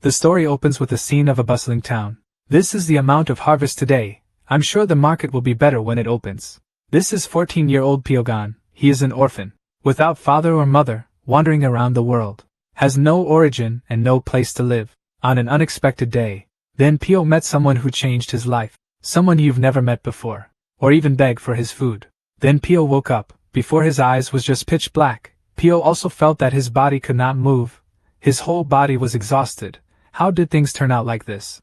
The story opens with a scene of a bustling town. This is the amount of harvest today. I'm sure the market will be better when it opens. This is 14-year-old Pyogan. He is an orphan, without father or mother, wandering around the world. Has no origin and no place to live. On an unexpected day, then Pyo met someone who changed his life. Someone you've never met before, or even beg for his food. Then Pyo woke up. Before his eyes was just pitch black. Pyo also felt that his body could not move. His whole body was exhausted. How did things turn out like this?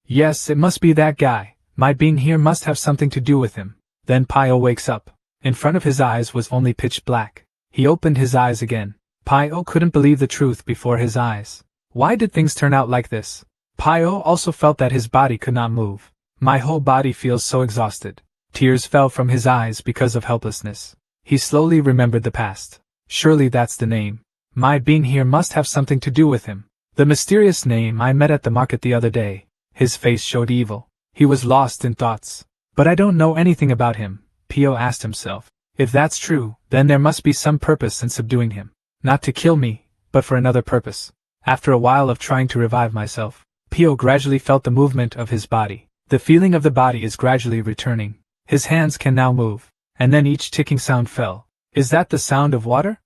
Yes, it must be that guy. My being here must have something to do with him. Then Pyo wakes up. In front of his eyes was only pitch black. He opened his eyes again. Pyo couldn't believe the truth before his eyes. Why did things turn out like this? Pyo also felt that his body could not move. My whole body feels so exhausted. Tears fell from his eyes because of helplessness. He slowly remembered the past. Surely that's the name. My being here must have something to do with him. The mysterious name I met at the market the other day. His face showed evil. He was lost in thoughts. But I don't know anything about him, Pyo asked himself. If that's true, then there must be some purpose in subduing him. Not to kill me, but for another purpose. After a while of trying to revive myself, Pyo gradually felt the movement of his body. The feeling of the body is gradually returning. His hands can now move. And then each ticking sound fell. Is that the sound of water?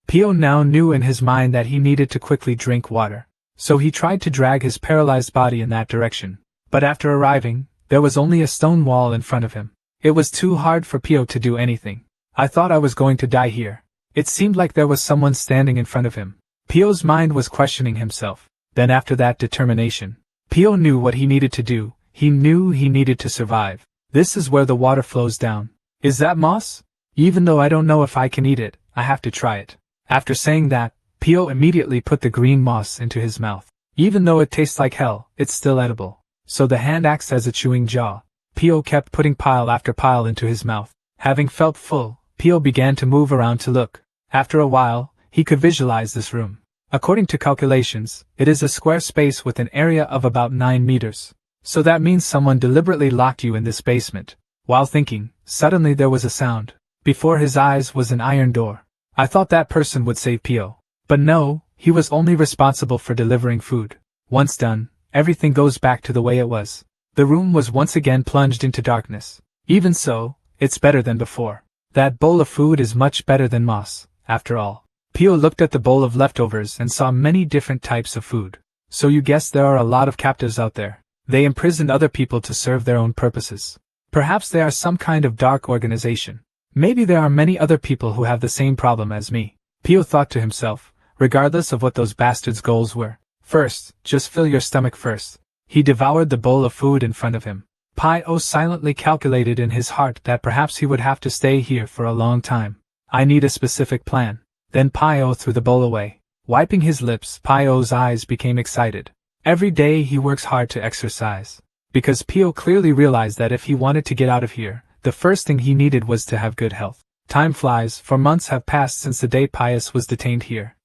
Pyo now knew in his mind that he needed to quickly drink water. So he tried to drag his paralyzed body in that direction. But after arriving, there was only a stone wall in front of him. It was too hard for Pyo to do anything. I thought I was going to die here. It seemed like there was someone standing in front of him. Pyo's mind was questioning himself. Then after that determination, Pyo knew what he needed to do. He knew he needed to survive. This is where the water flows down. Is that moss? Even though I don't know if I can eat it, I have to try it. After saying that, Pyo immediately put the green moss into his mouth. Even though it tastes like hell, it's still edible. So the hand acts as a chewing jaw. Pyo kept putting pile after pile into his mouth. Having felt full, Pyo began to move around to look. After a while, he could visualize this room. According to calculations, it is a square space with an area of about 9 meters. So that means someone deliberately locked you in this basement. While thinking, suddenly there was a sound. Before his eyes was an iron door. I thought that person would save Pyo. But no, he was only responsible for delivering food. Once done, everything goes back to the way it was. The room was once again plunged into darkness. Even so, it's better than before. That bowl of food is much better than moss, after all. Pyo looked at the bowl of leftovers and saw many different types of food. So you guess there are a lot of captives out there. They imprisoned other people to serve their own purposes. Perhaps they are some kind of dark organization. Maybe there are many other people who have the same problem as me. Pyo thought to himself, regardless of what those bastards' goals were. First, just fill your stomach first. He devoured the bowl of food in front of him. Pyo silently calculated in his heart that perhaps he would have to stay here for a long time. I need a specific plan. Then Pyo threw the bowl away. Wiping his lips, Pyo's eyes became excited. Every day he works hard to exercise. Because Pyo clearly realized that if he wanted to get out of here, the first thing he needed was to have good health. Time flies, for months have passed since the day Pius was detained here.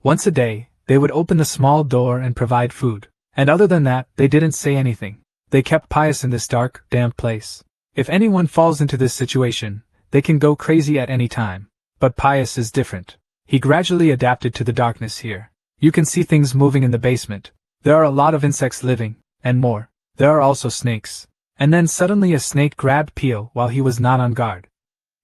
Once a day, they would open the small door and provide food. And other than that, they didn't say anything. They kept Pius in this dark, damp place. If anyone falls into this situation, they can go crazy at any time. But Pius is different. He gradually adapted to the darkness here. You can see things moving in the basement. There are a lot of insects living, and more. There are also snakes. And then suddenly a snake grabbed Pyo while he was not on guard.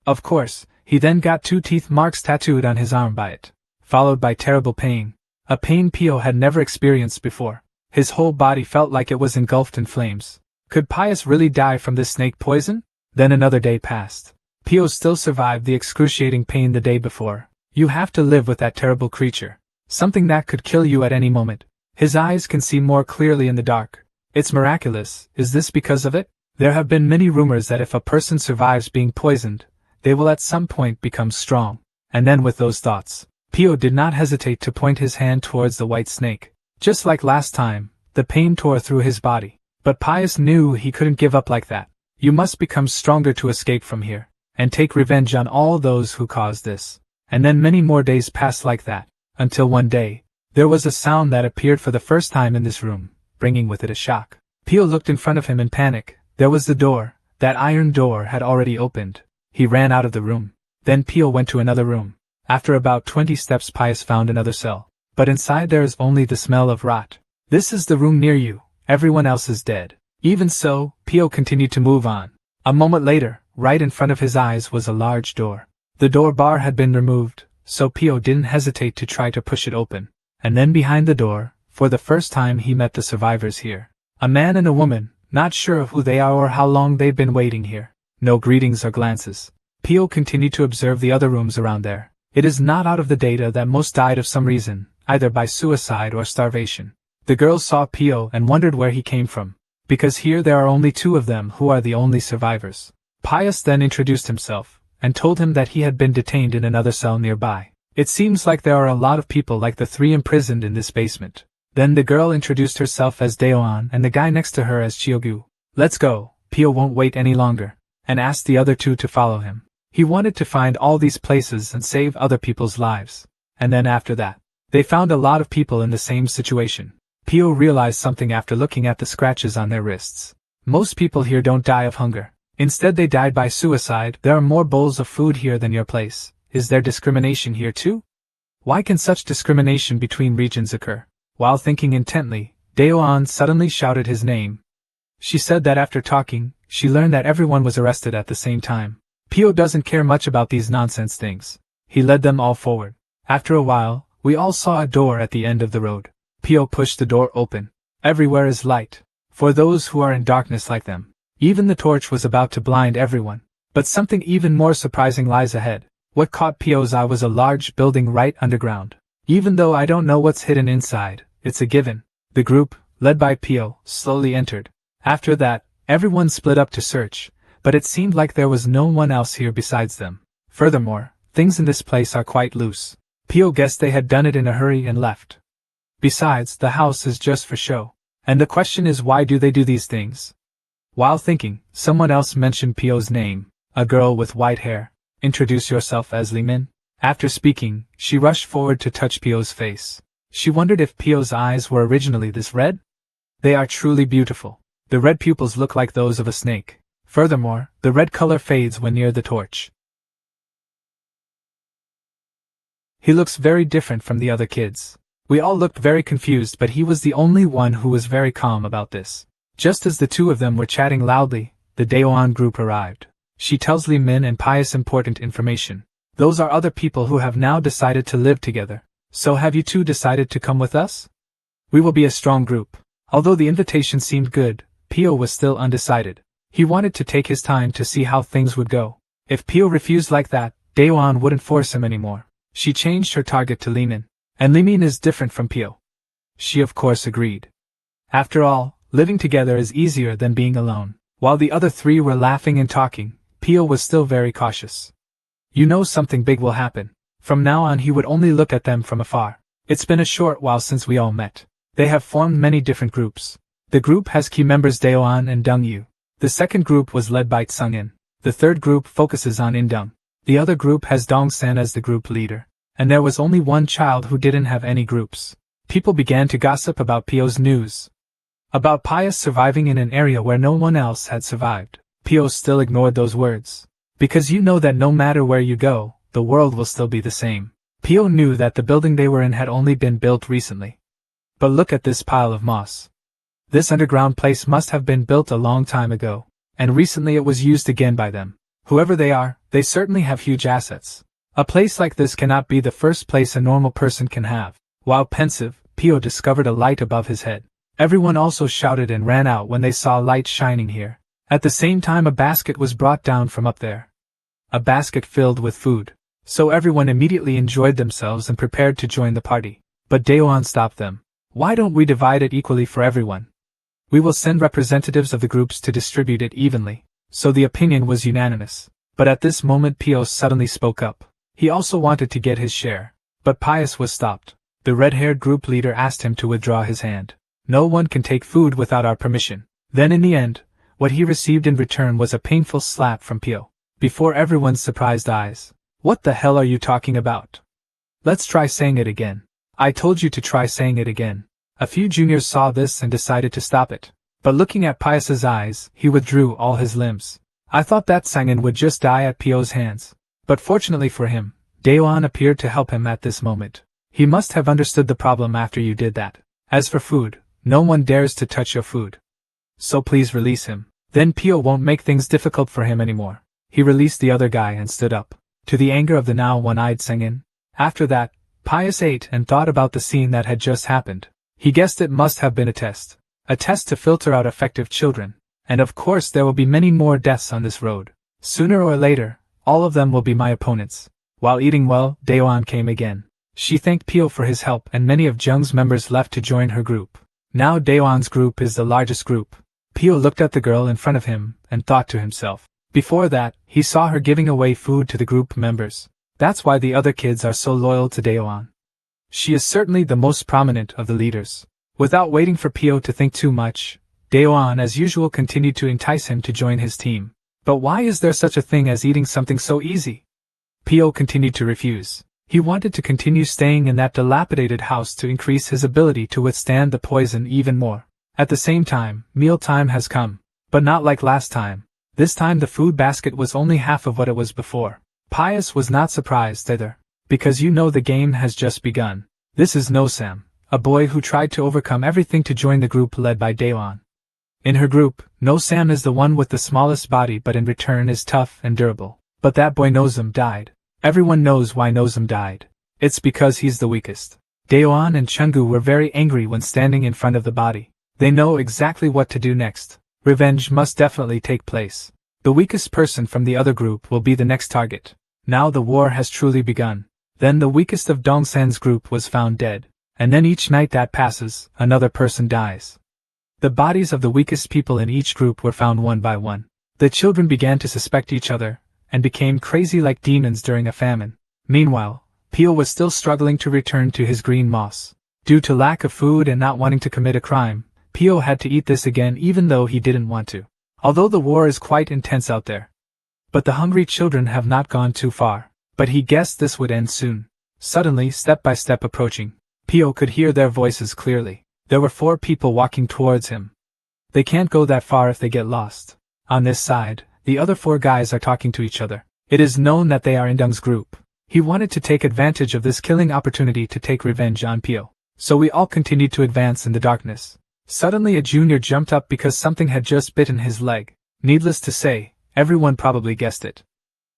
Of course, he then got 2 teeth marks tattooed on his arm by it, followed by terrible pain. A pain Pyo had never experienced before. His whole body felt like it was engulfed in flames. Could Pius really die from this snake poison? Then another day passed. Pyo still survived the excruciating pain the day before. You have to live with that terrible creature. Something that could kill you at any moment. His eyes can see more clearly in the dark. It's miraculous. Is this because of it? There have been many rumors that if a person survives being poisoned, they will at some point become strong. And then with those thoughts, Pyo did not hesitate to point his hand towards the white snake. Just like last time, the pain tore through his body. But Pius knew he couldn't give up like that. You must become stronger to escape from here, and take revenge on all those who caused this. And then many more days passed like that, until one day, there was a sound that appeared for the first time in this room, bringing with it a shock. Pyo looked in front of him in panic. There was the door. That iron door had already opened. He ran out of the room. Then Pyo went to another room. After about 20 steps Pius found another cell. But inside there is only the smell of rot. This is the room near you, everyone else is dead. Even so, Pio continued to move on. A moment later, right in front of his eyes was a large door. The door bar had been removed, so Pio didn't hesitate to try to push it open. And then behind the door, for the first time he met the survivors here. A man and a woman, not sure of who they are or how long they've been waiting here. No greetings or glances. Pio continued to observe the other rooms around there. It is not out of the data that most died of some reason, either by suicide or starvation. The girls saw Pio and wondered where he came from, because here there are only 2 of them who are the only survivors. Pius then introduced himself, and told him that he had been detained in another cell nearby. It seems like there are a lot of people like the 3 imprisoned in this basement. Then the girl introduced herself as Daeon and the guy next to her as Chiogu. Let's go, Pio won't wait any longer, and asked the other 2 to follow him. He wanted to find all these places and save other people's lives. And then after that, they found a lot of people in the same situation. Pio realized something after looking at the scratches on their wrists. Most people here don't die of hunger. Instead they died by suicide. There are more bowls of food here than your place. Is there discrimination here too? Why can such discrimination between regions occur? While thinking intently, Daeon suddenly shouted his name. She said that after talking, she learned that everyone was arrested at the same time. Pio doesn't care much about these nonsense things. He led them all forward. After a while, we all saw a door at the end of the road. Pio pushed the door open. Everywhere is light, for those who are in darkness like them. Even the torch was about to blind everyone. But something even more surprising lies ahead. What caught Pio's eye was a large building right underground. Even though I don't know what's hidden inside, it's a given. The group, led by Pio, slowly entered. After that, everyone split up to search, but it seemed like there was no one else here besides them. Furthermore, things in this place are quite loose. Pio guessed they had done it in a hurry and left. Besides, the house is just for show. And the question is, why do they do these things? While thinking, someone else mentioned Pio's name, a girl with white hair. Introduce yourself as Li Min. After speaking, she rushed forward to touch Pio's face. She wondered if Pio's eyes were originally this red? They are truly beautiful. The red pupils look like those of a snake. Furthermore, the red color fades when near the torch. He looks very different from the other kids. We all looked very confused, but he was the only one who was very calm about this. Just as the 2 of them were chatting loudly, the Daeon group arrived. She tells Li Min and Pius important information. Those are other people who have now decided to live together. So have you 2 decided to come with us? We will be a strong group. Although the invitation seemed good, Pio was still undecided. He wanted to take his time to see how things would go. If Pio refused like that, Daeon wouldn't force him anymore. She changed her target to Li Min. And Li Min is different from Pio. She of course agreed. After all, living together is easier than being alone. While the other 3 were laughing and talking, Pio was still very cautious. You know something big will happen. From now on he would only look at them from afar. It's been a short while since we all met. They have formed many different groups. The group has key members Daeon and Dongyu. The second group was led by Tsungin. The third group focuses on Indung. The other group has Dongsan as the group leader. And there was only one child who didn't have any groups. People began to gossip about Pio's news. About Pius surviving in an area where no one else had survived. Pio still ignored those words. Because you know that no matter where you go, the world will still be the same. Pio knew that the building they were in had only been built recently. But look at this pile of moss. This underground place must have been built a long time ago, and recently it was used again by them. Whoever they are, they certainly have huge assets. A place like this cannot be the first place a normal person can have. While pensive, Pio discovered a light above his head. Everyone also shouted and ran out when they saw light shining here. At the same time a basket was brought down from up there. A basket filled with food. So everyone immediately enjoyed themselves and prepared to join the party. But Daeon stopped them. Why don't we divide it equally for everyone? We will send representatives of the groups to distribute it evenly. So the opinion was unanimous. But at this moment Pio suddenly spoke up. He also wanted to get his share. But Pius was stopped. The red-haired group leader asked him to withdraw his hand. No one can take food without our permission. Then in the end, what he received in return was a painful slap from Pio. Before everyone's surprised eyes. What the hell are you talking about? Let's try saying it again. I told you to try saying it again. A few juniors saw this and decided to stop it. But looking at Pius's eyes, he withdrew all his limbs. I thought that Sangin would just die at Pio's hands. But fortunately for him, Daeon appeared to help him at this moment. He must have understood the problem after you did that. As for food, No one dares to touch your food. So please release him. Then Pio won't make things difficult for him anymore. He released the other guy and stood up, to the anger of the now one-eyed Sengin. After that, Pius ate and thought about the scene that had just happened. He guessed it must have been a test. A test to filter out effective children. And of course there will be many more deaths on this road. Sooner or later, all of them will be my opponents. While eating well, Daewon came again. She thanked Pio for his help and many of Jung's members left to join her group. Now Daewon's group is the largest group. Pio looked at the girl in front of him and thought to himself. Before that, he saw her giving away food to the group members. That's why the other kids are so loyal to Daewon. She is certainly the most prominent of the leaders. Without waiting for Pio to think too much, Daewon as usual continued to entice him to join his team. But why is there such a thing as eating something so easy? Pio continued to refuse. He wanted to continue staying in that dilapidated house to increase his ability to withstand the poison even more. At the same time, mealtime has come. But not like last time. This time the food basket was only half of what it was before. Pius was not surprised either. Because you know the game has just begun. This is No Sam, a boy who tried to overcome everything to join the group led by Daewon. In her group, No Sam is the one with the smallest body but in return is tough and durable. But that boy Nozam died. Everyone knows why Nozam died. It's because he's the weakest. Daewon and Chungu were very angry when standing in front of the body. They know exactly what to do next. Revenge must definitely take place. The weakest person from the other group will be the next target. Now the war has truly begun. Then the weakest of Dongsan's group was found dead. And then each night that passes, another person dies. The bodies of the weakest people in each group were found one by one. The children began to suspect each other, and became crazy like demons during a famine. Meanwhile, Pio was still struggling to return to his green moss. Due to lack of food and not wanting to commit a crime, Pio had to eat this again even though he didn't want to. Although the war is quite intense out there. But the hungry children have not gone too far. But he guessed this would end soon. Suddenly, step by step approaching, Pio could hear their voices clearly. There were 4 people walking towards him. They can't go that far if they get lost. On this side, the other 4 guys are talking to each other. It is known that they are in Dung's group. He wanted to take advantage of this killing opportunity to take revenge on Pio. So we all continued to advance in the darkness. Suddenly a junior jumped up because something had just bitten his leg. Needless to say, everyone probably guessed it.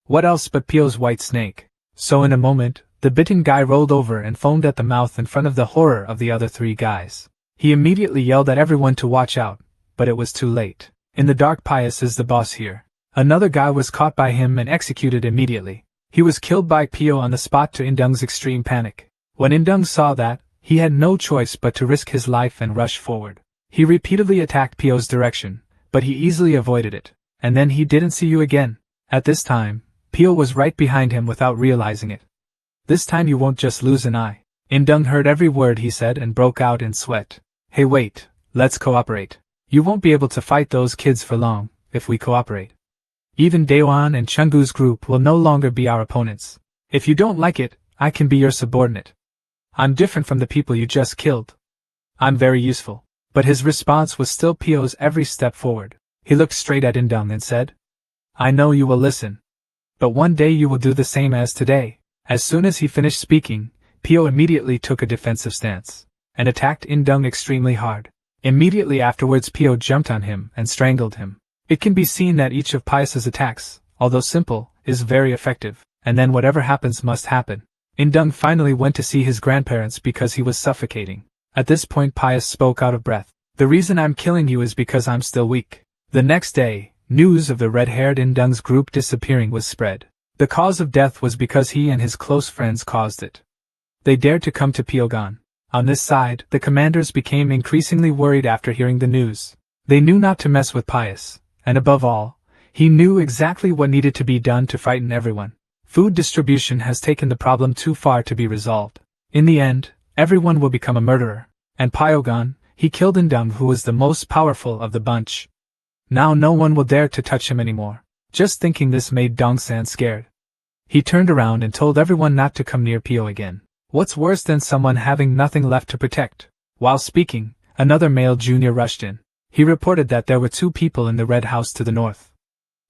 What else but Pio's white snake? So in a moment, the bitten guy rolled over and foamed at the mouth in front of the horror of the other 3 guys. He immediately yelled at everyone to watch out, but it was too late. In the dark, Pius is the boss here. Another guy was caught by him and executed immediately. He was killed by Pio on the spot to Indung's extreme panic. When Indung saw that, he had no choice but to risk his life and rush forward. He repeatedly attacked Pio's direction, but he easily avoided it. And then he didn't see you again. At this time, Pio was right behind him without realizing it. This time you won't just lose an eye. Indung heard every word he said and broke out in sweat. Hey wait, let's cooperate. You won't be able to fight those kids for long, if we cooperate. Even Daewon and Chungu's group will no longer be our opponents. If you don't like it, I can be your subordinate. I'm different from the people you just killed. I'm very useful. But his response was still Pio's every step forward. He looked straight at Indung and said, I know you will listen. But one day you will do the same as today. As soon as he finished speaking, Pio immediately took a defensive stance and attacked Indung extremely hard. Immediately afterwards Pio jumped on him and strangled him. It can be seen that each of Pius's attacks, although simple, is very effective, and then whatever happens must happen. Indung finally went to see his grandparents because he was suffocating. At this point Pius spoke out of breath. The reason I'm killing you is because I'm still weak. The next day, news of the red-haired Indung's group disappearing was spread. The cause of death was because he and his close friends caused it. They dared to come to Pyogon. On this side, the commanders became increasingly worried after hearing the news. They knew not to mess with Pius, and above all, he knew exactly what needed to be done to frighten everyone. Food distribution has taken the problem too far to be resolved. In the end, everyone will become a murderer. And Pyogon, he killed Indung, who was the most powerful of the bunch. Now no one will dare to touch him anymore. Just thinking this made Dongsan scared. He turned around and told everyone not to come near Pio again. What's worse than someone having nothing left to protect? While speaking, another male junior rushed in. He reported that there were 2 people in the red house to the north.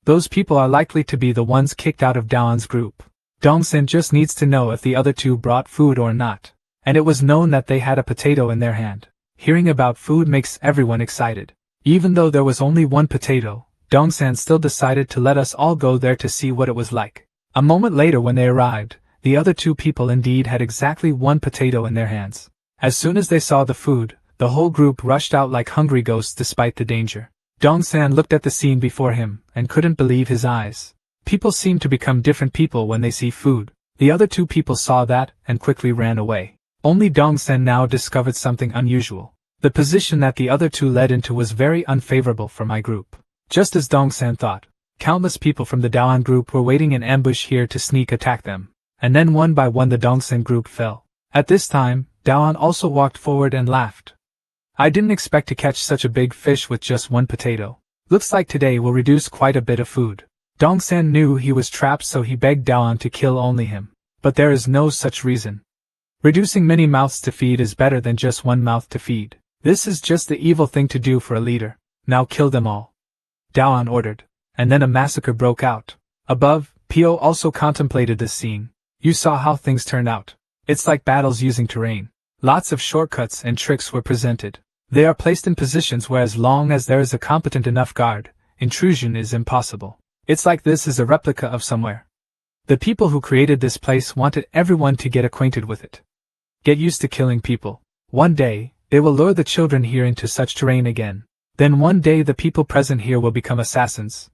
Those people are likely to be the ones kicked out of Daon's group. Dongsan just needs to know if the other 2 brought food or not. And it was known that they had a potato in their hand. Hearing about food makes everyone excited. Even though there was only one potato, Dongsan still decided to let us all go there to see what it was like. A moment later when they arrived, the other two people indeed had exactly one potato in their hands. As soon as they saw the food, the whole group rushed out like hungry ghosts despite the danger. Dongsan looked at the scene before him and couldn't believe his eyes. People seem to become different people when they see food. The other two people saw that and quickly ran away. Only Dongsan now discovered something unusual. The position that the other two led into was very unfavorable for my group. Just as Dongsan thought, countless people from the Daoan group were waiting in ambush here to sneak attack them. And then one by one the Dongsan group fell. At this time, Daoan also walked forward and laughed. I didn't expect to catch such a big fish with just one potato. Looks like today will reduce quite a bit of food. Dongsan knew he was trapped, so he begged Daoan to kill only him. But there is no such reason. Reducing many mouths to feed is better than just one mouth to feed. This is just the evil thing to do for a leader. Now kill them all, Daoan ordered. And then a massacre broke out. Above, Pio also contemplated this scene. You saw how things turned out. It's like battles using terrain. Lots of shortcuts and tricks were presented. They are placed in positions where as long as there is a competent enough guard, intrusion is impossible. It's like this is a replica of somewhere. The people who created this place wanted everyone to get acquainted with it. Get used to killing people. One day, they will lure the children here into such terrain again. Then one day the people present here will become assassins.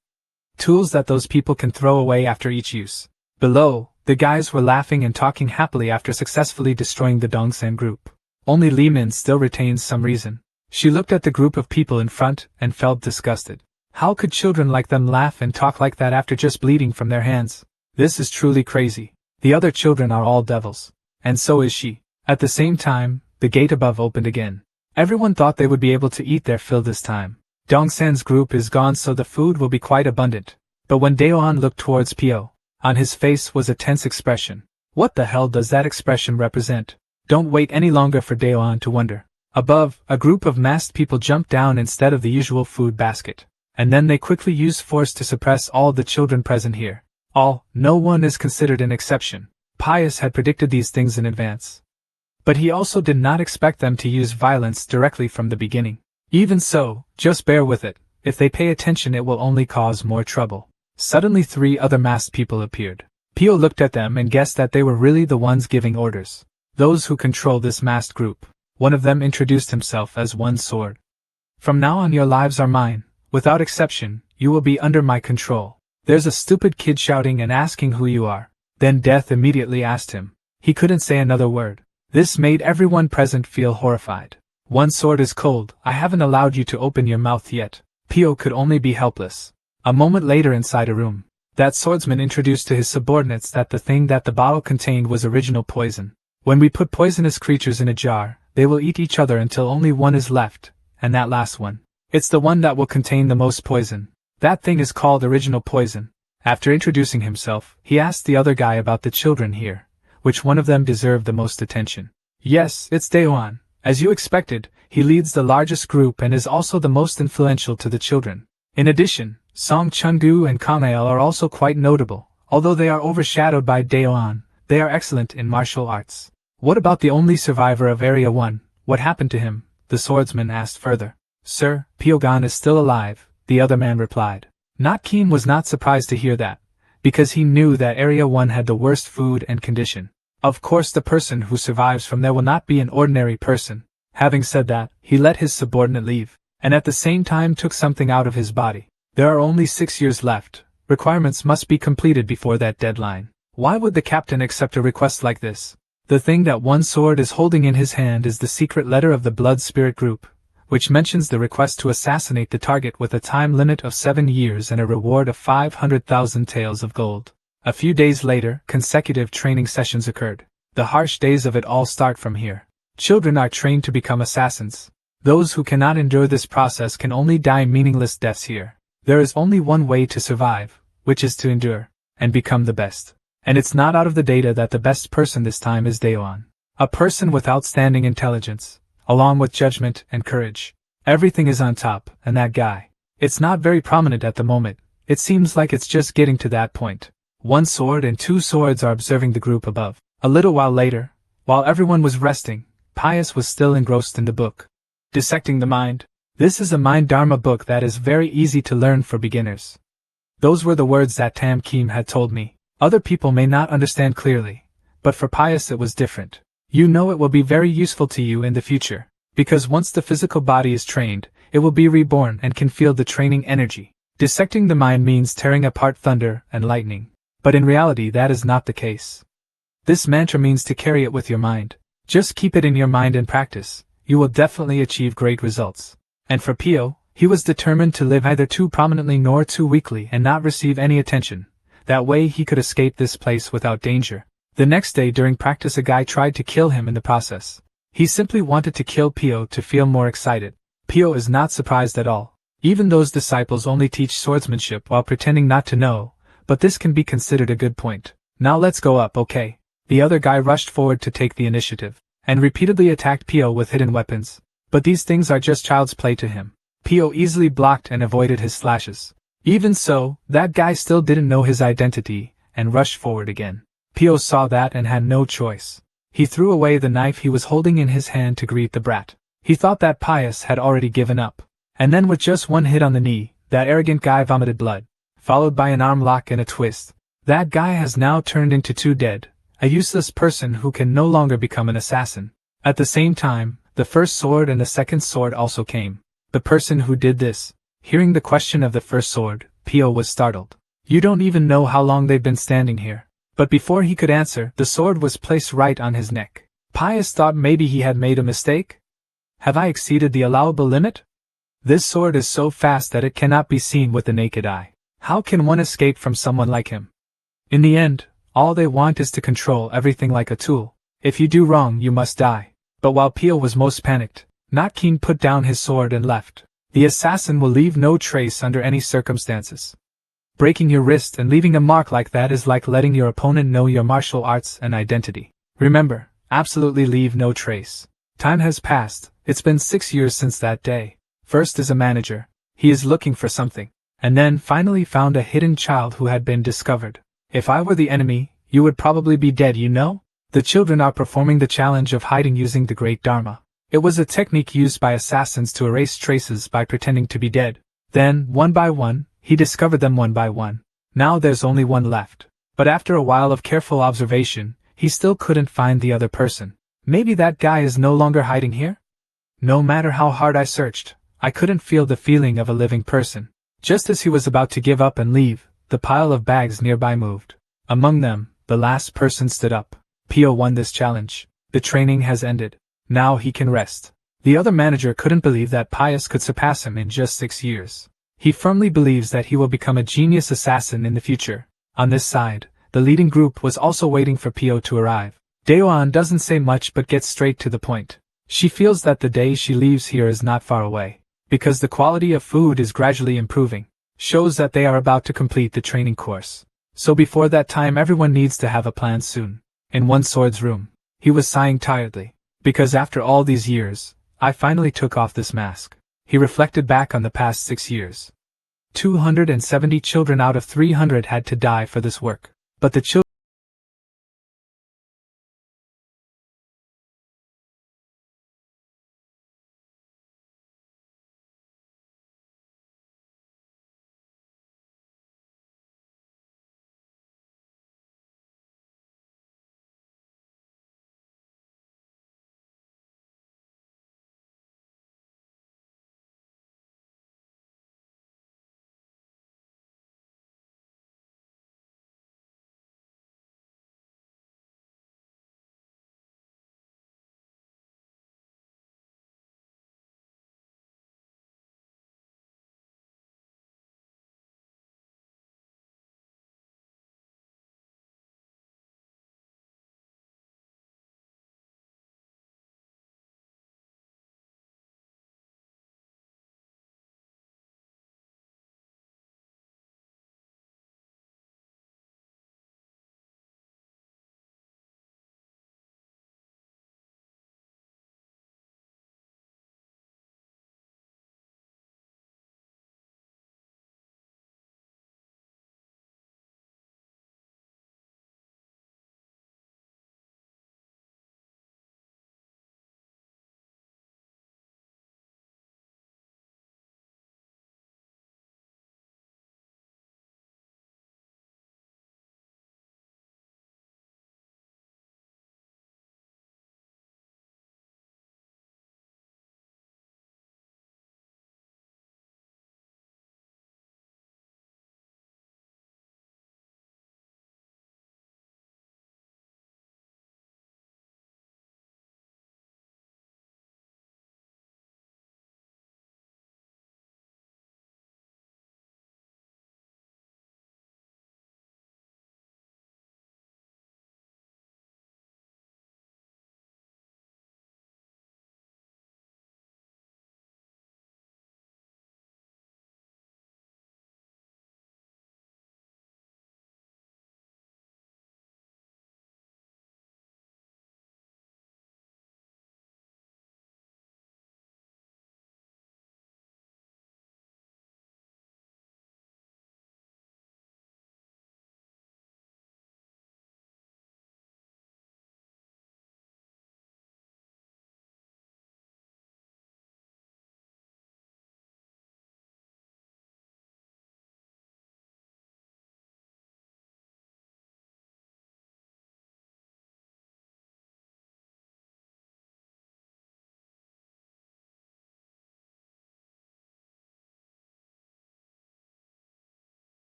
Tools that those people can throw away after each use. Below, the guys were laughing and talking happily after successfully destroying the Dongsan group. Only Li Min still retains some reason. She looked at the group of people in front and felt disgusted. How could children like them laugh and talk like that after just bleeding from their hands? This is truly crazy. The other children are all devils. And so is she. At the same time, the gate above opened again. Everyone thought they would be able to eat their fill this time. Dongsan's group is gone, so the food will be quite abundant. But when Daoan looked towards Pio, on his face was a tense expression. What the hell does that expression represent? Don't wait any longer for Daoan to wonder. Above, a group of masked people jumped down instead of the usual food basket. And then they quickly used force to suppress all the children present here. No one is considered an exception. Pius had predicted these things in advance. But he also did not expect them to use violence directly from the beginning. Even so, just bear with it. If they pay attention, it will only cause more trouble. Suddenly 3 other masked people appeared. Pio looked at them and guessed that they were really the ones giving orders. Those who control this masked group. One of them introduced himself as One Sword. From now on your lives are mine. Without exception, you will be under my control. There's a stupid kid shouting and asking who you are. Then Death immediately asked him. He couldn't say another word. This made everyone present feel horrified. One Sword is cold. I haven't allowed you to open your mouth yet. Pio could only be helpless. A moment later inside a room, that swordsman introduced to his subordinates that the thing that the bottle contained was original poison. When we put poisonous creatures in a jar, they will eat each other until only one is left, and that last one. It's the one that will contain the most poison. That thing is called original poison. After introducing himself, he asked the other guy about the children here. Which one of them deserved the most attention? Yes, it's Daoan. As you expected, he leads the largest group and is also the most influential to the children. In addition, Song Chungu and Kamael are also quite notable. Although they are overshadowed by Daoan, they are excellent in martial arts. What about the only survivor of Area 1? What happened to him? The swordsman asked further. Sir, Pyogan is still alive, the other man replied. Not Keen was not surprised to hear that, because he knew that Area 1 had the worst food and condition. Of course the person who survives from there will not be an ordinary person. Having said that, he let his subordinate leave, and at the same time took something out of his body. There are only 6 years left. Requirements must be completed before that deadline. Why would the captain accept a request like this? The thing that One Sword is holding in his hand is the secret letter of the Blood Spirit Group, which mentions the request to assassinate the target with a time limit of 7 years and a reward of 500,000 taels of gold. A few days later, consecutive training sessions occurred. The harsh days of it all start from here. Children are trained to become assassins. Those who cannot endure this process can only die meaningless deaths here. There is only one way to survive, which is to endure, and become the best. And it's not out of the data that the best person this time is Daoan. A person with outstanding intelligence, along with judgment and courage. Everything is on top, and that guy. It's not very prominent at the moment. It seems like it's just getting to that point. One Sword and Two Swords are observing the group above. A little while later, while everyone was resting, Pius was still engrossed in the book. Dissecting the Mind. This is a Mind Dharma book that is very easy to learn for beginners. Those were the words that Tam Kim had told me. Other people may not understand clearly, but for Pius it was different. You know it will be very useful to you in the future, because once the physical body is trained, it will be reborn and can feel the training energy. Dissecting the mind means tearing apart thunder and lightning, but in reality that is not the case. This mantra means to carry it with your mind. Just keep it in your mind and practice. You will definitely achieve great results. And for Pio, he was determined to live neither too prominently nor too weakly and not receive any attention. That way he could escape this place without danger. The next day during practice a guy tried to kill him in the process. He simply wanted to kill Pio to feel more excited. Pio is not surprised at all. Even those disciples only teach swordsmanship while pretending not to know, but this can be considered a good point. Now let's go up, okay? The other guy rushed forward to take the initiative, and repeatedly attacked Pio with hidden weapons. But these things are just child's play to him. Pio easily blocked and avoided his slashes. Even so, that guy still didn't know his identity, and rushed forward again. Pio saw that and had no choice. He threw away the knife he was holding in his hand to greet the brat. He thought that Pius had already given up. And then with just one hit on the knee, that arrogant guy vomited blood, followed by an arm lock and a twist. That guy has now turned into two dead, a useless person who can no longer become an assassin. At the same time, the first sword and the second sword also came. The person who did this, hearing the question of the first sword, Pio was startled. You don't even know how long they've been standing here. But before he could answer, the sword was placed right on his neck. Pius thought maybe he had made a mistake? Have I exceeded the allowable limit? This sword is so fast that it cannot be seen with the naked eye. How can one escape from someone like him? In the end, all they want is to control everything like a tool. If you do wrong, you must die. But while Pio was most panicked, Notkin put down his sword and left. The assassin will leave no trace under any circumstances. Breaking your wrist and leaving a mark like that is like letting your opponent know your martial arts and identity. Remember, absolutely leave no trace. Time has passed, it's been 6 years since that day. First is a manager. He is looking for something. And then finally found a hidden child who had been discovered. If I were the enemy, you would probably be dead, you know? The children are performing the challenge of hiding using the Great Dharma. It was a technique used by assassins to erase traces by pretending to be dead. Then, one by one, he discovered them one by one. Now there's only one left. But after a while of careful observation, he still couldn't find the other person. Maybe that guy is no longer hiding here? No matter how hard I searched, I couldn't feel the feeling of a living person. Just as he was about to give up and leave, the pile of bags nearby moved. Among them, the last person stood up. Pio won this challenge. The training has ended. Now he can rest. The other manager couldn't believe that Pius could surpass him in just 6 years. He firmly believes that he will become a genius assassin in the future. On this side, the leading group was also waiting for Pio to arrive. Daewon doesn't say much but gets straight to the point. She feels that the day she leaves here is not far away, because the quality of food is gradually improving. Shows that they are about to complete the training course. So before that time everyone needs to have a plan soon. In One Sword's room, he was sighing tiredly. Because after all these years, I finally took off this mask. He reflected back on the past 6 years. 270 children out of 300 had to die for this work. But the children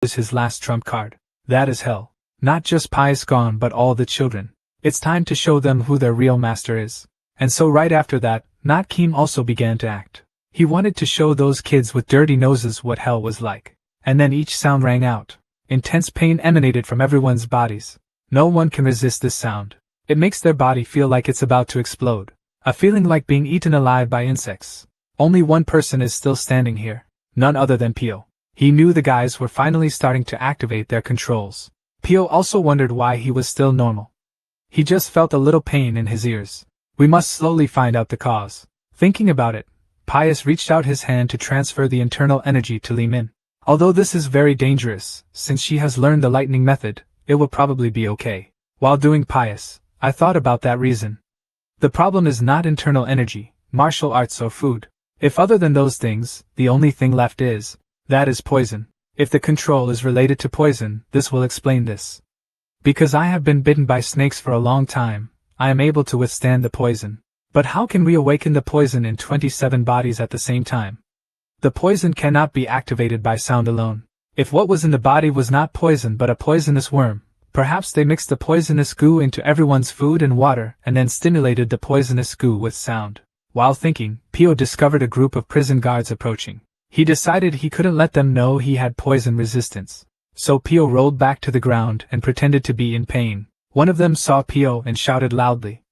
is his last trump card. That is hell. Not just Pius gone but all the children. It's time to show them who their real master is. And so right after that, Not Keem also began to act. He wanted to show those kids with dirty noses what hell was like. And then each sound rang out. Intense pain emanated from everyone's bodies. No one can resist this sound. It makes their body feel like it's about to explode. A feeling like being eaten alive by insects. Only one person is still standing here. None other than Pio. He knew the guys were finally starting to activate their controls. Pio also wondered why he was still normal. He just felt a little pain in his ears. We must slowly find out the cause. Thinking about it, Pius reached out his hand to transfer the internal energy to Li Min. Although this is very dangerous, since she has learned the lightning method, it will probably be okay. While doing Pius, I thought about that reason. The problem is not internal energy, martial arts or food. If other than those things, the only thing left is, that is poison. If the control is related to poison, this will explain this. Because I have been bitten by snakes for a long time, I am able to withstand the poison. But how can we awaken the poison in 27 bodies at the same time? The poison cannot be activated by sound alone. If what was in the body was not poison but a poisonous worm, perhaps they mixed the poisonous goo into everyone's food and water and then stimulated the poisonous goo with sound. While thinking, Pio discovered a group of prison guards approaching. He decided he couldn't let them know he had poison resistance. So Pio rolled back to the ground and pretended to be in pain. One of them saw Pio and shouted loudly,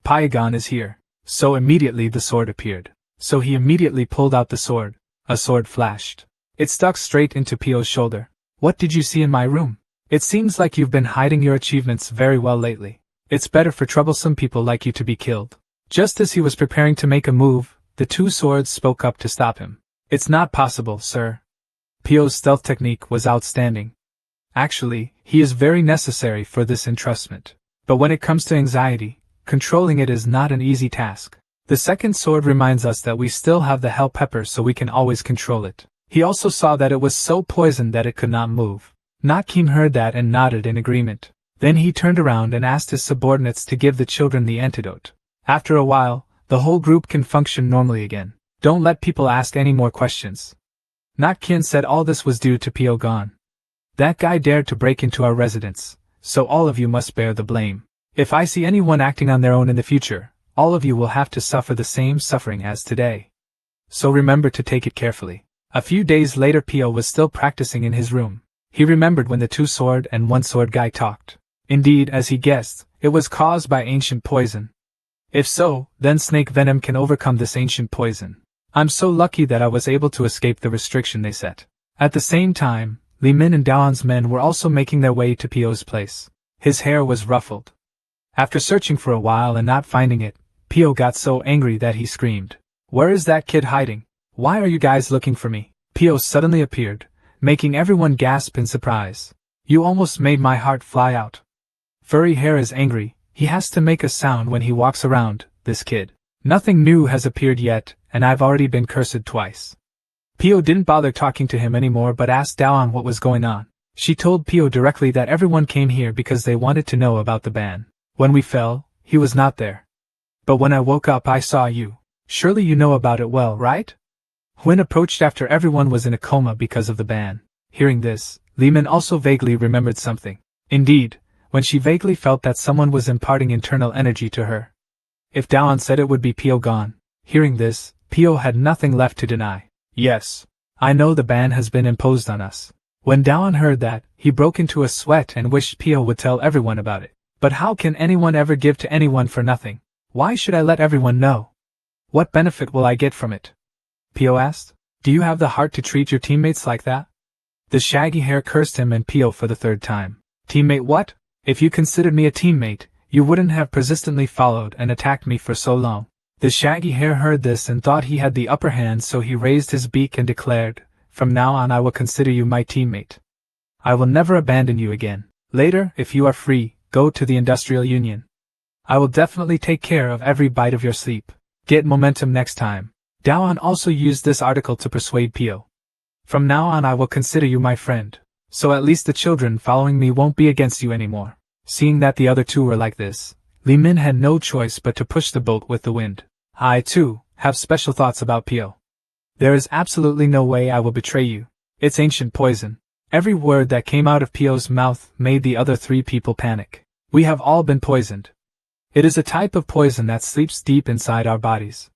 "Piegon is here." So immediately the sword appeared. So he immediately pulled out the sword. A sword flashed. It stuck straight into Pio's shoulder. "What did you see in my room? It seems like you've been hiding your achievements very well lately. It's better for troublesome people like you to be killed." Just as he was preparing to make a move, the two swords spoke up to stop him. "It's not possible, sir." Pio's stealth technique was outstanding. Actually, he is very necessary for this entrustment. But when it comes to anxiety, controlling it is not an easy task. The second sword reminds us that we still have the hell pepper so we can always control it. He also saw that it was so poisoned that it could not move. Not Keem heard that and nodded in agreement. Then he turned around and asked his subordinates to give the children the antidote. After a while, the whole group can function normally again. Don't let people ask any more questions. Not Keem said all this was due to Pio Gon. That guy dared to break into our residence, so all of you must bear the blame. If I see anyone acting on their own in the future, all of you will have to suffer the same suffering as today. So remember to take it carefully. A few days later Pio was still practicing in his room. He remembered when the two sword and one sword guy talked. Indeed, as he guessed, it was caused by ancient poison. If so, then snake venom can overcome this ancient poison. I'm so lucky that I was able to escape the restriction they set. At the same time, Li Min and Daon's men were also making their way to Pio's place. His hair was ruffled. After searching for a while and not finding it, Pio got so angry that he screamed, "Where is that kid hiding? Why are you guys looking for me?" Pio suddenly appeared, making everyone gasp in surprise. "You almost made my heart fly out." Furry Hair is angry. He has to make a sound when he walks around, this kid. Nothing new has appeared yet, and I've already been cursed twice. Pio didn't bother talking to him anymore but asked Daon what was going on. She told Pio directly that everyone came here because they wanted to know about the ban. When we fell, he was not there. But when I woke up I saw you. Surely you know about it well, right? Huyn approached after everyone was in a coma because of the ban. Hearing this, Li Min also vaguely remembered something. Indeed, when she vaguely felt that someone was imparting internal energy to her. If Daon said it would be Pio Gon. Hearing this, Pio had nothing left to deny. "Yes, I know the ban has been imposed on us." When Daon heard that, he broke into a sweat and wished Pio would tell everyone about it. But how can anyone ever give to anyone for nothing? Why should I let everyone know? What benefit will I get from it? Pio asked. Do you have the heart to treat your teammates like that? The shaggy hair cursed him and Pio for the third time. Teammate what? If you considered me a teammate, you wouldn't have persistently followed and attacked me for so long. The shaggy hair heard this and thought he had the upper hand, so he raised his beak and declared, "From now on I will consider you my teammate. I will never abandon you again. Later, if you are free, go to the Industrial Union. I will definitely take care of every bite of your sleep. Get momentum next time." Daon also used this article to persuade Pio. "From now on I will consider you my friend, so at least the children following me won't be against you anymore." Seeing that the other two were like this, Li Min had no choice but to push the boat with the wind. I, too, have special thoughts about Pio. There is absolutely no way I will betray you. It's ancient poison. Every word that came out of Pio's mouth made the other three people panic. We have all been poisoned. It is a type of poison that sleeps deep inside our bodies.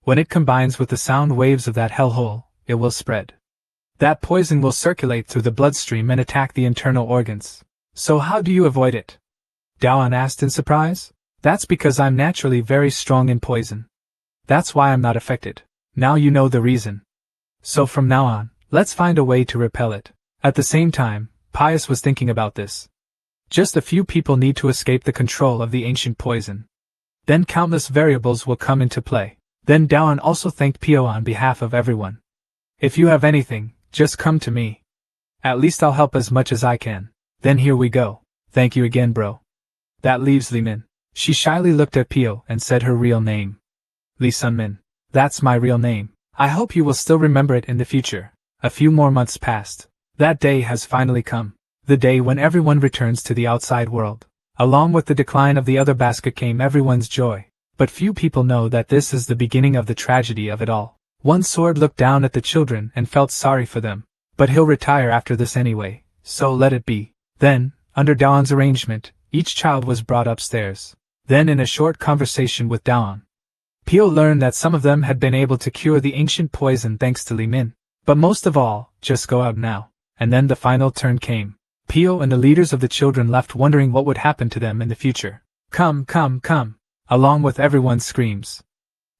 When it combines with the sound waves of that hellhole, it will spread. That poison will circulate through the bloodstream and attack the internal organs. So how do you avoid it? Dawan asked in surprise. That's because I'm naturally very strong in poison. That's why I'm not affected. Now you know the reason. So from now on, let's find a way to repel it. At the same time, Pius was thinking about this. Just a few people need to escape the control of the ancient poison. Then countless variables will come into play. Then Dawan also thanked Pio on behalf of everyone. If you have anything, just come to me. At least I'll help as much as I can. Then here we go. Thank you again, bro. That leaves Li Min. She shyly looked at Pio and said her real name. Li Sunmin. That's my real name. I hope you will still remember it in the future. A few more months passed. That day has finally come. The day when everyone returns to the outside world. Along with the decline of the other basket came everyone's joy. But few people know that this is the beginning of the tragedy of it all. One sword looked down at the children and felt sorry for them. But he'll retire after this anyway, so let it be. Then, under Dawan's arrangement, each child was brought upstairs. Then in a short conversation with Dawan, Pio learned that some of them had been able to cure the ancient poison thanks to Li Min. But most of all, just go out now. And then the final turn came. Pio and the leaders of the children left wondering what would happen to them in the future. Come, come, come! Along with everyone's screams.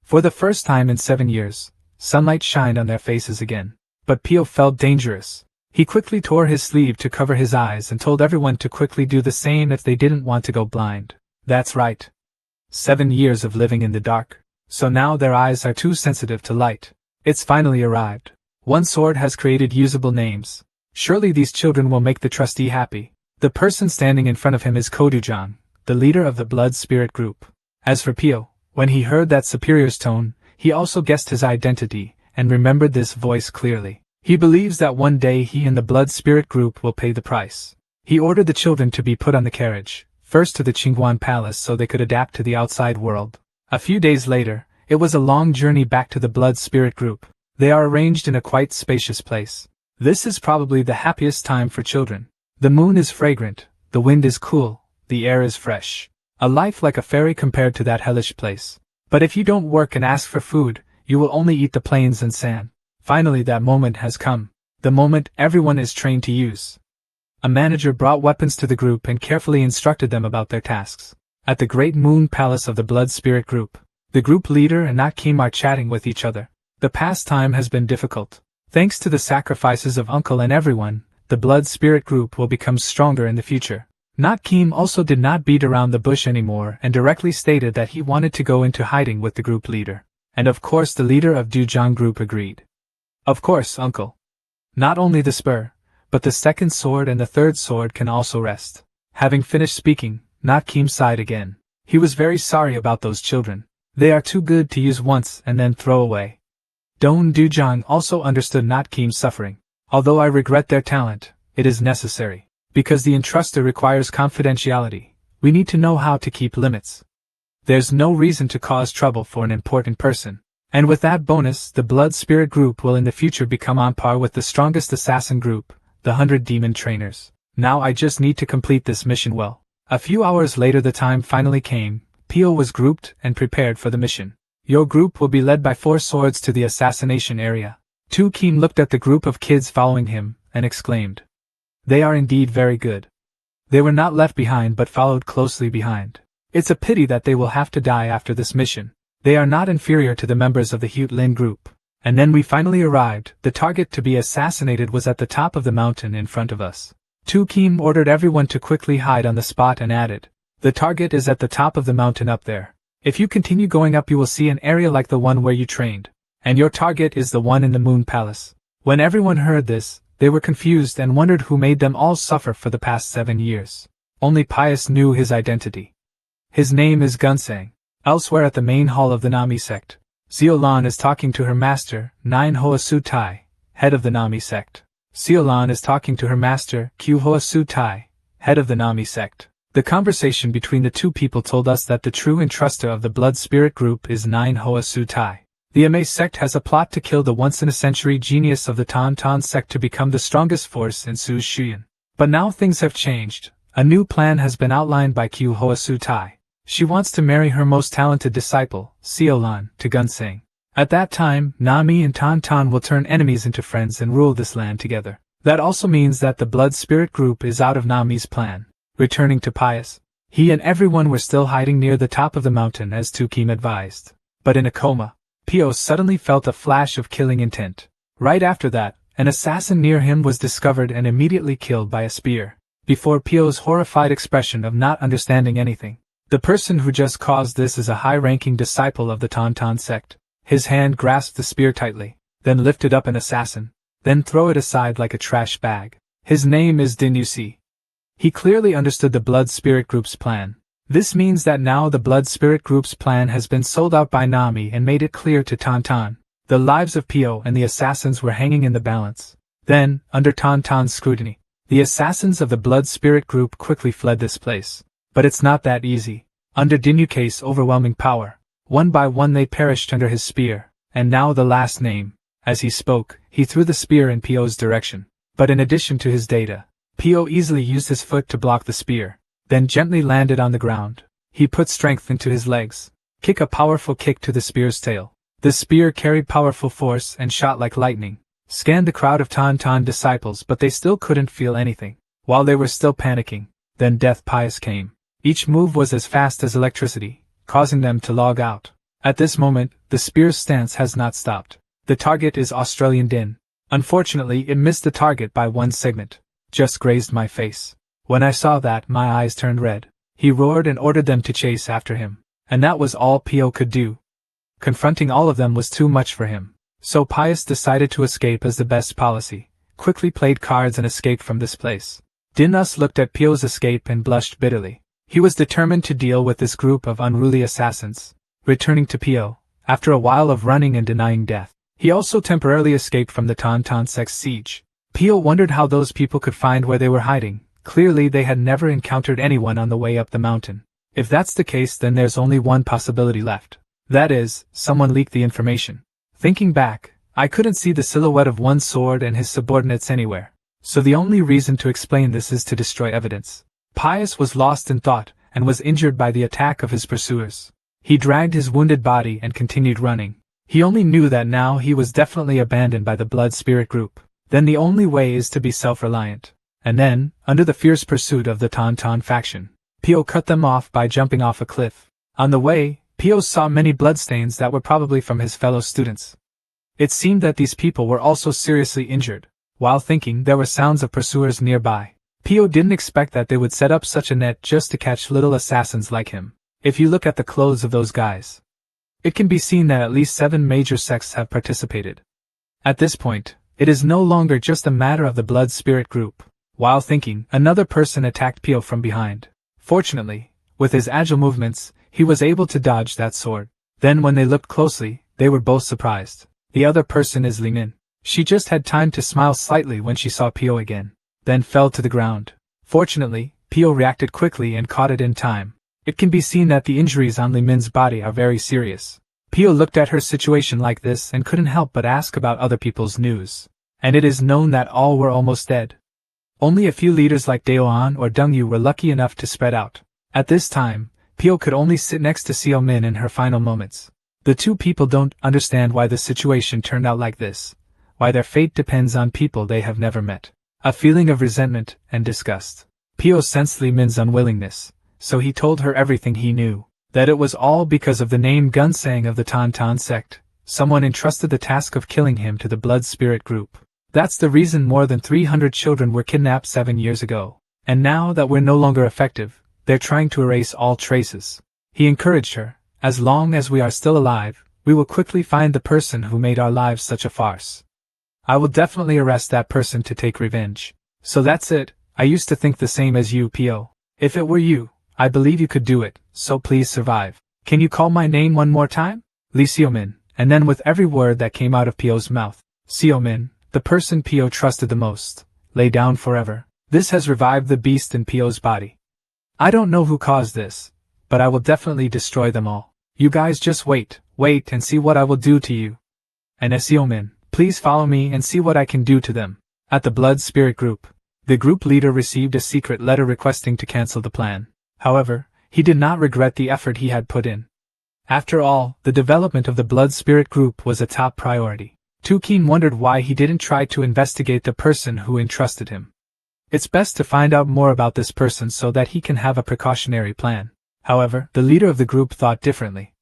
For the first time in 7 years, sunlight shined on their faces again. But Pio felt dangerous. He quickly tore his sleeve to cover his eyes and told everyone to quickly do the same if they didn't want to go blind. That's right. 7 years of living in the dark. So now their eyes are too sensitive to light. It's finally arrived. One sword has created usable names. Surely these children will make the trustee happy. The person standing in front of him is Kodujang, the leader of the blood spirit group. As for Pio, when he heard that superior's tone, he also guessed his identity, and remembered this voice clearly. He believes that one day he and the blood spirit group will pay the price. He ordered the children to be put on the carriage, first to the Qingguan Palace so they could adapt to the outside world. A few days later, it was a long journey back to the blood spirit group. They are arranged in a quite spacious place. This is probably the happiest time for children. The moon is fragrant, the wind is cool, the air is fresh. A life like a fairy compared to that hellish place. But if you don't work and ask for food, you will only eat the plains and sand. Finally that moment has come. The moment everyone is trained to use. A manager brought weapons to the group and carefully instructed them about their tasks. At the great moon palace of the blood spirit group, the group leader and Nakim are chatting with each other. The past time has been difficult. Thanks to the sacrifices of Uncle and everyone, the blood spirit group will become stronger in the future. Nakim also did not beat around the bush anymore and directly stated that he wanted to go into hiding with the group leader. And of course the leader of Dujang group agreed. Of course, Uncle. Not only the spur, but the second sword and the third sword can also rest. Having finished speaking, Nakim sighed again. He was very sorry about those children. They are too good to use once and then throw away. Don Dujang also understood Natkim's suffering. Although I regret their talent, it is necessary. Because the entruster requires confidentiality, we need to know how to keep limits. There's no reason to cause trouble for an important person. And with that bonus, the blood spirit group will in the future become on par with the strongest assassin group, the 100 demon trainers. Now I just need to complete this mission well. A few hours later the time finally came. Pio was grouped and prepared for the mission. Your group will be led by 4 swords to the assassination area. Kim looked at the group of kids following him, and exclaimed. They are indeed very good. They were not left behind but followed closely behind. It's a pity that they will have to die after this mission. They are not inferior to the members of the Hute Lin group. And then we finally arrived. The target to be assassinated was at the top of the mountain in front of us. Kim ordered everyone to quickly hide on the spot and added. The target is at the top of the mountain up there. If you continue going up you will see an area like the one where you trained. And your target is the one in the Moon Palace. When everyone heard this, they were confused and wondered who made them all suffer for the past 7 years. Only Pius knew his identity. His name is Gunsang. Elsewhere at the main hall of the Nami sect, Xiaolan is talking to her master, Nine Hoa Su Tai, head of the Nami sect. Xiaolan is talking to her master, Q Hoa Su Tai, head of the Nami sect. The conversation between the two people told us that the true entruster of the blood spirit group is Nine Hoa Su Tai. The MA sect has a plot to kill the once-in-a-century genius of the Tan sect to become the strongest force in Su's Shuyan. But now things have changed. A new plan has been outlined by Q Hoasu Tai. She wants to marry her most talented disciple, Seolan, to Gunsang. At that time, Nami and Tan will turn enemies into friends and rule this land together. That also means that the Blood Spirit group is out of Nami's plan. Returning to Pius, he and everyone were still hiding near the top of the mountain as Tukim advised. But in a coma, Pio suddenly felt a flash of killing intent. Right after that, an assassin near him was discovered and immediately killed by a spear. Before Pio's horrified expression of not understanding anything, the person who just caused this is a high-ranking disciple of the Tan sect. His hand grasped the spear tightly, then lifted up an assassin, then throw it aside like a trash bag. His name is Din Yusi. He clearly understood the Blood Spirit Group's plan. This means that now the Blood Spirit Group's plan has been sold out by Nami and made it clear to Tan. The lives of Pio and the assassins were hanging in the balance. Then, under Tan's scrutiny, the assassins of the Blood Spirit Group quickly fled this place. But it's not that easy. Under Dinyuke's overwhelming power, one by one they perished under his spear, and now the last name. As he spoke, he threw the spear in Pio's direction. But in addition to his data, Pio easily used his foot to block the spear, then gently landed on the ground. He put strength into his legs. Kick a powerful kick to the spear's tail. The spear carried powerful force and shot like lightning. Scanned the crowd of Tan disciples, but they still couldn't feel anything. While they were still panicking, then Death Pius came. Each move was as fast as electricity, causing them to log out. At this moment, the spear's stance has not stopped. The target is Australian Din. Unfortunately, it missed the target by one segment. Just grazed my face. When I saw that, my eyes turned red. He roared and ordered them to chase after him. And that was all Pio could do. Confronting all of them was too much for him. So Pius decided to escape as the best policy. Quickly played cards and escaped from this place. Dinus looked at Pio's escape and blushed bitterly. He was determined to deal with this group of unruly assassins. Returning to Pio, after a while of running and denying death, he also temporarily escaped from the Tan sect's siege. Pio wondered how those people could find where they were hiding. Clearly they had never encountered anyone on the way up the mountain. If that's the case, then there's only one possibility left. That is, someone leaked the information. Thinking back, I couldn't see the silhouette of one sword and his subordinates anywhere. So the only reason to explain this is to destroy evidence. Pius was lost in thought, and was injured by the attack of his pursuers. He dragged his wounded body and continued running. He only knew that now he was definitely abandoned by the Blood Spirit Group. Then the only way is to be self-reliant. And then, under the fierce pursuit of the Tan faction, Pio cut them off by jumping off a cliff. On the way, Pio saw many bloodstains that were probably from his fellow students. It seemed that these people were also seriously injured. While thinking, there were sounds of pursuers nearby. Pio didn't expect that they would set up such a net just to catch little assassins like him. If you look at the clothes of those guys, it can be seen that at least 7 major sects have participated. At this point, it is no longer just a matter of the Blood Spirit Group. While thinking, another person attacked Pio from behind. Fortunately, with his agile movements, he was able to dodge that sword. Then when they looked closely, they were both surprised. The other person is Li Min. She just had time to smile slightly when she saw Pio again, then fell to the ground. Fortunately, Pio reacted quickly and caught it in time. It can be seen that the injuries on Li Min's body are very serious. Pio looked at her situation like this and couldn't help but ask about other people's news. And it is known that all were almost dead. Only a few leaders like Daoan or Dongyu were lucky enough to spread out. At this time, Pio could only sit next to Seo Min in her final moments. The two people don't understand why the situation turned out like this, why their fate depends on people they have never met. A feeling of resentment and disgust. Pio sensed Li Min's unwillingness, so he told her everything he knew, that it was all because of the name Gunsang of the Tan sect. Someone entrusted the task of killing him to the Blood Spirit Group. That's the reason more than 300 children were kidnapped 7 years ago. And now that we're no longer effective, they're trying to erase all traces. He encouraged her, as long as we are still alive, we will quickly find the person who made our lives such a farce. I will definitely arrest that person to take revenge. So that's it. I used to think the same as you, Pio. If it were you, I believe you could do it, so please survive. Can you call my name one more time? Lee Seomin. And then with every word that came out of Pio's mouth, Seomin, the person Pio trusted the most, lay down forever. This has revived the beast in Pio's body. I don't know who caused this, but I will definitely destroy them all. You guys just wait, Wait and see what I will do to you. And Esiomin, please follow me and see what I can do to them. At the Blood Spirit Group, the group leader received a secret letter requesting to cancel the plan. However, he did not regret the effort he had put in. After all, the development of the Blood Spirit Group was a top priority. Tukin wondered why he didn't try to investigate the person who entrusted him. It's best to find out more about this person so that he can have a precautionary plan. However, the leader of the group thought differently.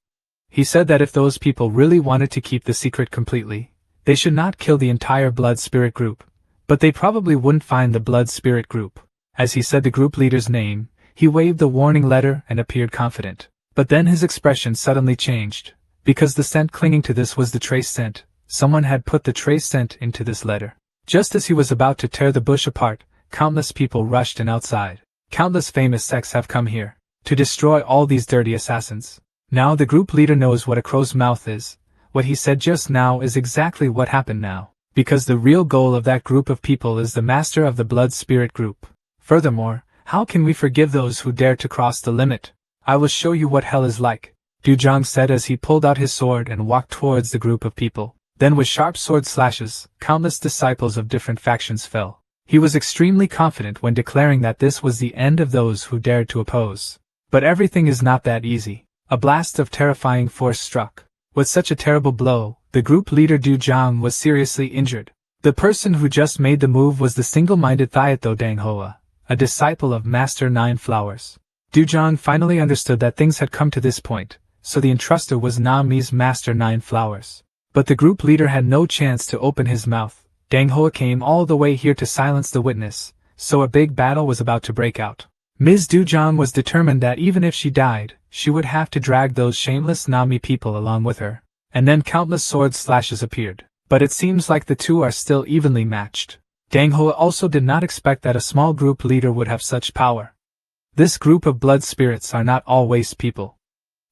He said that if those people really wanted to keep the secret completely, they should not kill the entire Blood Spirit Group, but they probably wouldn't find the Blood Spirit Group. As he said the group leader's name, he waved the warning letter and appeared confident. But then his expression suddenly changed, because the scent clinging to this was the trace scent. Someone had put the trace scent into this letter. Just as he was about to tear the bush apart, countless people rushed in outside. Countless famous sects have come here to destroy all these dirty assassins. Now the group leader knows what a crow's mouth is. What he said just now is exactly what happened now, because the real goal of that group of people is the master of the Blood Spirit Group. Furthermore, how can we forgive those who dare to cross the limit? I will show you what hell is like, Dujang said as he pulled out his sword and walked towards the group of people. Then with sharp sword slashes, countless disciples of different factions fell. He was extremely confident when declaring that this was the end of those who dared to oppose. But everything is not that easy. A blast of terrifying force struck. With such a terrible blow, the group leader Dujang was seriously injured. The person who just made the move was the single-minded Thayato Danghoa, a disciple of Master Nine Flowers. Dujang finally understood that things had come to this point, so the entruster was Nami's Master Nine Flowers. But the group leader had no chance to open his mouth. Danghoa came all the way here to silence the witness, so a big battle was about to break out. Ms. Dujang was determined that even if she died, she would have to drag those shameless Nami people along with her. And then countless sword slashes appeared. But it seems like the two are still evenly matched. Danghoa also did not expect that a small group leader would have such power. This group of blood spirits are not all waste people.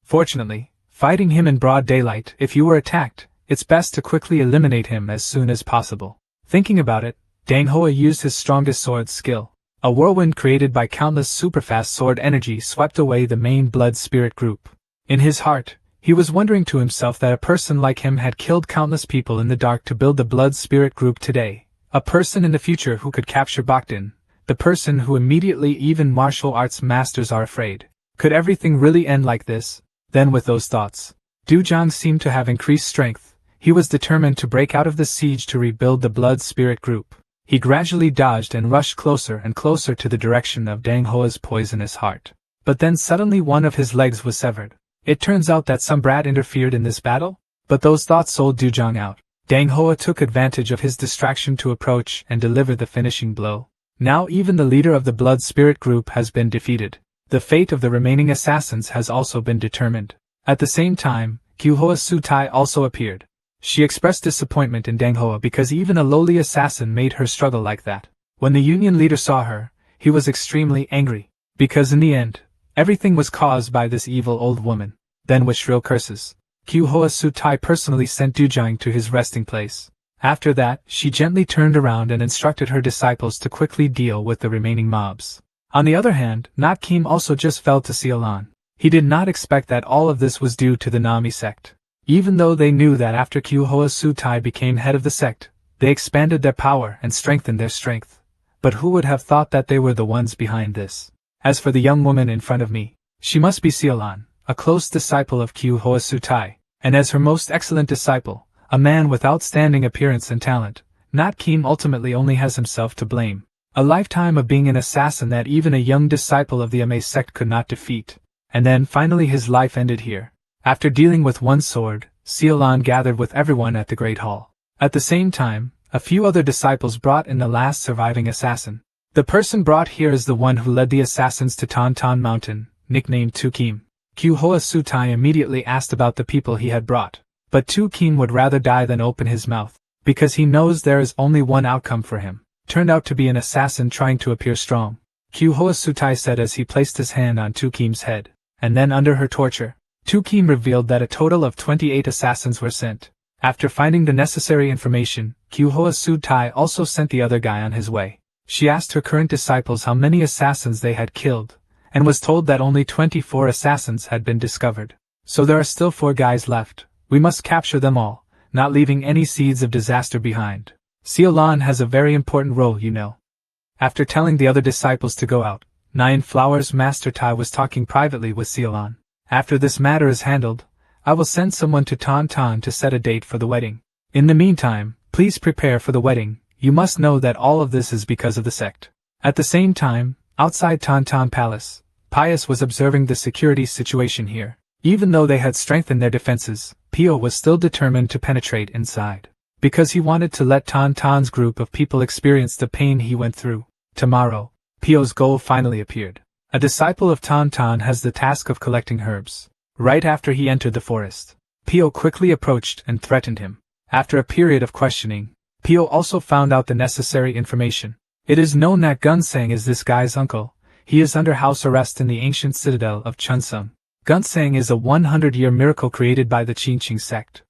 Fortunately, fighting him in broad daylight, if you were attacked, it's best to quickly eliminate him as soon as possible. Thinking about it, Danghoa used his strongest sword skill. A whirlwind created by countless superfast sword energy swept away the main blood spirit group. In his heart, he was wondering to himself that a person like him had killed countless people in the dark to build the blood spirit group today. A person in the future who could capture Bakhtin. The person who immediately even martial arts masters are afraid. Could everything really end like this? Then with those thoughts, Dujang seemed to have increased strength. He was determined to break out of the siege to rebuild the blood spirit group. He gradually dodged and rushed closer and closer to the direction of Danghoa's poisonous heart. But then suddenly one of his legs was severed. It turns out that some brat interfered in this battle? But those thoughts sold Dujang out. Danghoa took advantage of his distraction to approach and deliver the finishing blow. Now even the leader of the blood spirit group has been defeated. The fate of the remaining assassins has also been determined. At the same time, Kyuhoa Sutai also appeared. She expressed disappointment in Danghoa because even a lowly assassin made her struggle like that. When the union leader saw her, he was extremely angry, because in the end, everything was caused by this evil old woman. Then with shrill curses, Kyuhoa Sutai personally sent Dujang to his resting place. After that, she gently turned around and instructed her disciples to quickly deal with the remaining mobs. On the other hand, Not Kim also just fell to Sealan. He did not expect that all of this was due to the Nami sect. Even though they knew that after Kyuhoa Sutai became head of the sect, they expanded their power and strengthened their strength. But who would have thought that they were the ones behind this? As for the young woman in front of me, she must be Sealan, a close disciple of Kyuhoa Sutai, and as her most excellent disciple, a man with outstanding appearance and talent, Not Kim ultimately only has himself to blame. A lifetime of being an assassin that even a young disciple of the Ame sect could not defeat. And then finally his life ended here. After dealing with one sword, Sealan gathered with everyone at the Great Hall. At the same time, a few other disciples brought in the last surviving assassin. The person brought here is the one who led the assassins to Tantan Mountain, nicknamed Tukim. Kyuhoa Sutai immediately asked about the people he had brought. But Tukim would rather die than open his mouth, because he knows there is only one outcome for him. Turned out to be an assassin trying to appear strong. Kyuhoa Sutai said as he placed his hand on Tukim's head. And then under her torture, Tukim revealed that a total of 28 assassins were sent. After finding the necessary information, Kyuhoa Sutai also sent the other guy on his way. She asked her current disciples how many assassins they had killed, and was told that only 24 assassins had been discovered. So there are still 4 guys left, We must capture them all, not leaving any seeds of disaster behind. Seolan has a very important role, you know. After telling the other disciples to go out, Nine Flowers Master Tai was talking privately with Seolan. After this matter is handled, I will send someone to Tauntaun to set a date for the wedding. In the meantime, please prepare for the wedding. You must know that all of this is because of the sect. At the same time, outside Tauntaun Palace, Pius was observing the security situation here. Even though they had strengthened their defenses, Pio was still determined to penetrate inside. Because he wanted to let Tauntaun's group of people experience the pain he went through. Tomorrow, Pio's goal finally appeared. A disciple of Tauntaun has the task of collecting herbs. Right after he entered the forest, Pio quickly approached and threatened him. After a period of questioning, Pio also found out the necessary information. It is known that Gunsang is this guy's uncle. He is under house arrest in the ancient citadel of Chunsung. Gunsang is a 100-year miracle created by the Qingqing sect.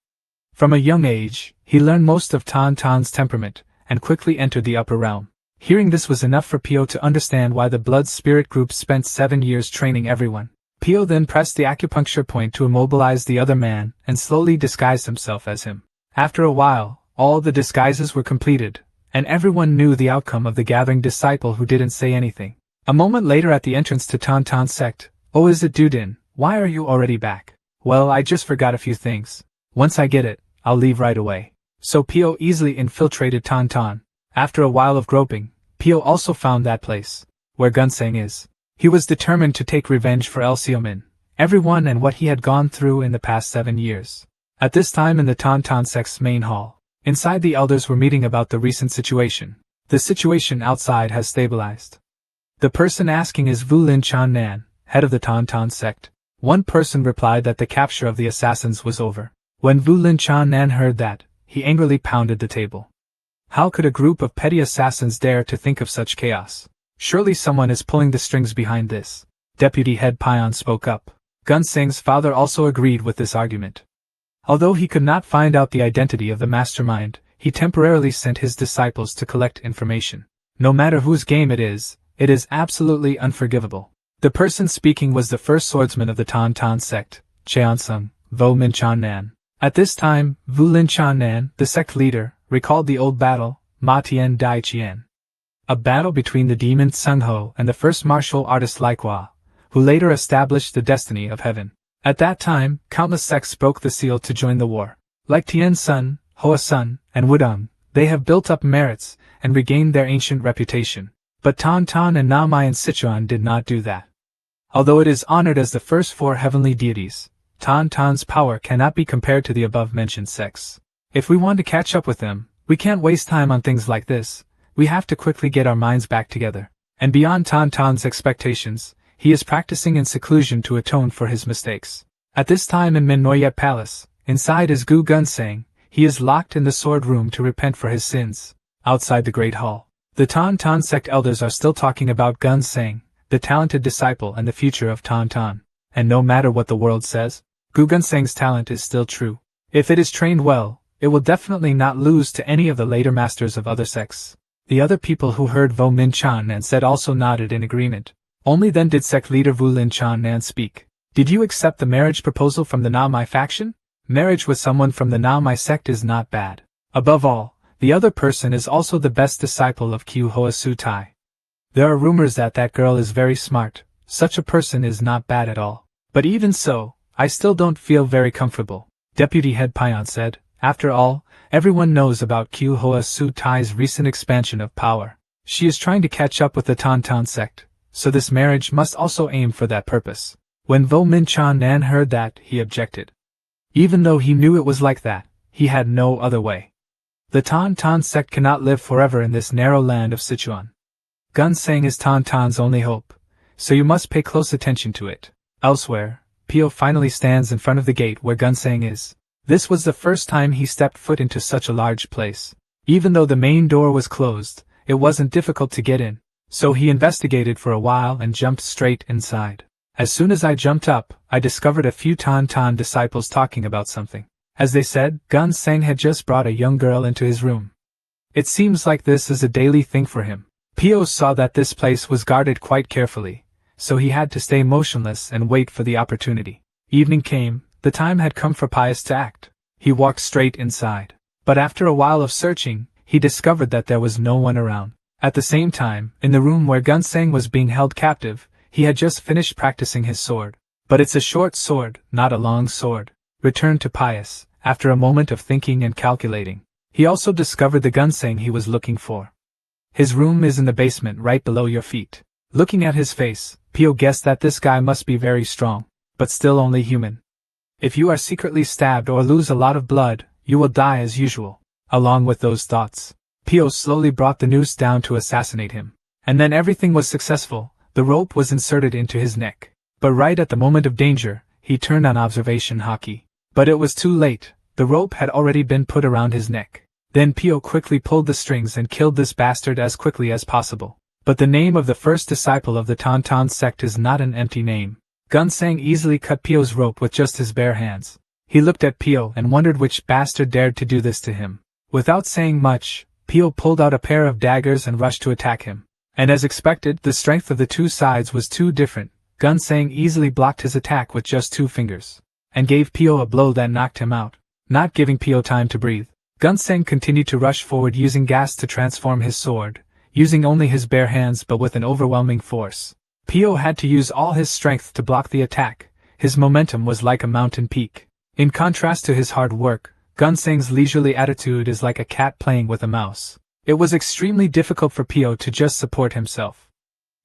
From a young age, he learned most of Tauntaun's temperament, and quickly entered the upper realm. Hearing this was enough for Pio to understand why the Blood Spirit group spent 7 years training everyone. Pio then pressed the acupuncture point to immobilize the other man, and slowly disguised himself as him. After a while, all the disguises were completed, and everyone knew the outcome of the gathering disciple who didn't say anything. A moment later at the entrance to Tauntaun sect, "Oh, is it Dudin? Why are you already back?" "Well, I just forgot a few things. Once I get it, I'll leave right away." So Pio easily infiltrated Tauntaun. After a while of groping, Pio also found that place, where Gunsang is. He was determined to take revenge for El Xiaomin, everyone and what he had gone through in the past 7 years. At this time in the Tauntaun sect's main hall, inside the elders were meeting about the recent situation. The situation outside has stabilized. The person asking is Vu Lin Chan Nan, head of the Tauntaun sect. One person replied that the capture of the assassins was over. When Vu Lin Chan Nan heard that, he angrily pounded the table. How could a group of petty assassins dare to think of such chaos? Surely someone is pulling the strings behind this. Deputy Head Pion spoke up. Gunsang's father also agreed with this argument. Although he could not find out the identity of the mastermind, he temporarily sent his disciples to collect information. No matter whose game it is absolutely unforgivable. The person speaking was the first swordsman of the Tauntaun sect, Cheonsung, Vo Min Chan Nan. At this time, Vu Lin Chan Nan, the sect leader, recalled the old battle, Ma Tian Dai Qian. A battle between the demon Sung Ho and the first martial artist Lai Qua, who later established the destiny of heaven. At that time, countless sects broke the seal to join the war. Like Tien Sun, Hoa Sun, and Wudong, they have built up merits and regained their ancient reputation. But Tauntaun and Namai and Sichuan did not do that. Although it is honored as the first 4 heavenly deities, Tauntaun's power cannot be compared to the above-mentioned sects. If we want to catch up with them, we can't waste time on things like this. We have to quickly get our minds back together. And beyond Tauntaun's expectations, he is practicing in seclusion to atone for his mistakes. At this time in Minnoyet Palace, inside is Gu Gunsang. He is locked in the sword room to repent for his sins. Outside the Great Hall, the Tauntaun sect elders are still talking about Gunsang, the talented disciple and the future of Tauntaun. And no matter what the world says, Gu Gunsang's talent is still true. If it is trained well, it will definitely not lose to any of the later masters of other sects. The other people who heard Vo Min Chan Nan said also nodded in agreement. Only then did sect leader Vu Lin Chan Nan speak. "Did you accept the marriage proposal from the Namai faction? Marriage with someone from the Namai sect is not bad. Above all, the other person is also the best disciple of Q Hoa Su Tai. There are rumors that that girl is very smart. Such a person is not bad at all. But even so, I still don't feel very comfortable," Deputy Head Pion said. "After all, everyone knows about Q Hoa Su Tai's recent expansion of power. She is trying to catch up with the Tauntaun sect, so this marriage must also aim for that purpose." When Vo Min Chan Nan heard that, he objected. Even though he knew it was like that, he had no other way. The Tauntaun sect cannot live forever in this narrow land of Sichuan. Gunsang is Tauntaun's only hope, so you must pay close attention to it. Elsewhere, Pio finally stands in front of the gate where Gunsang is. This was the first time he stepped foot into such a large place. Even though the main door was closed, it wasn't difficult to get in, so he investigated for a while and jumped straight inside. As soon as I jumped up, I discovered a few Tauntaun disciples talking about something. As they said, Gunsang had just brought a young girl into his room. It seems like this is a daily thing for him. Pio saw that this place was guarded quite carefully, so he had to stay motionless and wait for the opportunity. Evening came, the time had come for Pius to act. He walked straight inside. But after a while of searching, he discovered that there was no one around. At the same time, in the room where Gunsang was being held captive, he had just finished practicing his sword. But it's a short sword, not a long sword, returned to Pius, after a moment of thinking and calculating. He also discovered the Gunsang he was looking for. His room is in the basement right below your feet. Looking at his face, Pio guessed that this guy must be very strong, but still only human. If you are secretly stabbed or lose a lot of blood, you will die as usual. Along with those thoughts, Pio slowly brought the noose down to assassinate him. And then everything was successful. The rope was inserted into his neck. But right at the moment of danger, he turned on observation hockey. But it was too late. The rope had already been put around his neck. Then Pio quickly pulled the strings and killed this bastard as quickly as possible. But the name of the first disciple of the Tauntaun sect is not an empty name. Gunsang easily cut Pio's rope with just his bare hands. He looked at Pio and wondered which bastard dared to do this to him. Without saying much, Pio pulled out a pair of daggers and rushed to attack him. And as expected, the strength of the two sides was too different. Gunsang easily blocked his attack with just 2 fingers, and gave Pio a blow that knocked him out, not giving Pio time to breathe. Gunsang continued to rush forward using gas to transform his sword, using only his bare hands but with an overwhelming force. Pio had to use all his strength to block the attack. His momentum was like a mountain peak. In contrast to his hard work, Gunsang's leisurely attitude is like a cat playing with a mouse. It was extremely difficult for Pio to just support himself.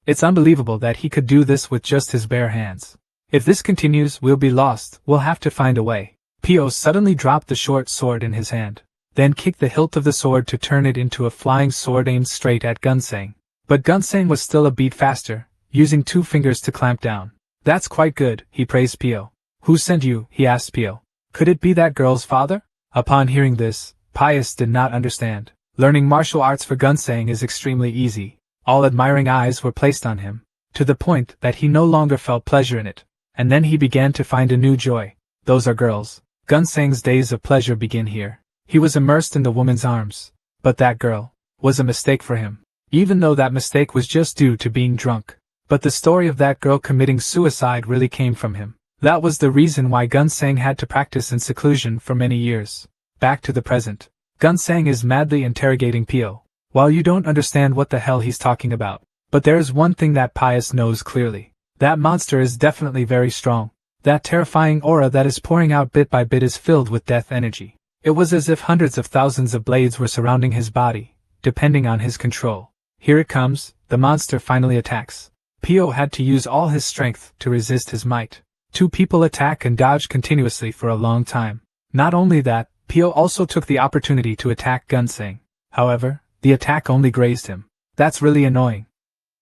It's unbelievable that he could do this with just his bare hands. If this continues, we'll be lost. We'll have to find a way. Pio suddenly dropped the short sword in his hand, then kicked the hilt of the sword to turn it into a flying sword aimed straight at Gunsang. But Gunsang was still a beat faster, using 2 fingers to clamp down. That's quite good, he praised Pio. Who sent you? He asked Pio. Could it be that girl's father? Upon hearing this, Pius did not understand. Learning martial arts for Gunsang is extremely easy. All admiring eyes were placed on him, to the point that he no longer felt pleasure in it. And then he began to find a new joy. Those are girls. Gunsang's days of pleasure begin here. He was immersed in the woman's arms. But that girl was a mistake for him. Even though that mistake was just due to being drunk. But the story of that girl committing suicide really came from him. That was the reason why Gunsang had to practice in seclusion for many years. Back to the present. Gunsang is madly interrogating Pio. While you don't understand what the hell he's talking about. But there is one thing that Pius knows clearly. That monster is definitely very strong. That terrifying aura that is pouring out bit by bit is filled with death energy. It was as if hundreds of thousands of blades were surrounding his body, depending on his control. Here it comes, the monster finally attacks. Pio had to use all his strength to resist his might. 2 people attack and dodge continuously for a long time. Not only that, Pio also took the opportunity to attack Gunsang. However, the attack only grazed him. That's really annoying.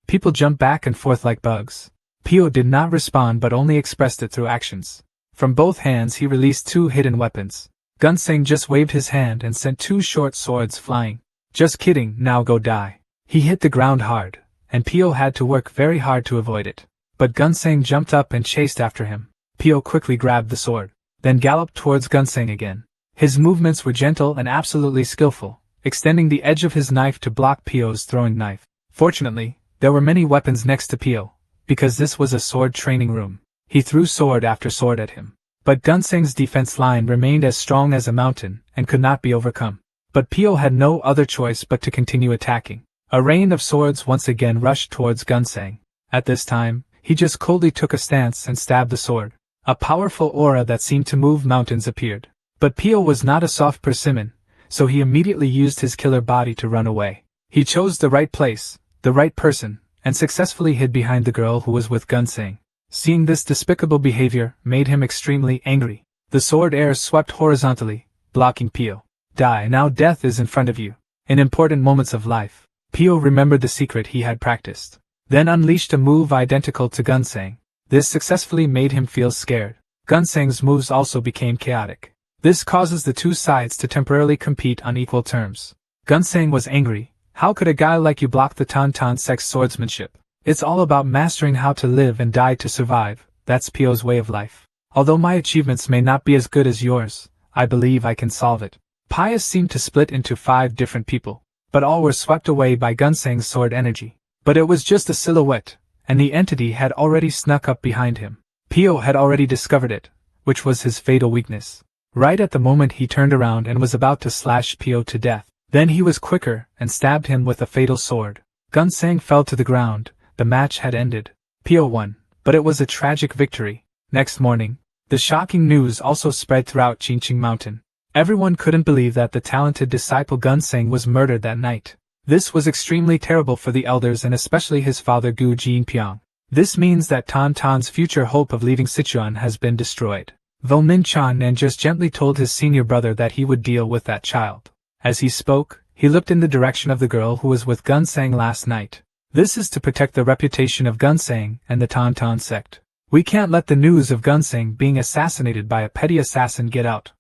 People jump back and forth like bugs. Pio did not respond but only expressed it through actions. From both hands he released 2 hidden weapons. Gunsang just waved his hand and sent 2 short swords flying. Just kidding, now go die. He hit the ground hard, and Pio had to work very hard to avoid it. But Gunsang jumped up and chased after him. Pio quickly grabbed the sword, then galloped towards Gunsang again. His movements were gentle and absolutely skillful, extending the edge of his knife to block Pio's throwing knife. Fortunately, there were many weapons next to Pio, because this was a sword training room. He threw sword after sword at him. But Gunsang's defense line remained as strong as a mountain and could not be overcome. But Pio had no other choice but to continue attacking. A rain of swords once again rushed towards Gunsang. At this time, he just coldly took a stance and stabbed the sword. A powerful aura that seemed to move mountains appeared. But Pio was not a soft persimmon, so he immediately used his killer body to run away. He chose the right place, the right person, and successfully hid behind the girl who was with Gunsang. Seeing this despicable behavior made him extremely angry. The sword air swept horizontally, blocking Pio. Die now, death is in front of you. In important moments of life, Pio remembered the secret he had practiced, then unleashed a move identical to Gunsang. This successfully made him feel scared. Gunsang's moves also became chaotic. This causes the 2 sides to temporarily compete on equal terms. Gunsang was angry. How could a guy like you block the Tauntaun sect's swordsmanship? It's all about mastering how to live and die to survive. That's Pio's way of life. Although my achievements may not be as good as yours, I believe I can solve it. Pius seemed to split into 5 different people, but all were swept away by Gunsang's sword energy. But it was just a silhouette, and the entity had already snuck up behind him. Pio had already discovered it, which was his fatal weakness. right at the moment he turned around and was about to slash Pio to death. Then he was quicker and stabbed him with a fatal sword. Gunsang fell to the ground. The match had ended. Pio won, but it was a tragic victory. Next morning, the shocking news also spread throughout Qingqing Mountain. Everyone couldn't believe that the talented disciple Gunsang was murdered that night. This was extremely terrible for the elders and especially his father Gu Jinpyong. This means that Tan Tan's future hope of leaving Sichuan has been destroyed. Though Min Chan just gently told his senior brother that he would deal with that child. As he spoke, he looked in the direction of the girl who was with Gunsang last night. This is to protect the reputation of Gunsang and the Tan Tan sect. We can't let the news of Gunsang being assassinated by a petty assassin get out.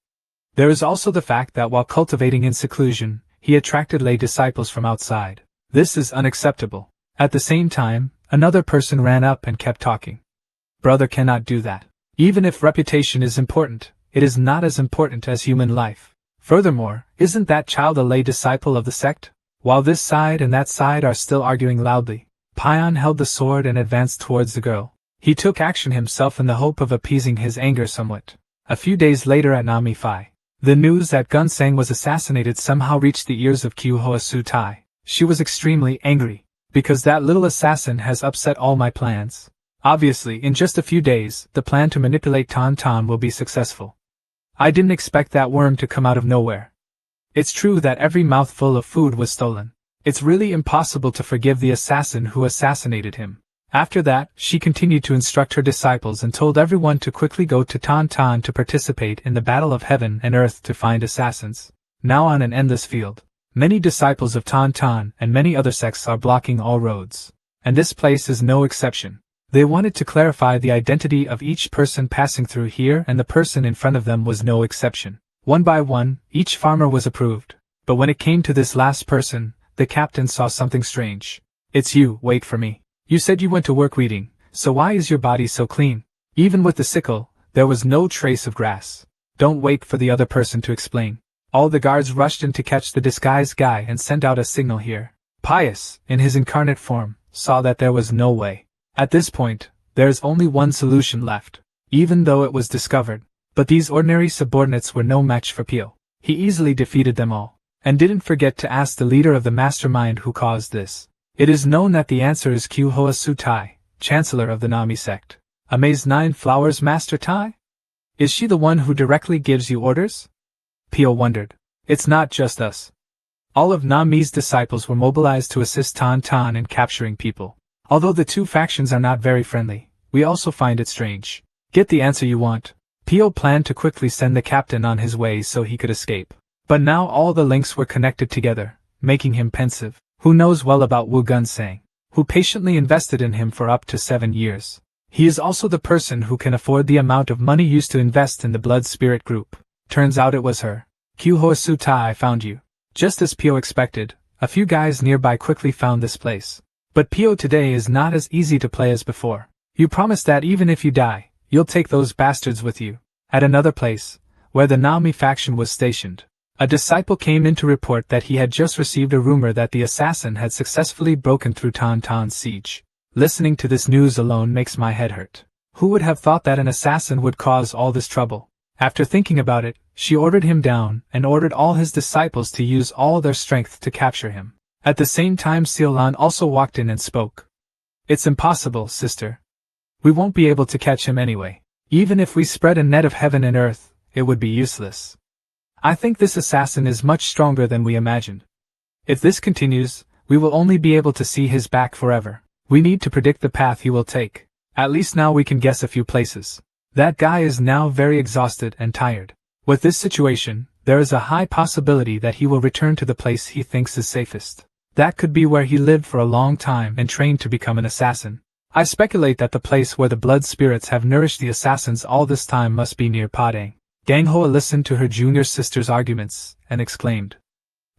There is also the fact that while cultivating in seclusion, he attracted lay disciples from outside. This is unacceptable. At the same time, another person ran up and kept talking. Brother cannot do that. Even if reputation is important, it is not as important as human life. Furthermore, isn't that child a lay disciple of the sect? While this side and that side are still arguing loudly, Pion held the sword and advanced towards the girl. He took action himself in the hope of appeasing his anger somewhat. A few days later at Nami Phi, the news that Gunsang was assassinated somehow reached the ears of Qiu Hoa Su Tai. She was extremely angry, because that little assassin has upset all my plans. Obviously, in just a few days, the plan to manipulate Tan Tan will be successful. I didn't expect that worm to come out of nowhere. It's true that every mouthful of food was stolen. It's really impossible to forgive the assassin who assassinated him. After that, she continued to instruct her disciples and told everyone to quickly go to Tan Tan to participate in the battle of heaven and earth to find assassins. Now on an endless field, many disciples of Tan Tan and many other sects are blocking all roads. And this place is no exception. They wanted to clarify the identity of each person passing through here, and the person in front of them was no exception. One by one, each farmer was approved. But when it came to this last person, the captain saw something strange. It's you, wait for me. You said you went to work reading, so why is your body so clean? Even with the sickle, there was no trace of grass. Don't wait for the other person to explain. All the guards rushed in to catch the disguised guy and sent out a signal here. Pius, in his incarnate form, saw that there was no way. At this point, there is only one solution left, even though it was discovered. But these ordinary subordinates were no match for Pio. He easily defeated them all, and didn't forget to ask the leader of the mastermind who caused this. It is known that the answer is Qiu Hoa Su Tai, Chancellor of the Nami sect. Amaze 9 Flowers Master Tai? Is she the one who directly gives you orders? Pio wondered. It's not just us. All of Nami's disciples were mobilized to assist Tan Tan in capturing people. Although the two factions are not very friendly, we also find it strange. Get the answer you want. Pio planned to quickly send the captain on his way so he could escape. But now all the links were connected together, making him pensive. Who knows well about Wu Gunsang, who patiently invested in him for up to 7 years. He is also the person who can afford the amount of money used to invest in the Blood Spirit group. Turns out it was her. Qiu Hoa Su Tai found you. Just as Pio expected, a few guys nearby quickly found this place. But Pio today is not as easy to play as before. You promised that even if you die, you'll take those bastards with you. At another place, where the Nami faction was stationed, a disciple came in to report that he had just received a rumor that the assassin had successfully broken through Tan Tan's siege. Listening to this news alone makes my head hurt. Who would have thought that an assassin would cause all this trouble? After thinking about it, she ordered him down and ordered all his disciples to use all their strength to capture him. At the same time, Sealan also walked in and spoke. It's impossible, sister. We won't be able to catch him anyway. Even if we spread a net of heaven and earth, it would be useless. I think this assassin is much stronger than we imagined. If this continues, we will only be able to see his back forever. We need to predict the path he will take. At least now we can guess a few places. That guy is now very exhausted and tired. With this situation, there is a high possibility that he will return to the place he thinks is safest. That could be where he lived for a long time and trained to become an assassin. I speculate that the place where the blood spirits have nourished the assassins all this time must be near Padang. Gang Hoa listened to her junior sister's arguments, and exclaimed.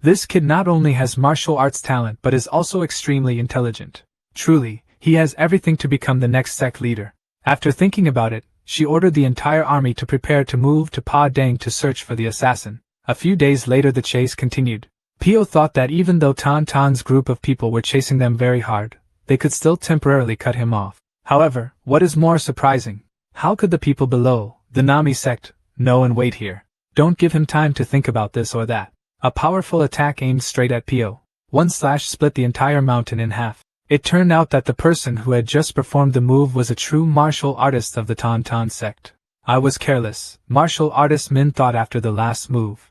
This kid not only has martial arts talent but is also extremely intelligent. Truly, he has everything to become the next sect leader. After thinking about it, she ordered the entire army to prepare to move to Padang to search for the assassin. A few days later the chase continued. Pio thought that even though Tan Tan's group of people were chasing them very hard, they could still temporarily cut him off. However, what is more surprising, how could the people below, the Nami sect, know and wait here? Don't give him time to think about this or that. A powerful attack aimed straight at Pio. One slash split the entire mountain in half. It turned out that the person who had just performed the move was a true martial artist of the Tan sect. I was careless, martial artist Min thought after the last move.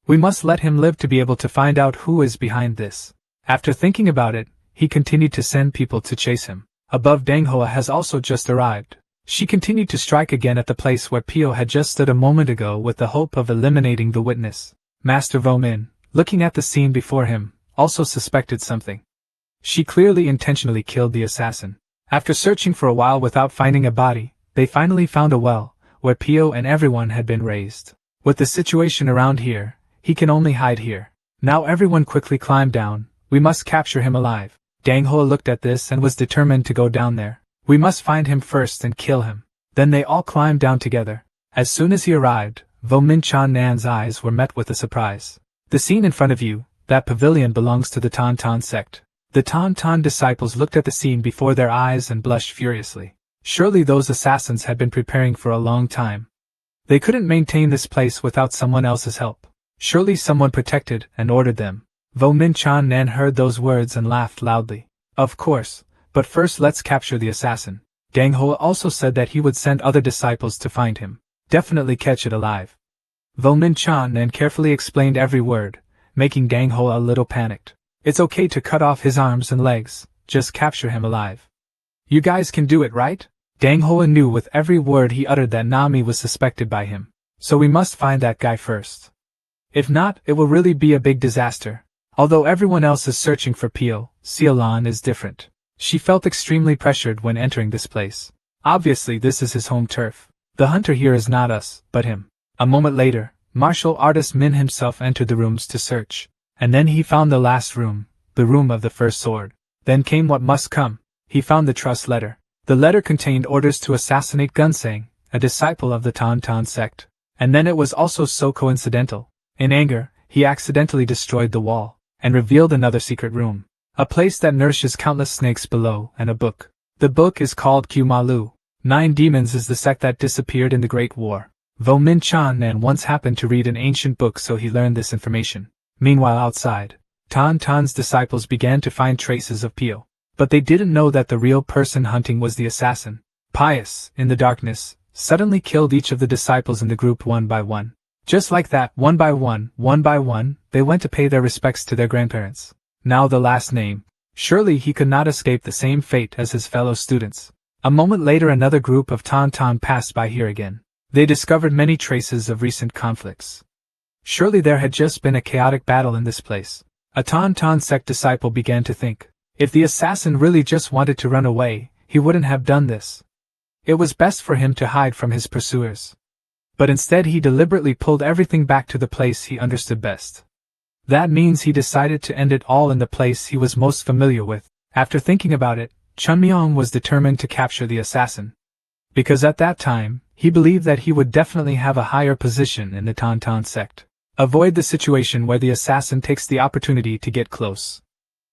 We must let him live to be able to find out who is behind this. After thinking about it, he continued to send people to chase him. Above, Danghua has also just arrived. She continued to strike again at the place where Pio had just stood a moment ago with the hope of eliminating the witness. Master Vomin, looking at the scene before him, also suspected something. She clearly intentionally killed the assassin. After searching for a while without finding a body, they finally found a well, where Pio and everyone had been raised. With the situation around here, he can only hide here. Now everyone quickly climbed down. We must capture him alive. Danghua looked at this and was determined to go down there. We must find him first and kill him. Then they all climbed down together. As soon as he arrived, Vomin Chan Nan's eyes were met with a surprise. The scene in front of you, that pavilion belongs to the Tan sect. The Tan disciples looked at the scene before their eyes and blushed furiously. Surely those assassins had been preparing for a long time. They couldn't maintain this place without someone else's help. Surely someone protected and ordered them. Vomin Chan Nan heard those words and laughed loudly. Of course, but first let's capture the assassin. Danghua also said that he would send other disciples to find him. Definitely catch it alive. Vomin Chan Nan carefully explained every word, making Danghua a little panicked. It's okay to cut off his arms and legs, just capture him alive. You guys can do it, right? Danghua knew with every word he uttered that Nami was suspected by him. So we must find that guy first. If not, it will really be a big disaster. Although everyone else is searching for Pio, Xiaolan is different. She felt extremely pressured when entering this place. Obviously this is his home turf. The hunter here is not us, but him. A moment later, martial artist Min himself entered the rooms to search. And then he found the last room, the room of the first sword. Then came what must come. He found the trust letter. The letter contained orders to assassinate Gunsang, a disciple of the Tan sect. And then it was also so coincidental. In anger, he accidentally destroyed the wall, and revealed another secret room. A place that nourishes countless snakes below, and a book. The book is called Kumalu. 9 Demons is the sect that disappeared in the Great War. Vomin Chan Nan once happened to read an ancient book, so he learned this information. Meanwhile outside, Tan's disciples began to find traces of Pio. But they didn't know that the real person hunting was the assassin. Pius, in the darkness, suddenly killed each of the disciples in the group one by one. Just like that, one by one, they went to pay their respects to their grandparents. Now the last name. Surely he could not escape the same fate as his fellow students. A moment later another group of Tan passed by here again. They discovered many traces of recent conflicts. Surely there had just been a chaotic battle in this place. A Tan sect disciple began to think. If the assassin really just wanted to run away, he wouldn't have done this. It was best for him to hide from his pursuers. But instead he deliberately pulled everything back to the place he understood best. That means he decided to end it all in the place he was most familiar with. After thinking about it, Chunmyong was determined to capture the assassin. Because at that time, he believed that he would definitely have a higher position in the Tan sect. Avoid the situation where the assassin takes the opportunity to get close.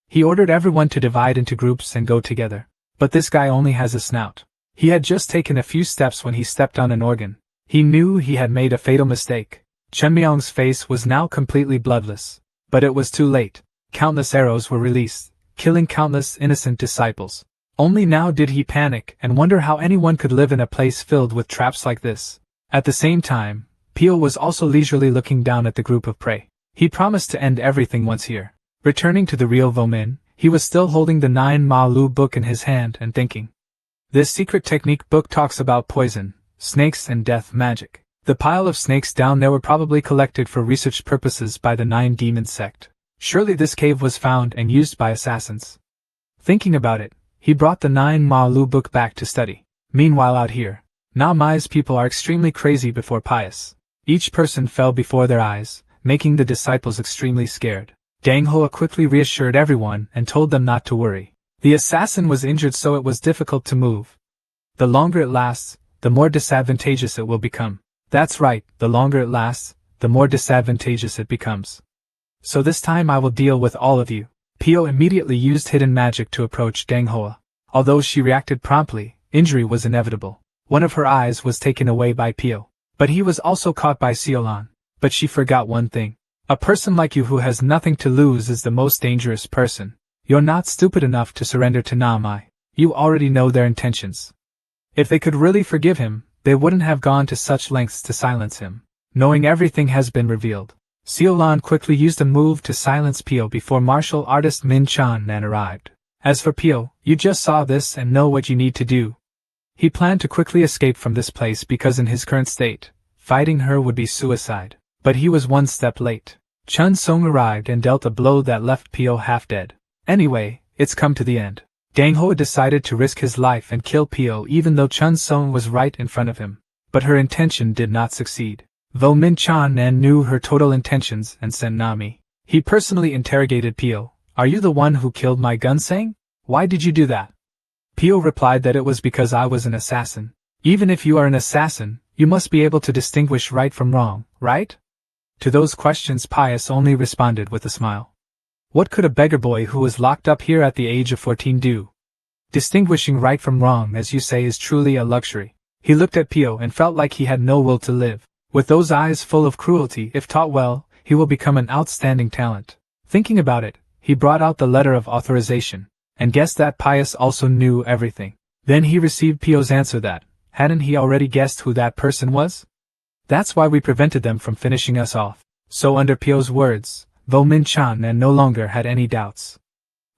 He ordered everyone to divide into groups and go together. But this guy only has a snout. He had just taken a few steps when he stepped on an organ. He knew he had made a fatal mistake. Chunmyong's face was now completely bloodless. But it was too late. Countless arrows were released, killing countless innocent disciples. Only now did he panic and wonder how anyone could live in a place filled with traps like this. At the same time, Pio was also leisurely looking down at the group of prey. He promised to end everything once here. Returning to the real Vomin, he was still holding the 9 Ma Lu book in his hand and thinking. This secret technique book talks about poison, snakes and death magic. The pile of snakes down there were probably collected for research purposes by the 9 Demon sect. Surely this cave was found and used by assassins. Thinking about it, he brought the 9 Ma Lu book back to study. Meanwhile out here, Na Mai's people are extremely crazy before Pius. Each person fell before their eyes, making the disciples extremely scared. Danghua quickly reassured everyone and told them not to worry. The assassin was injured, so it was difficult to move. The longer it lasts, the more disadvantageous it will become. That's right, the longer it lasts, the more disadvantageous it becomes. So this time I will deal with all of you. Pio immediately used hidden magic to approach Danghua. Although she reacted promptly, injury was inevitable. One of her eyes was taken away by Pio. But he was also caught by Xiaolan. but she forgot one thing. A person like you who has nothing to lose is the most dangerous person. You're not stupid enough to surrender to Namai. You already know their intentions. If they could really forgive him, they wouldn't have gone to such lengths to silence him. Knowing everything has been revealed, Seolan quickly used a move to silence Pio before martial artist Min Chan-nan arrived. As for Pio, you just saw this and know what you need to do. He planned to quickly escape from this place because in his current state, fighting her would be suicide. But he was one step late. Chun Song arrived and dealt a blow that left Pio half dead. Anyway, it's come to the end. Dang Ho decided to risk his life and kill Pio even though Chun Song was right in front of him. But her intention did not succeed. Though Min Chan-nan knew her total intentions and sent Nami. He personally interrogated Pio. Are you the one who killed my Gunsang? Why did you do that? Pio replied that it was because I was an assassin. Even if you are an assassin, you must be able to distinguish right from wrong, right? To those questions Pius only responded with a smile. What could a beggar boy who was locked up here at the age of 14 do? Distinguishing right from wrong, as you say, is truly a luxury. He looked at Pio and felt like he had no will to live. With those eyes full of cruelty, if taught well, he will become an outstanding talent. Thinking about it, he brought out the letter of authorization, and guessed that Pius also knew everything. Then he received Pio's answer that, hadn't he already guessed who that person was? That's why we prevented them from finishing us off. So under Pio's words, though Min Chan-nan no longer had any doubts.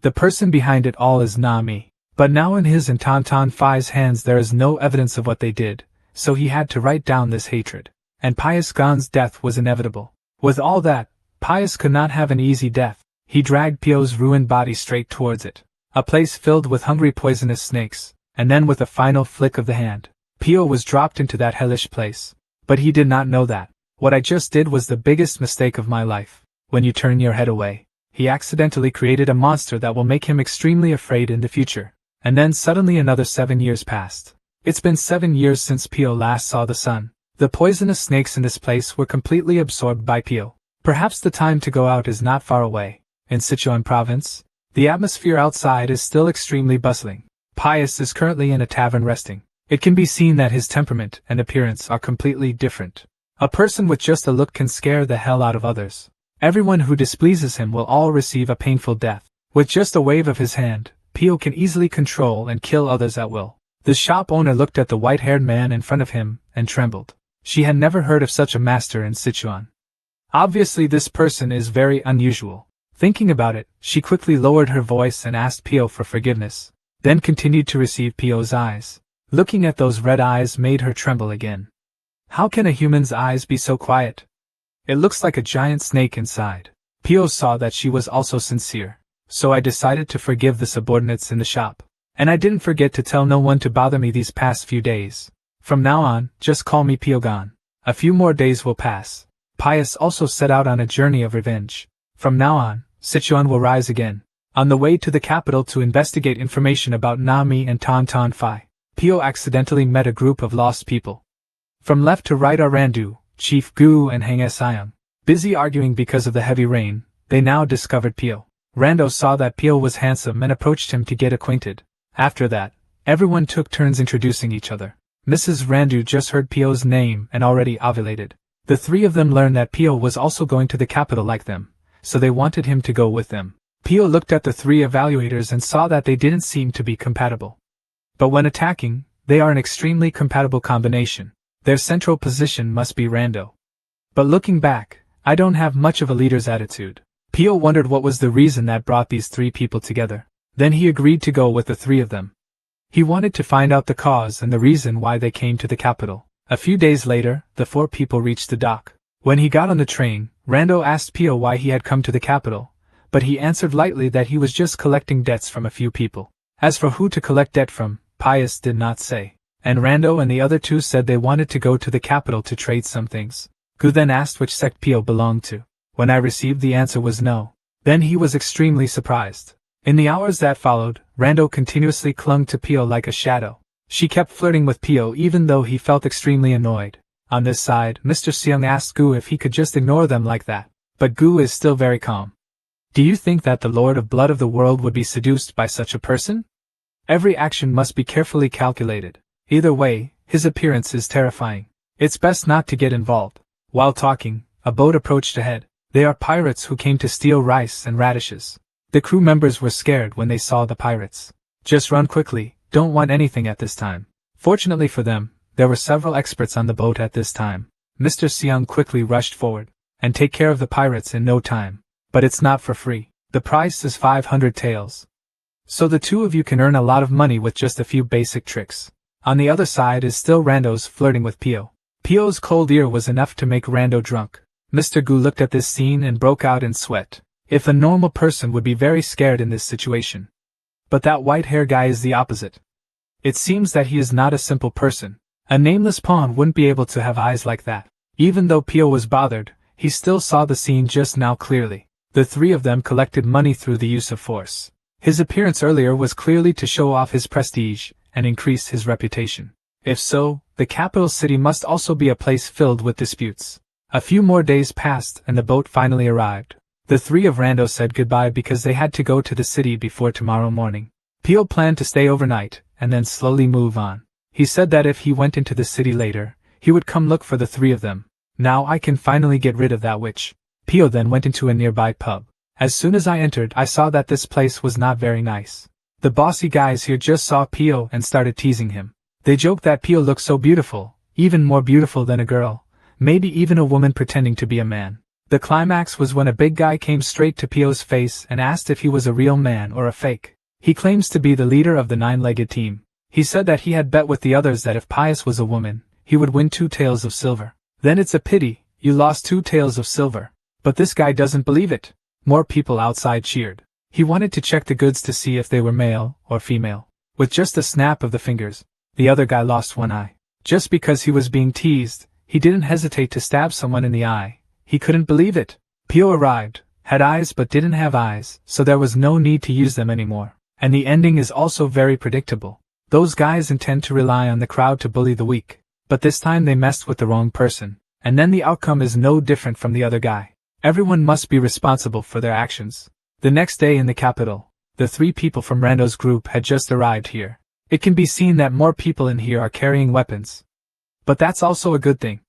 The person behind it all is Nami. But now in his and Tan Phai's hands there is no evidence of what they did, so he had to write down this hatred. And Pius Gan's death was inevitable. With all that, Pius could not have an easy death. He dragged Pio's ruined body straight towards it. A place filled with hungry poisonous snakes, and then with a final flick of the hand, Pio was dropped into that hellish place. But he did not know that. What I just did was the biggest mistake of my life. When you turn your head away, he accidentally created a monster that will make him extremely afraid in the future. And then suddenly another 7 years passed. It's been 7 years since Pio last saw the sun. The poisonous snakes in this place were completely absorbed by Pio. Perhaps the time to go out is not far away. In Sichuan province, the atmosphere outside is still extremely bustling. Pius is currently in a tavern resting. It can be seen that his temperament and appearance are completely different. A person with just a look can scare the hell out of others. Everyone who displeases him will all receive a painful death. With just a wave of his hand, Pio can easily control and kill others at will. The shop owner looked at the white-haired man in front of him and trembled. She had never heard of such a master in Sichuan. Obviously this person is very unusual. Thinking about it, she quickly lowered her voice and asked Pio for forgiveness, then continued to receive Pio's eyes. Looking at those red eyes made her tremble again. How can a human's eyes be so quiet? It looks like a giant snake inside. Pio saw that she was also sincere, so I decided to forgive the subordinates in the shop. And I didn't forget to tell no one to bother me these past few days. From now on, just call me Piogan. A few more days will pass. Pius also set out on a journey of revenge. From now on, Sichuan will rise again. On the way to the capital to investigate information about Nami and Tan Phai, Pio accidentally met a group of lost people. From left to right are Randu, Chief Gu and Hang Siam. Busy arguing because of the heavy rain, they now discovered Pio. Rando saw that Pio was handsome and approached him to get acquainted. After that, everyone took turns introducing each other. Mrs. Randu just heard Pio's name and already ovulated. The three of them learned that Pio was also going to the capital like them, so they wanted him to go with them. Pio looked at the three evaluators and saw that they didn't seem to be compatible. But when attacking, they are an extremely compatible combination. Their central position must be Rando. But looking back, I don't have much of a leader's attitude. Pio wondered what was the reason that brought these three people together. Then he agreed to go with the three of them. He wanted to find out the cause and the reason why they came to the capital. A few days later, the four people reached the dock. When he got on the train, Rando asked Pio why he had come to the capital, but he answered lightly that he was just collecting debts from a few people. As for who to collect debt from, Pius did not say. And Rando and the other two said they wanted to go to the capital to trade some things. Gu then asked which sect Pio belonged to. When I received the answer was no. Then he was extremely surprised. In the hours that followed, Rando continuously clung to Pio like a shadow. She kept flirting with Pio even though he felt extremely annoyed. On this side, Mr. Seung asked Gu if he could just ignore them like that, but Gu is still very calm. Do you think that the Lord of Blood of the world would be seduced by such a person? Every action must be carefully calculated. Either way, his appearance is terrifying. It's best not to get involved. While talking, a boat approached ahead. They are pirates who came to steal rice and radishes. The crew members were scared when they saw the pirates. Just run quickly, don't want anything at this time. Fortunately for them, there were several experts on the boat at this time. Mr. Seung quickly rushed forward and take care of the pirates in no time. But it's not for free. The price is 500 taels. So the two of you can earn a lot of money with just a few basic tricks. On the other side is still Rando's flirting with Pio. Pio's cold ear was enough to make Rando drunk. Mr. Gu looked at this scene and broke out in sweat. If a normal person would be very scared in this situation. But that white hair guy is the opposite. It seems that he is not a simple person. A nameless pawn wouldn't be able to have eyes like that. Even though Pio was bothered, he still saw the scene just now clearly. The three of them collected money through the use of force. His appearance earlier was clearly to show off his prestige and increase his reputation. If so, the capital city must also be a place filled with disputes. A few more days passed and the boat finally arrived. The three of Rando said goodbye because they had to go to the city before tomorrow morning. Pio planned to stay overnight and then slowly move on. He said that if he went into the city later, he would come look for the three of them. Now I can finally get rid of that witch. Pio then went into a nearby pub. As soon as I entered, I saw that this place was not very nice. The bossy guys here just saw Pio and started teasing him. They joked that Pio looked so beautiful, even more beautiful than a girl, maybe even a woman pretending to be a man. The climax was when a big guy came straight to Pio's face and asked if he was a real man or a fake. He claims to be the leader of the nine-legged team. He said that he had bet with the others that if Pius was a woman, he would win 2 taels of silver. Then it's a pity, you lost 2 taels of silver. But this guy doesn't believe it. More people outside cheered. He wanted to check the goods to see if they were male or female. With just a snap of the fingers, the other guy lost one eye. Just because he was being teased, he didn't hesitate to stab someone in the eye. He couldn't believe it. Pio arrived, had eyes but didn't have eyes, so there was no need to use them anymore. And the ending is also very predictable. Those guys intend to rely on the crowd to bully the weak. But this time they messed with the wrong person. And then the outcome is no different from the other guy. Everyone must be responsible for their actions. The next day in the capital, the 3 people from Rando's group had just arrived here. It can be seen that more people in here are carrying weapons. But that's also a good thing.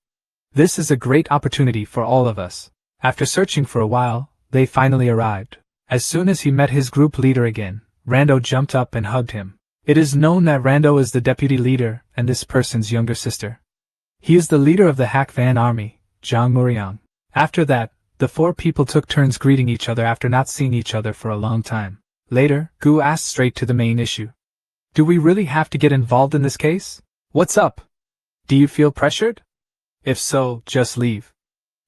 This is a great opportunity for all of us. After searching for a while, they finally arrived. As soon as he met his group leader again, Rando jumped up and hugged him. It is known that Rando is the deputy leader and this person's younger sister. He is the leader of the Hak Van army, Jang Muriang. After that, the 4 people took turns greeting each other after not seeing each other for a long time. Later, Gu asked straight to the main issue. Do we really have to get involved in this case? What's up? Do you feel pressured? If so, just leave.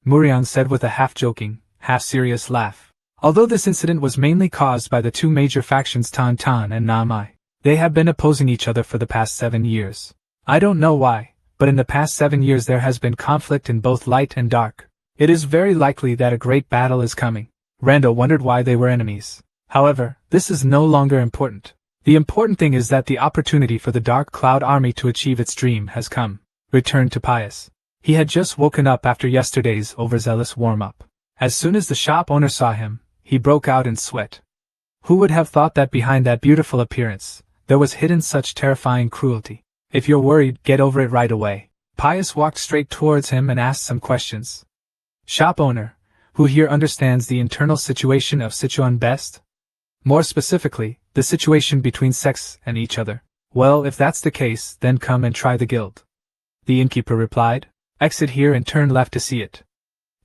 Muriang said with a half-joking, half-serious laugh. Although this incident was mainly caused by the 2 major factions Tan Tan and Namai, they have been opposing each other for the past 7 years. I don't know why, but in the past 7 years there has been conflict in both light and dark. It is very likely that a great battle is coming. Rando wondered why they were enemies. However, this is no longer important. The important thing is that the opportunity for the Dark Cloud Army to achieve its dream has come. Returned to Pius. He had just woken up after yesterday's overzealous warm-up. As soon as the shop owner saw him, he broke out in sweat. Who would have thought that behind that beautiful appearance, there was hidden such terrifying cruelty? If you're worried, get over it right away. Pius walked straight towards him and asked some questions. Shop owner, who here understands the internal situation of Sichuan best? More specifically, the situation between sects and each other. Well, if that's the case, then come and try the guild. The innkeeper replied. Exit here and turn left to see it.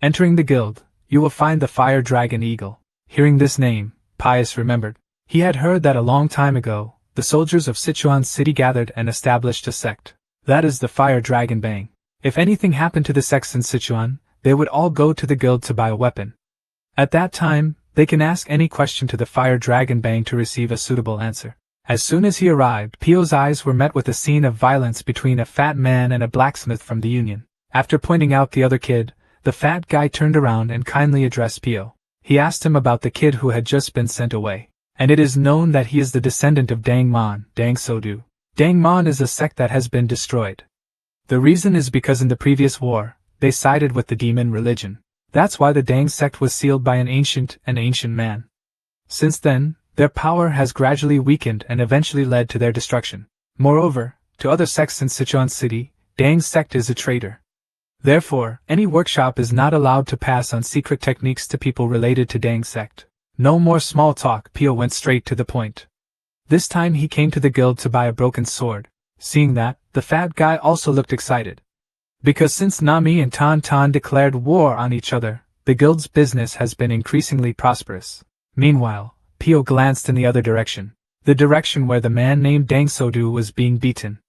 Entering the guild, you will find the Fire Dragon Eagle. Hearing this name, Pius remembered. He had heard that a long time ago, the soldiers of Sichuan City gathered and established a sect. That is the Fire Dragon Bang. If anything happened to the sects in Sichuan, they would all go to the guild to buy a weapon. At that time, they can ask any question to the Fire Dragon Bang to receive a suitable answer. As soon as he arrived, Pio's eyes were met with a scene of violence between a fat man and a blacksmith from the Union. After pointing out the other kid, the fat guy turned around and kindly addressed Pio. He asked him about the kid who had just been sent away. And it is known that he is the descendant of Dang Mon, Dang Sodu. Dang Mon is a sect that has been destroyed. The reason is because in the previous war, they sided with the demon religion. That's why the Dang sect was sealed by an ancient man. Since then, their power has gradually weakened and eventually led to their destruction. Moreover, to other sects in Sichuan City, Dang's sect is a traitor. Therefore, any workshop is not allowed to pass on secret techniques to people related to Dang sect. No more small talk, Pio went straight to the point. This time he came to the guild to buy a broken sword. Seeing that, the fat guy also looked excited. Because since Nami and Tan Tan declared war on each other, the guild's business has been increasingly prosperous. Meanwhile, Pio glanced in the other direction. The direction where the man named Dang Sodu was being beaten.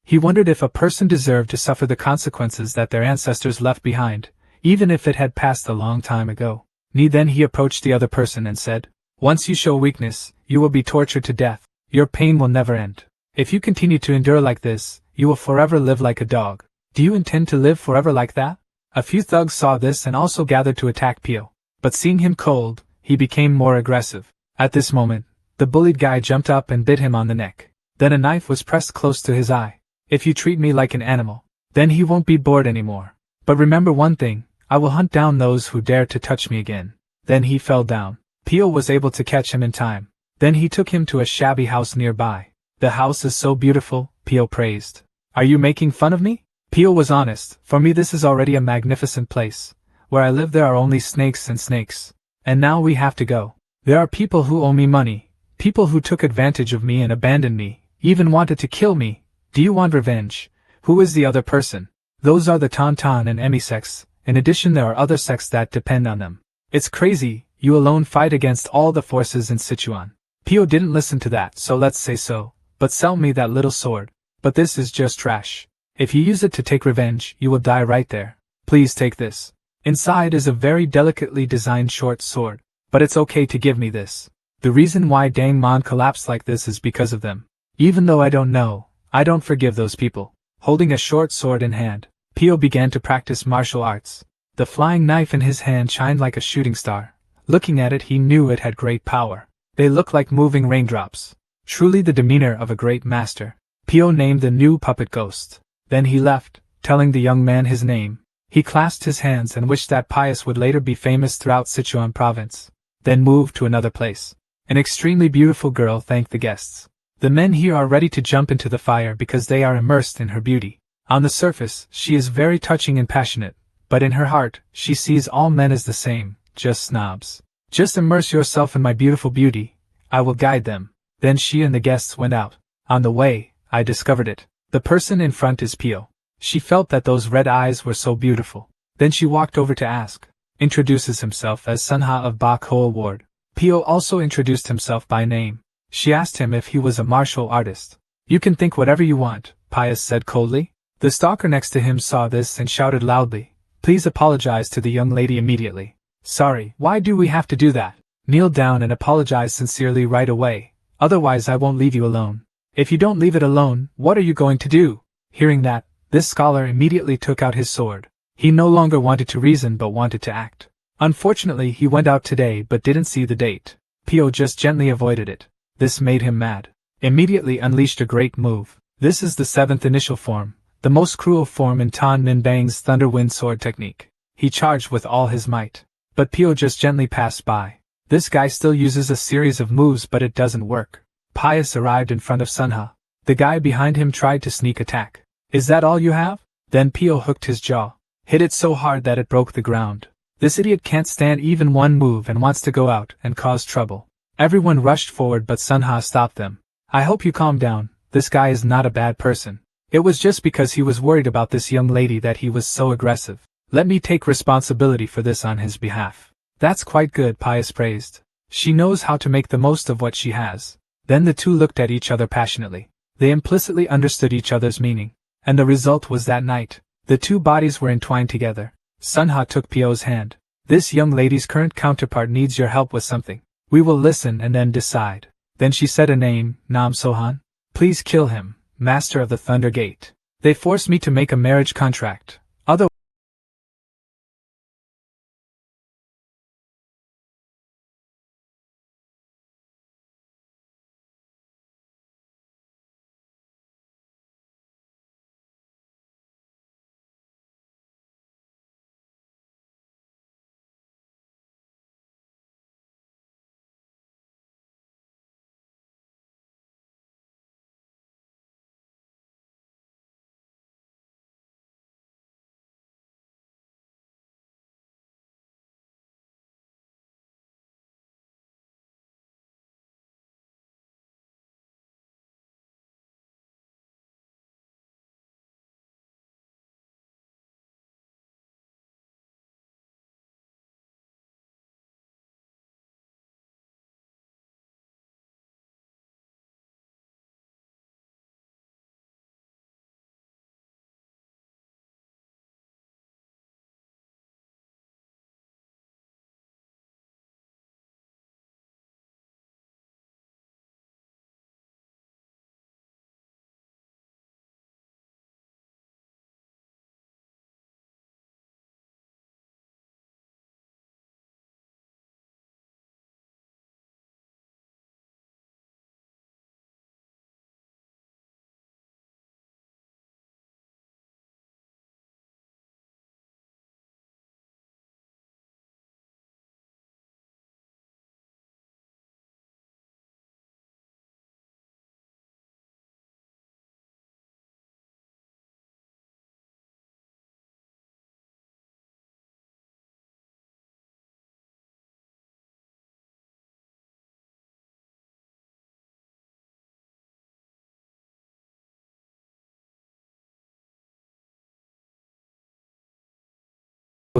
He wondered if a person deserved to suffer the consequences that their ancestors left behind, even if it had passed a long time ago. Then he approached the other person and said, "Once you show weakness, you will be tortured to death. Your pain will never end. If you continue to endure like this, you will forever live like a dog. Do you intend to live forever like that?" A few thugs saw this and also gathered to attack Pio. But seeing him cold, he became more aggressive. At this moment, the bullied guy jumped up and bit him on the neck. Then a knife was pressed close to his eye. "If you treat me like an animal, then he won't be bored anymore. But remember one thing, I will hunt down those who dare to touch me again." Then he fell down. Pio was able to catch him in time. Then he took him to a shabby house nearby. "The house is so beautiful," Pio praised. "Are you making fun of me?" Pio was honest. "For me this is already a magnificent place. Where I live there are only snakes and snakes. And now we have to go. There are people who owe me money, people who took advantage of me and abandoned me, even wanted to kill me. Do you want revenge? Who is the other person?" "Those are the Tauntaun and Emi sects. In addition there are other sects that depend on them. It's crazy, you alone fight against all the forces in Sichuan." Pio didn't listen to that, so let's say so. "But sell me that little sword." "But this is just trash. If you use it to take revenge, you will die right there. Please take this. Inside is a very delicately designed short sword. But it's okay to give me this. The reason why Dang Mon collapsed like this is because of them. Even though I don't know, I don't forgive those people." Holding a short sword in hand, Pio began to practice martial arts. The flying knife in his hand shined like a shooting star. Looking at it he knew it had great power. They looked like moving raindrops. Truly the demeanor of a great master. Pio named the new puppet Ghost. Then he left, telling the young man his name. He clasped his hands and wished that Pius would later be famous throughout Sichuan province. Then moved to another place. An extremely beautiful girl thanked the guests. "The men here are ready to jump into the fire because they are immersed in her beauty. On the surface, she is very touching and passionate, but in her heart, she sees all men as the same, just snobs. Just immerse yourself in my beautiful beauty. I will guide them." Then she and the guests went out. On the way, I discovered it. The person in front is Pio. She felt that those red eyes were so beautiful. Then she walked over to ask. Introduces himself as Sunha of Bak Hoa Ward. Pio also introduced himself by name. She asked him if he was a martial artist. "You can think whatever you want," Pius said coldly. The stalker next to him saw this and shouted loudly, "Please apologize to the young lady immediately." "Sorry, why do we have to do that? Kneel down and apologize sincerely right away, otherwise I won't leave you alone." "If you don't leave it alone, what are you going to do?" Hearing that, this scholar immediately took out his sword. He no longer wanted to reason but wanted to act. Unfortunately he went out today but didn't see the date. Pio just gently avoided it. This made him mad. Immediately unleashed a great move. This is the 7th initial form, the most cruel form in Tan Min Bang's Thunder Wind Sword technique. He charged with all his might. But Pio just gently passed by. This guy still uses a series of moves but it doesn't work. Pius arrived in front of Sunha. The guy behind him tried to sneak attack. "Is that all you have?" Then Pio hooked his jaw. Hit it so hard that it broke the ground. This idiot can't stand even one move and wants to go out and cause trouble. Everyone rushed forward but Sunha stopped them. "I hope you calm down, this guy is not a bad person. It was just because he was worried about this young lady that he was so aggressive. Let me take responsibility for this on his behalf." "That's quite good," Pius praised. "She knows how to make the most of what she has." Then the two looked at each other passionately. They implicitly understood each other's meaning. And the result was that night, the two bodies were entwined together. Sunha took Pio's hand. "This young lady's current counterpart needs your help with something. We will listen and then decide." Then she said a name, Nam Sohan. "Please kill him, Master of the Thunder Gate. They forced me to make a marriage contract. Otherwise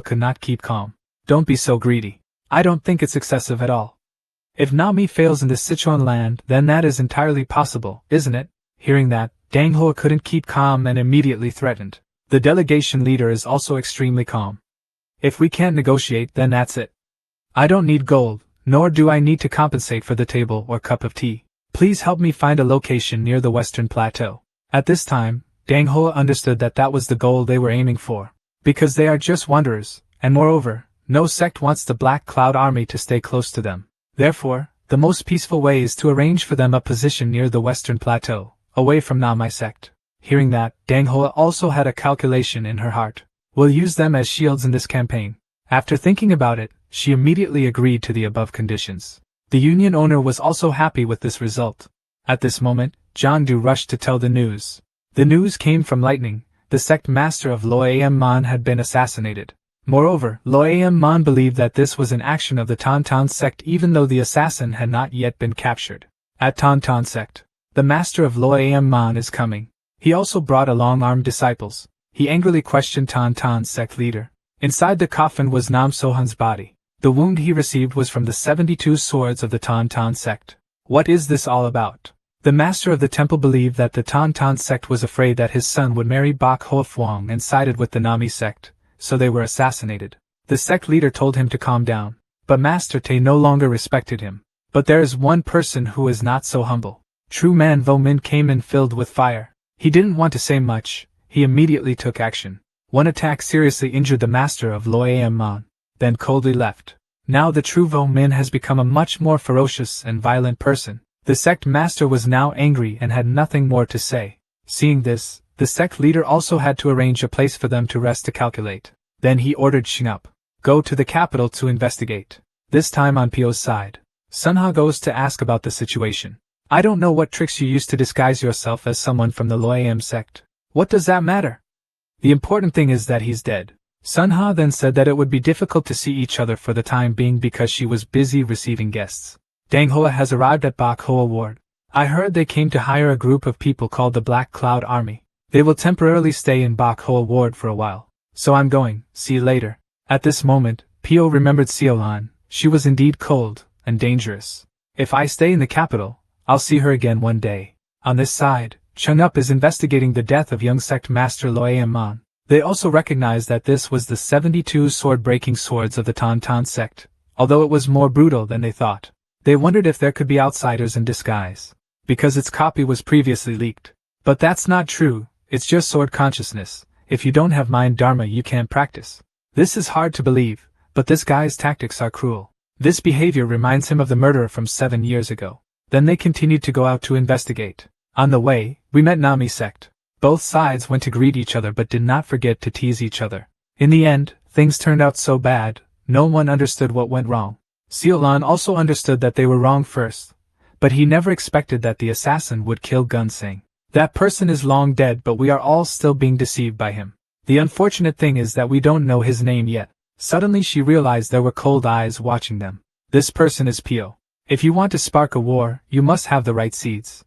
could not keep calm. Don't be so greedy. I don't think it's excessive at all. If Nami fails in this Sichuan land, then that is entirely possible, isn't it? Hearing that, Dang Hoa couldn't keep calm and immediately threatened. The delegation leader is also extremely calm. If we can't negotiate, then that's it. I don't need gold, nor do I need to compensate for the table or cup of tea. Please help me find a location near the Western Plateau. At this time, Dang Hoa understood that that was the goal they were aiming for. Because they are just wanderers, and moreover, no sect wants the Black Cloud Army to stay close to them. Therefore, the most peaceful way is to arrange for them a position near the Western Plateau, away from Nami sect. Hearing that, Dang Hoa also had a calculation in her heart. We'll use them as shields in this campaign. After thinking about it, she immediately agreed to the above conditions. The union owner was also happy with this result. At this moment, John Doe rushed to tell the news. The news came from Lightning. The sect master of Lo Am Mon had been assassinated. Moreover, Lo Am Mon believed that this was an action of the Tauntaun sect even though the assassin had not yet been captured. At Tauntaun sect, the master of Lo Am Mon is coming. He also brought along armed disciples. He angrily questioned Tauntaun sect leader. Inside the coffin was Nam Sohan's body. The wound he received was from the 72 swords of the Tauntaun sect. What is this all about? The master of the temple believed that the Tauntaun sect was afraid that his son would marry Bok Hoa Phuong and sided with the Nami sect, so they were assassinated. The sect leader told him to calm down, but Master Tay no longer respected him. But there is one person who is not so humble. True Man Vo Min came in filled with fire. He didn't want to say much, he immediately took action. One attack seriously injured the master of Lo Am Mon, then coldly left. Now the true Vo Min has become a much more ferocious and violent person. The sect master was now angry and had nothing more to say. Seeing this, the sect leader also had to arrange a place for them to rest to calculate. Then he ordered Shnup, go to the capital to investigate. This time on Pio's side. Sunha goes to ask about the situation. I don't know what tricks you used to disguise yourself as someone from the Loyam sect. What does that matter? The important thing is that he's dead. Sunha then said that it would be difficult to see each other for the time being because she was busy receiving guests. Dang Hoa has arrived at Bok Hoa Ward. I heard they came to hire a group of people called the Black Cloud Army. They will temporarily stay in Bok Hoa Ward for a while. So I'm going, see you later. At this moment, Pio remembered Seolan. She was indeed cold and dangerous. If I stay in the capital, I'll see her again one day. On this side, Chungup is investigating the death of young sect master Loyam Mon. They also recognized that this was the 72 sword-breaking swords of the Tauntaun sect, although it was more brutal than they thought. They wondered if there could be outsiders in disguise, because its copy was previously leaked. But that's not true, it's just sword consciousness. If you don't have mind dharma you can't practice. This is hard to believe, but this guy's tactics are cruel. This behavior reminds him of the murderer from 7 years ago. Then they continued to go out to investigate. On the way, we met Nami sect. Both sides went to greet each other but did not forget to tease each other. In the end, things turned out so bad, no one understood what went wrong. Seolan also understood that they were wrong first, but he never expected that the assassin would kill Gun Sing. That person is long dead but we are all still being deceived by him. The unfortunate thing is that we don't know his name yet. Suddenly she realized there were cold eyes watching them. This person is Pio. If you want to spark a war, you must have the right seeds.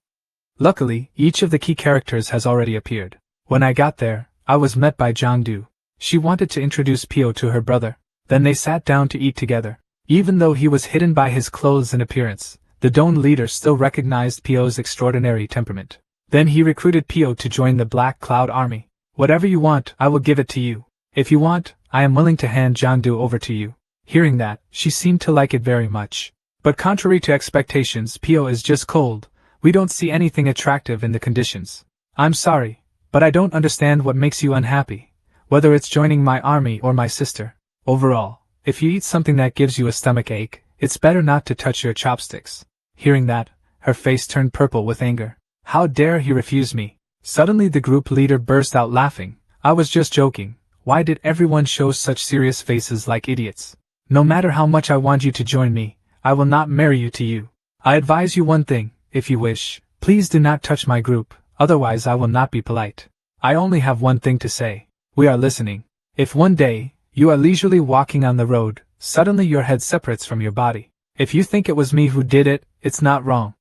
Luckily, each of the key characters has already appeared. When I got there, I was met by Jiangdu. She wanted to introduce Pio to her brother. Then they sat down to eat together. Even though he was hidden by his clothes and appearance, the Don leader still recognized Pio's extraordinary temperament. Then he recruited Pio to join the Black Cloud Army. Whatever you want, I will give it to you. If you want, I am willing to hand Jiangdu over to you. Hearing that, she seemed to like it very much. But contrary to expectations, Pio is just cold. We don't see anything attractive in the conditions. I'm sorry, but I don't understand what makes you unhappy, whether it's joining my army or my sister. Overall, if you eat something that gives you a stomach ache, it's better not to touch your chopsticks. Hearing that, her face turned purple with anger. How dare he refuse me? Suddenly the group leader burst out laughing. I was just joking. Why did everyone show such serious faces like idiots? No matter how much I want you to join me, I will not marry you to you. I advise you one thing, if you wish, please do not touch my group, otherwise I will not be polite. I only have one thing to say. We are listening. If one day, you are leisurely walking on the road, suddenly your head separates from your body. If you think it was me who did it, it's not wrong.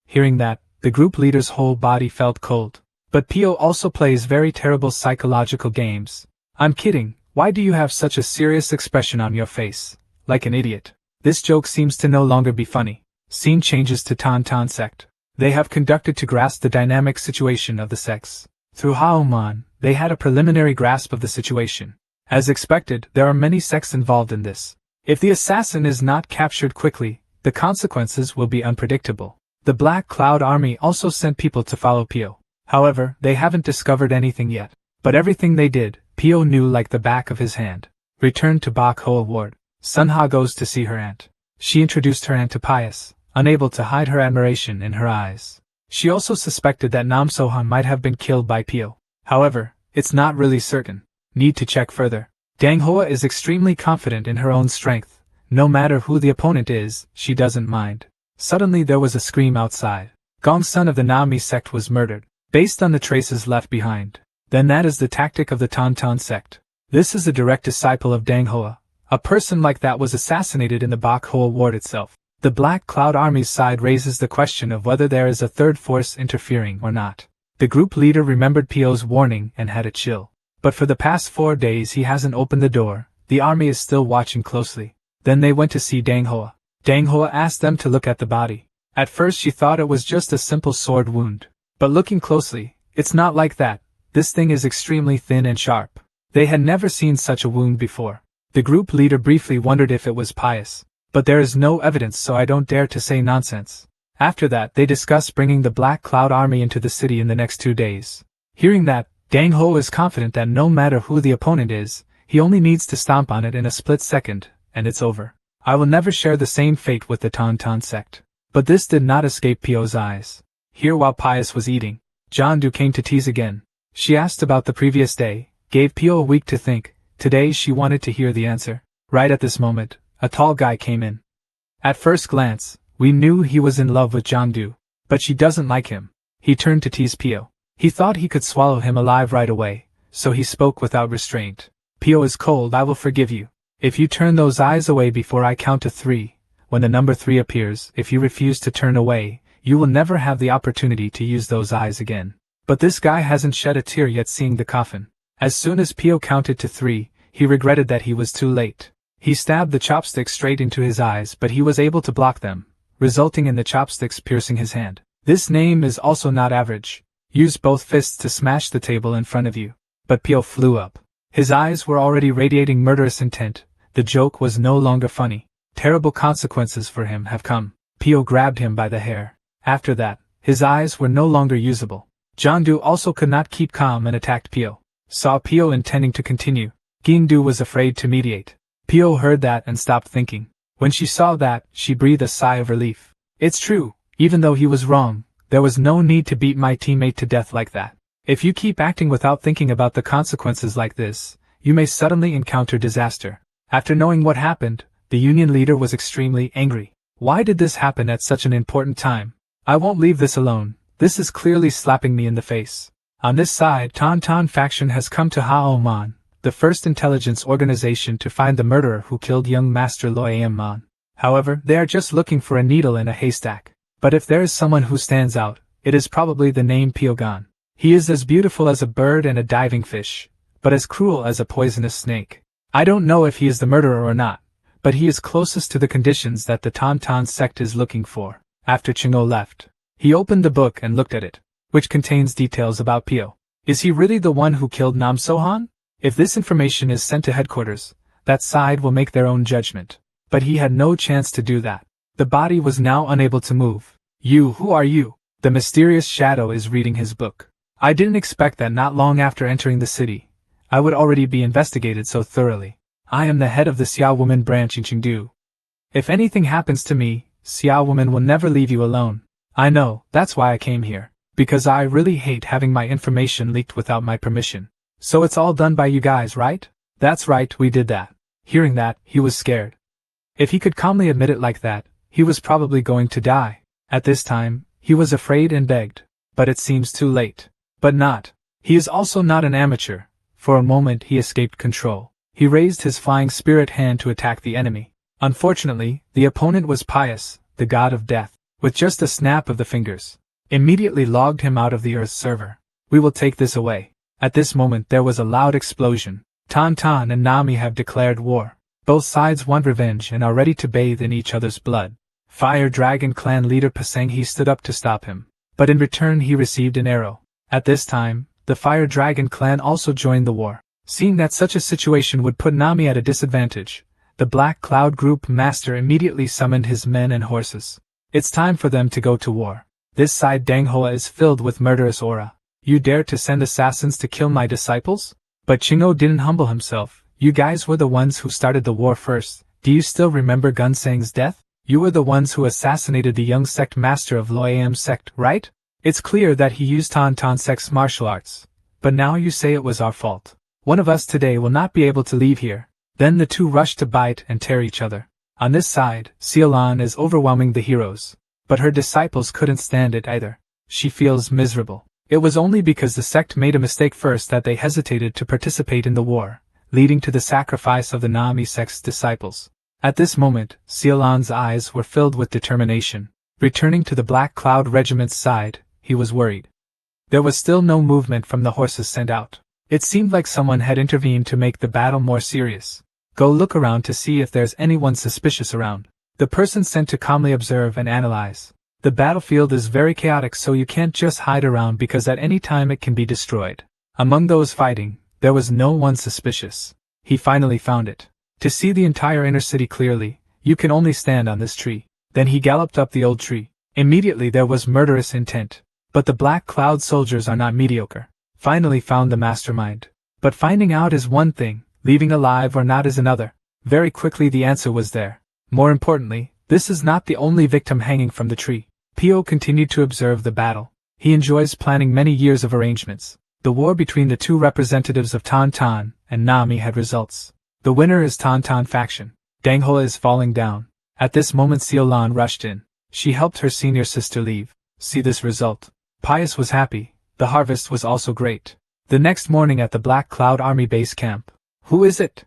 Hearing that, the group leader's whole body felt cold. But Pio also plays very terrible psychological games. I'm kidding, Why do you have such a serious expression on your face? Like an idiot. This joke seems to no longer be funny. Scene changes to Tan sect. They have conducted to grasp the dynamic situation of the sects. Through Haoman, they had a preliminary grasp of the situation. As expected, there are many sects involved in this. If the assassin is not captured quickly, the consequences will be unpredictable. The Black Cloud Army also sent people to follow Pio. However, they haven't discovered anything yet. But everything they did, Pio knew like the back of his hand. Returned to Bak Hoa Ward. Sunha goes to see her aunt. She introduced her aunt to Pius, unable to hide her admiration in her eyes. She also suspected that Nam Sohan might have been killed by Pio. However, it's not really certain. Need to check further. Dang Hoa is extremely confident in her own strength. No matter who the opponent is, she doesn't mind. Suddenly there was a scream outside. Gong, son of the Nami sect, was murdered, based on the traces left behind. Then that is the tactic of the Tan sect. This is a direct disciple of Dang Hoa. A person like that was assassinated in the Bak Hoa Ward itself. The Black Cloud Army's side raises the question of whether there is a third force interfering or not. The group leader remembered Pio's warning and had a chill. But for the past 4 days he hasn't opened the door. The army is still watching closely. Then they went to see Dang Hoa. Dang Hoa asked them to look at the body. At first she thought it was just a simple sword wound. But looking closely, it's not like that. This thing is extremely thin and sharp. They had never seen such a wound before. The group leader briefly wondered if it was Pius. But there is no evidence, so I don't dare to say nonsense. After that they discussed bringing the Black Cloud Army into the city in the next 2 days. Hearing that, Dang Ho is confident that no matter who the opponent is, he only needs to stomp on it in a split second, and it's over. I will never share the same fate with the Tan sect. But this did not escape Pio's eyes. Here, while Pius was eating, John Du came to tease again. She asked about the previous day, gave Pio a week to think. Today she wanted to hear the answer. Right at this moment, a tall guy came in. At first glance, we knew he was in love with John Du, but she doesn't like him. He turned to tease Pio. He thought he could swallow him alive right away, so he spoke without restraint. Pio is cold, I will forgive you. If you turn those eyes away before I count to 3, when the number 3 appears, if you refuse to turn away, you will never have the opportunity to use those eyes again. But this guy hasn't shed a tear yet seeing the coffin. As soon as Pio counted to 3, he regretted that he was too late. He stabbed the chopsticks straight into his eyes, but he was able to block them, resulting in the chopsticks piercing his hand. This name is also not average. Use both fists to smash the table in front of you. But Pio flew up. His eyes were already radiating murderous intent. The joke was no longer funny. Terrible consequences for him have come. Pio grabbed him by the hair. After that, his eyes were no longer usable. John Du also could not keep calm and attacked Pio. Saw Pio intending to continue. Ging Du was afraid to mediate. Pio heard that and stopped thinking. When she saw that, she breathed a sigh of relief. It's true, even though he was wrong, there was no need to beat my teammate to death like that. If you keep acting without thinking about the consequences like this, you may suddenly encounter disaster. After knowing what happened, the union leader was extremely angry. Why did this happen at such an important time? I won't leave this alone. This is clearly slapping me in the face. On this side, Tan faction has come to Haoman, the first intelligence organization to find the murderer who killed young Master Loi Man. However, they are just looking for a needle in a haystack. But if there is someone who stands out, it is probably the name Piogan. He is as beautiful as a bird and a diving fish, but as cruel as a poisonous snake. I don't know if he is the murderer or not, but he is closest to the conditions that the Tan sect is looking for. After Chingo left, he opened the book and looked at it, which contains details about Pio. Is he really the one who killed Nam Sohan? If this information is sent to headquarters, that side will make their own judgment. But he had no chance to do that. The body was now unable to move. You, who are you? The mysterious shadow is reading his book. I didn't expect that not long after entering the city, I would already be investigated so thoroughly. I am the head of the Xiao Woman branch in Chengdu. If anything happens to me, Xiao Woman will never leave you alone. I know, that's why I came here. Because I really hate having my information leaked without my permission. So it's all done by you guys, right? That's right, we did that. Hearing that, he was scared. If he could calmly admit it like that, he was probably going to die. At this time, he was afraid and begged. But it seems too late. But not. He is also not an amateur. For a moment he escaped control. He raised his flying spirit hand to attack the enemy. Unfortunately, the opponent was Pius, the god of death, with just a snap of the fingers. Immediately logged him out of the Earth server. We will take this away. At this moment there was a loud explosion. Tan Tan and Nami have declared war. Both sides want revenge and are ready to bathe in each other's blood. Fire Dragon clan leader Pasanghe stood up to stop him, but in return he received an arrow. At this time, the Fire Dragon clan also joined the war. Seeing that such a situation would put Nami at a disadvantage, the Black Cloud Group master immediately summoned his men and horses. It's time for them to go to war. This side Danghoa is filled with murderous aura. You dare to send assassins to kill my disciples? But Chingo didn't humble himself. You guys were the ones who started the war first. Do you still remember Gunsang's death? You were the ones who assassinated the young sect master of Loyam sect, right? It's clear that he used Tan Tan sect's martial arts. But now you say it was our fault. One of us today will not be able to leave here. Then the two rush to bite and tear each other. On this side, Xiaolan is overwhelming the heroes. But her disciples couldn't stand it either. She feels miserable. It was only because the sect made a mistake first that they hesitated to participate in the war, leading to the sacrifice of the Nami sect's disciples. At this moment, Xiaolan's eyes were filled with determination. Returning to the Black Cloud Regiment's side, he was worried. There was still no movement from the horses sent out. It seemed like someone had intervened to make the battle more serious. Go look around to see if there's anyone suspicious around. The person sent to calmly observe and analyze. The battlefield is very chaotic, so you can't just hide around because at any time it can be destroyed. Among those fighting, there was no one suspicious. He finally found it. To see the entire inner city clearly, you can only stand on this tree. Then he galloped up the old tree. Immediately there was murderous intent. But the Black Cloud soldiers are not mediocre. Finally found the mastermind. But finding out is one thing, leaving alive or not is another. Very quickly the answer was there. More importantly, this is not the only victim hanging from the tree. Pio continued to observe the battle. He enjoys planning many years of arrangements. The war between the two representatives of Tan Tan and Nami had results. The winner is Tan Tan faction. Danghoa is falling down. At this moment Xiaolan rushed in. She helped her senior sister leave. See this result. Pius was happy. The harvest was also great. The next morning at the Black Cloud Army base camp. Who is it?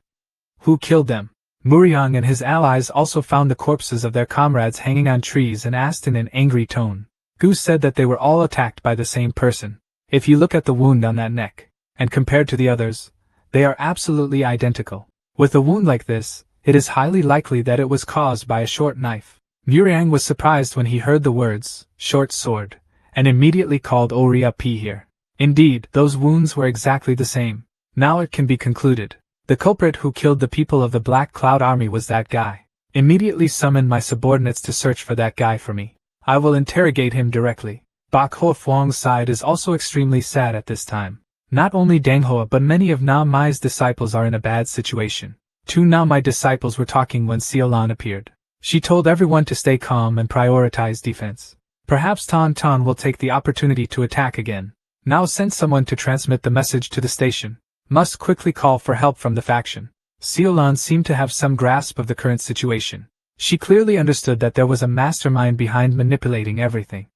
Who killed them? Muriang and his allies also found the corpses of their comrades hanging on trees and asked in an angry tone. Gu said that they were all attacked by the same person. If you look at the wound on that neck, and compared to the others, they are absolutely identical. With a wound like this, it is highly likely that it was caused by a short knife. Muriang was surprised when he heard the words, short sword, and immediately called Oria P here. Indeed, those wounds were exactly the same. Now it can be concluded. The culprit who killed the people of the Black Cloud Army was that guy. Immediately summon my subordinates to search for that guy for me. I will interrogate him directly. Bak Ho Fuang's side is also extremely sad at this time. Not only Danghoa but many of Na Mai's disciples are in a bad situation. Two Na Mai disciples were talking when Xiaolan appeared. She told everyone to stay calm and prioritize defense. Perhaps Tan Tan will take the opportunity to attack again. Now send someone to transmit the message to the station. Must quickly call for help from the faction. Xiaolan seemed to have some grasp of the current situation. She clearly understood that there was a mastermind behind manipulating everything.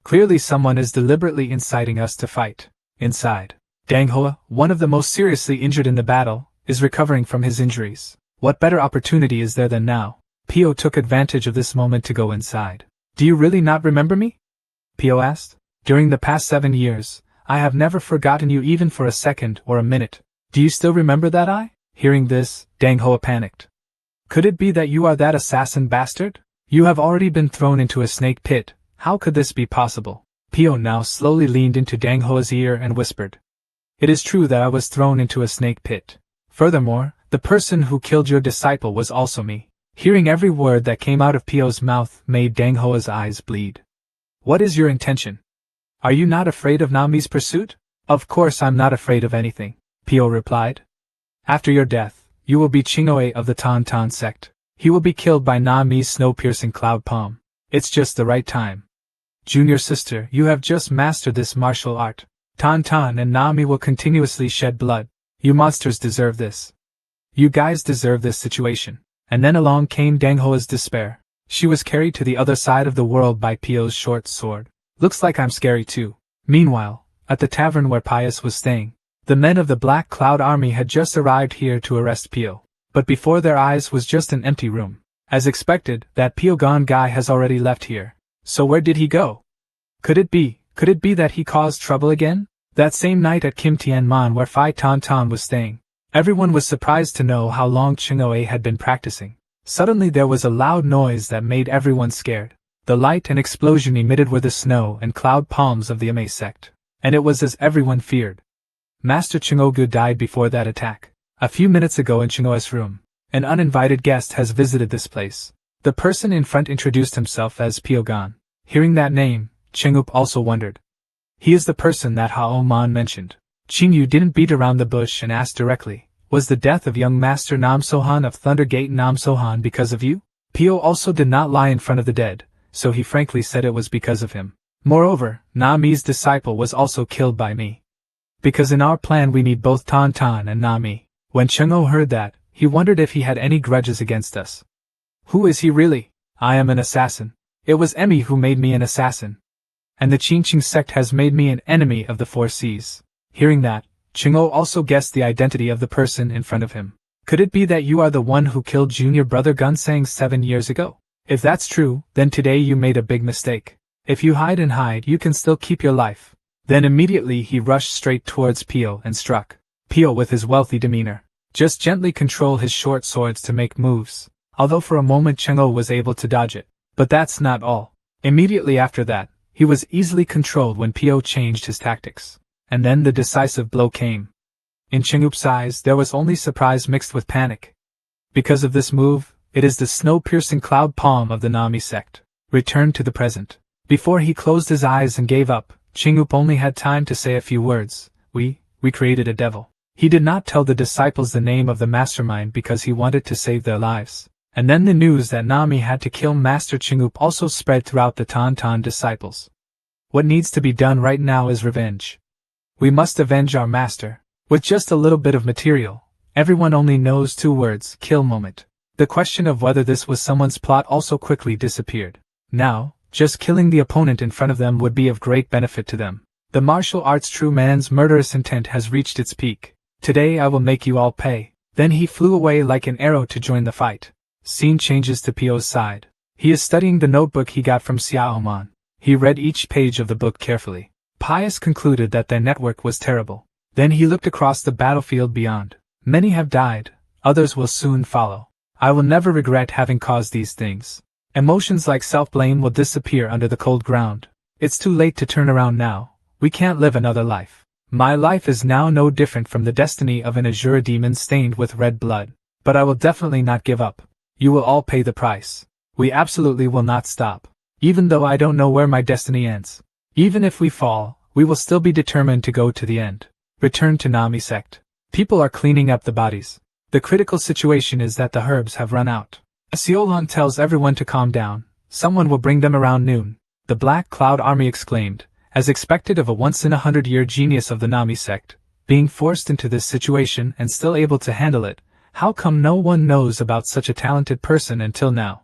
Clearly someone is deliberately inciting us to fight. Inside, Danghoa, one of the most seriously injured in the battle, is recovering from his injuries. What better opportunity is there than now? Pio took advantage of this moment to go inside. Do you really not remember me? Pio asked. During the past 7 years, I have never forgotten you even for a second or a minute. Do you still remember that eye? Hearing this, Danghoa panicked. Could it be that you are that assassin bastard? You have already been thrown into a snake pit. How could this be possible? Pio now slowly leaned into Danghoa's ear and whispered. It is true that I was thrown into a snake pit. Furthermore, the person who killed your disciple was also me. Hearing every word that came out of Pio's mouth made Danghoa's eyes bleed. What is your intention? Are you not afraid of Nami's pursuit? Of course I'm not afraid of anything, Pio replied. After your death, you will be Chingoe of the Tan Tan sect. He will be killed by Nami's snow-piercing cloud palm. It's just the right time. Junior sister, you have just mastered this martial art. Tan Tan and Nami will continuously shed blood. You monsters deserve this. You guys deserve this situation. And then along came Danghoa's despair. She was carried to the other side of the world by Pio's short sword. Looks like I'm scary too. Meanwhile, at the tavern where Pius was staying, the men of the Black Cloud Army had just arrived here to arrest Pio. But before their eyes was just an empty room. As expected, that Pio gone guy has already left here. So where did he go? Could it be that he caused trouble again? That same night at Kim Tian Man where Phi Tan Tan was staying, Everyone was surprised to know how long Ching-oe had been practicing. Suddenly there was a loud noise that made everyone scared. The light and explosion emitted were the snow and cloud palms of the Ame sect. And it was as everyone feared. Master Ching-ogu died before that attack. A few minutes ago in Ching-oe's room. An uninvited guest has visited this place. The person in front introduced himself as Pyogan. Hearing that name, Ching-up also wondered. He is the person that Hao-man mentioned. Ching-yu didn't beat around the bush and asked directly, was the death of young Master Nam Sohan of Thundergate Nam Sohan because of you? Pyo also did not lie in front of the dead, so he frankly said it was because of him. Moreover, Nami's disciple was also killed by me. Because in our plan we need both Tan Tan and Nami. When Cheng-o heard that, he wondered if he had any grudges against us. Who is he really? I am an assassin. It was Emmy who made me an assassin. And the Qingqing sect has made me an enemy of the Four Seas. Hearing that, Ching-o also guessed the identity of the person in front of him. Could it be that you are the one who killed junior brother Gunsang 7 years ago? If that's true, then today you made a big mistake. If you hide and hide, you can still keep your life. Then immediately he rushed straight towards Pio and struck. Pio with his wealthy demeanor. Just gently control his short swords to make moves. Although for a moment Cheng-o was able to dodge it. But that's not all. Immediately after that, he was easily controlled when Pio changed his tactics. And then the decisive blow came. In Cheng-up's eyes there was only surprise mixed with panic. Because of this move, it is the snow-piercing cloud palm of the Nami sect. Returned to the present. Before he closed his eyes and gave up, Cheng-up only had time to say a few words. We created a devil. He did not tell the disciples the name of the mastermind because he wanted to save their lives. And then the news that Nami had to kill Master Cheng-up also spread throughout the Tan disciples. What needs to be done right now is revenge. We must avenge our master. With just a little bit of material, everyone only knows 2 words, kill moment. The question of whether this was someone's plot also quickly disappeared. Now, just killing the opponent in front of them would be of great benefit to them. The martial arts true man's murderous intent has reached its peak. Today I will make you all pay. Then he flew away like an arrow to join the fight. Scene changes to Pio's side. He is studying the notebook he got from Xiaoman. He read each page of the book carefully. Pius concluded that their network was terrible. Then he looked across the battlefield beyond. Many have died, others will soon follow. I will never regret having caused these things. Emotions like self-blame will disappear under the cold ground. It's too late to turn around now. We can't live another life. My life is now no different from the destiny of an Azure demon stained with red blood. But I will definitely not give up. You will all pay the price. We absolutely will not stop. Even though I don't know where my destiny ends. Even if we fall, we will still be determined to go to the end. Return to Nami sect. People are cleaning up the bodies. The critical situation is that the herbs have run out. Siolan tells everyone to calm down. Someone will bring them around noon. The Black Cloud Army exclaimed, as expected of a once-in-a-100-year genius of the Nami sect, being forced into this situation and still able to handle it. How come no one knows about such a talented person until now?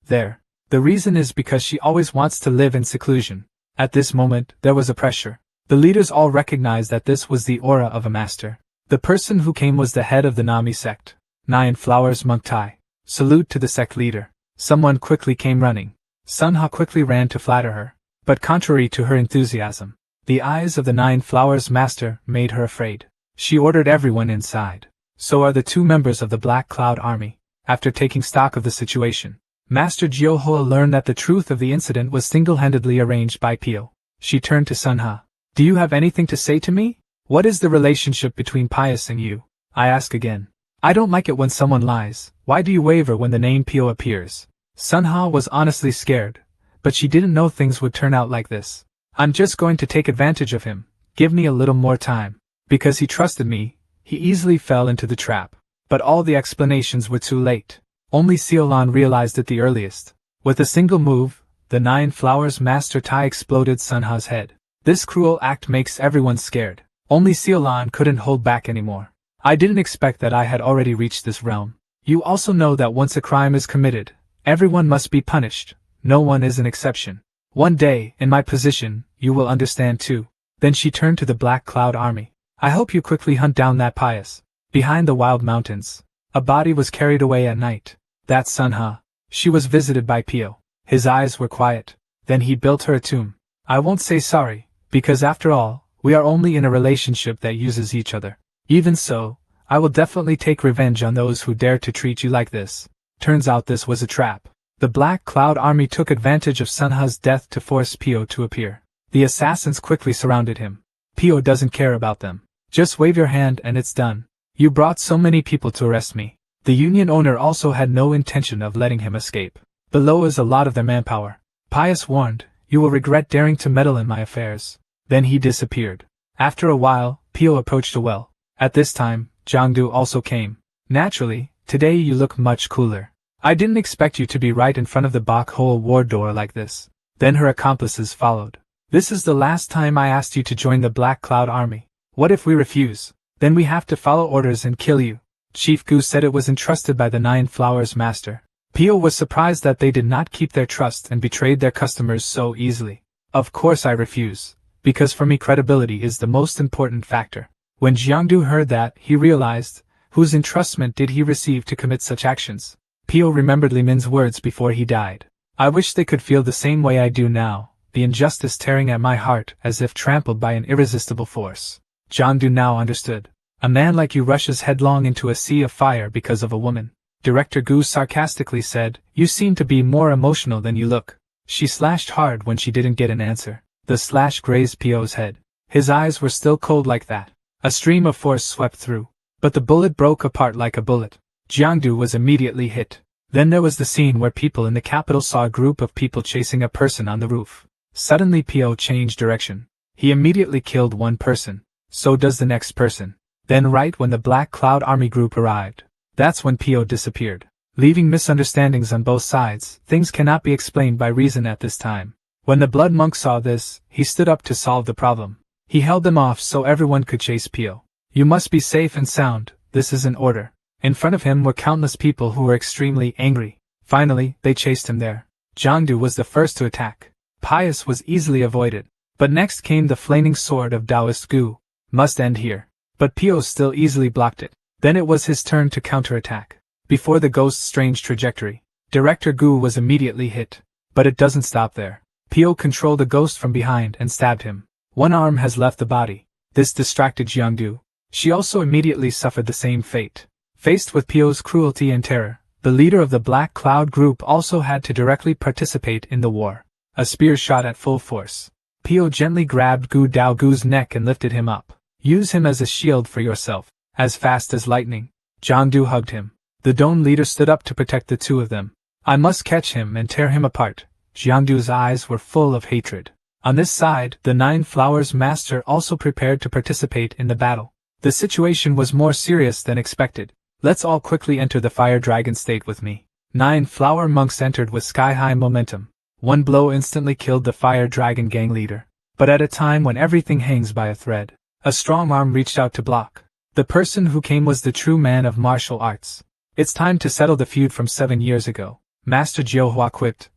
There. The reason is because she always wants to live in seclusion. At this moment, there was a pressure. The leaders all recognized that this was the aura of a master. The person who came was the head of the Nami sect. 9 Flowers Monk Tai. Salute to the sect leader. Someone quickly came running. Sunha quickly ran to flatter her. But contrary to her enthusiasm, the eyes of the 9 Flowers master made her afraid. She ordered everyone inside. So are the 2 members of the Black Cloud Army. After taking stock of the situation, Master Jiohoa learned that the truth of the incident was single-handedly arranged by Pio. She turned to Sunha. Do you have anything to say to me? What is the relationship between Pius and you? I ask again. I don't like it when someone lies. Why do you waver when the name Pio appears? Sunha was honestly scared, but she didn't know things would turn out like this. I'm just going to take advantage of him. Give me a little more time. Because he trusted me, he easily fell into the trap. But all the explanations were too late. Only Siolan realized it the earliest. With a single move, the 9 Flowers Master Tai exploded Sunha's head. This cruel act makes everyone scared. Only Siolan couldn't hold back anymore. I didn't expect that I had already reached this realm. You also know that once a crime is committed, everyone must be punished. No one is an exception. One day, in my position, you will understand too. Then she turned to the Black Cloud Army. I hope you quickly hunt down that Pius. Behind the wild mountains, a body was carried away at night. That's Sunha. She was visited by Pio. His eyes were quiet. Then he built her a tomb. I won't say sorry, because after all, we are only in a relationship that uses each other. Even so, I will definitely take revenge on those who dare to treat you like this. Turns out this was a trap. The Black Cloud Army took advantage of Sunha's death to force Pio to appear. The assassins quickly surrounded him. Pio doesn't care about them. Just wave your hand and it's done. You brought so many people to arrest me. The union owner also had no intention of letting him escape. Below is a lot of their manpower. Pius warned, you will regret daring to meddle in my affairs. Then he disappeared. After a while, Pio approached a well. At this time, Jiangdu also came. Naturally, today you look much cooler. I didn't expect you to be right in front of the Bok Hole war door like this. Then her accomplices followed. This is the last time I asked you to join the Black Cloud Army. What if we refuse? Then we have to follow orders and kill you. Chief Gu said it was entrusted by the Nine Flowers Master. Pio was surprised that they did not keep their trust and betrayed their customers so easily. Of course I refuse. Because for me credibility is the most important factor. When Jiangdu heard that, he realized, whose entrustment did he receive to commit such actions? Pio remembered Li Min's words before he died. I wish they could feel the same way I do now, the injustice tearing at my heart as if trampled by an irresistible force. Jiangdu now understood. A man like you rushes headlong into a sea of fire because of a woman. Director Gu sarcastically said, you seem to be more emotional than you look. She slashed hard when she didn't get an answer. The slash grazed Pio's head. His eyes were still cold like that. A stream of force swept through. But the bullet broke apart like a bullet. Jiangdu was immediately hit. Then there was the scene where people in the capital saw a group of people chasing a person on the roof. Suddenly Pio changed direction. He immediately killed one person. So does the next person. Then right when the Black Cloud Army group arrived, that's when Pio disappeared. Leaving misunderstandings on both sides, things cannot be explained by reason at this time. When the Blood Monk saw this, he stood up to solve the problem. He held them off so everyone could chase Pio. You must be safe and sound, this is an order. In front of him were countless people who were extremely angry. Finally, they chased him there. Jiangdu was the first to attack. Pius was easily avoided. But next came the flaming sword of Taoist Gu. Must end here. But Pio still easily blocked it. Then it was his turn to counterattack. Before the ghost's strange trajectory, Director Gu was immediately hit. But it doesn't stop there. Pio controlled the ghost from behind and stabbed him. One arm has left the body. This distracted Jiangdu. She also immediately suffered the same fate. Faced with Pio's cruelty and terror, the leader of the Black Cloud group also had to directly participate in the war. A spear shot at full force. Pio gently grabbed Gu Daogu's neck and lifted him up. Use him as a shield for yourself. As fast as lightning. Jiangdu hugged him. The Dong leader stood up to protect the two of them. I must catch him and tear him apart. Jiangdu's eyes were full of hatred. On this side, the Nine Flowers Master also prepared to participate in the battle. The situation was more serious than expected. Let's all quickly enter the Fire Dragon state with me. 9 flower monks entered with sky-high momentum. One blow instantly killed the Fire Dragon gang leader. But at a time when everything hangs by a thread, a strong arm reached out to block. The person who came was the true man of martial arts. It's time to settle the feud from 7 years ago. Master Jiuhua quipped.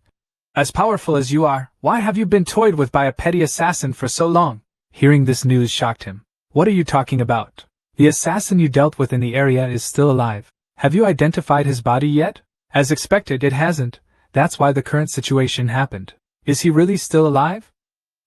As powerful as you are, why have you been toyed with by a petty assassin for so long? Hearing this news shocked him. What are you talking about? The assassin you dealt with in the area is still alive. Have you identified his body yet? As expected, it hasn't. That's why the current situation happened. Is he really still alive?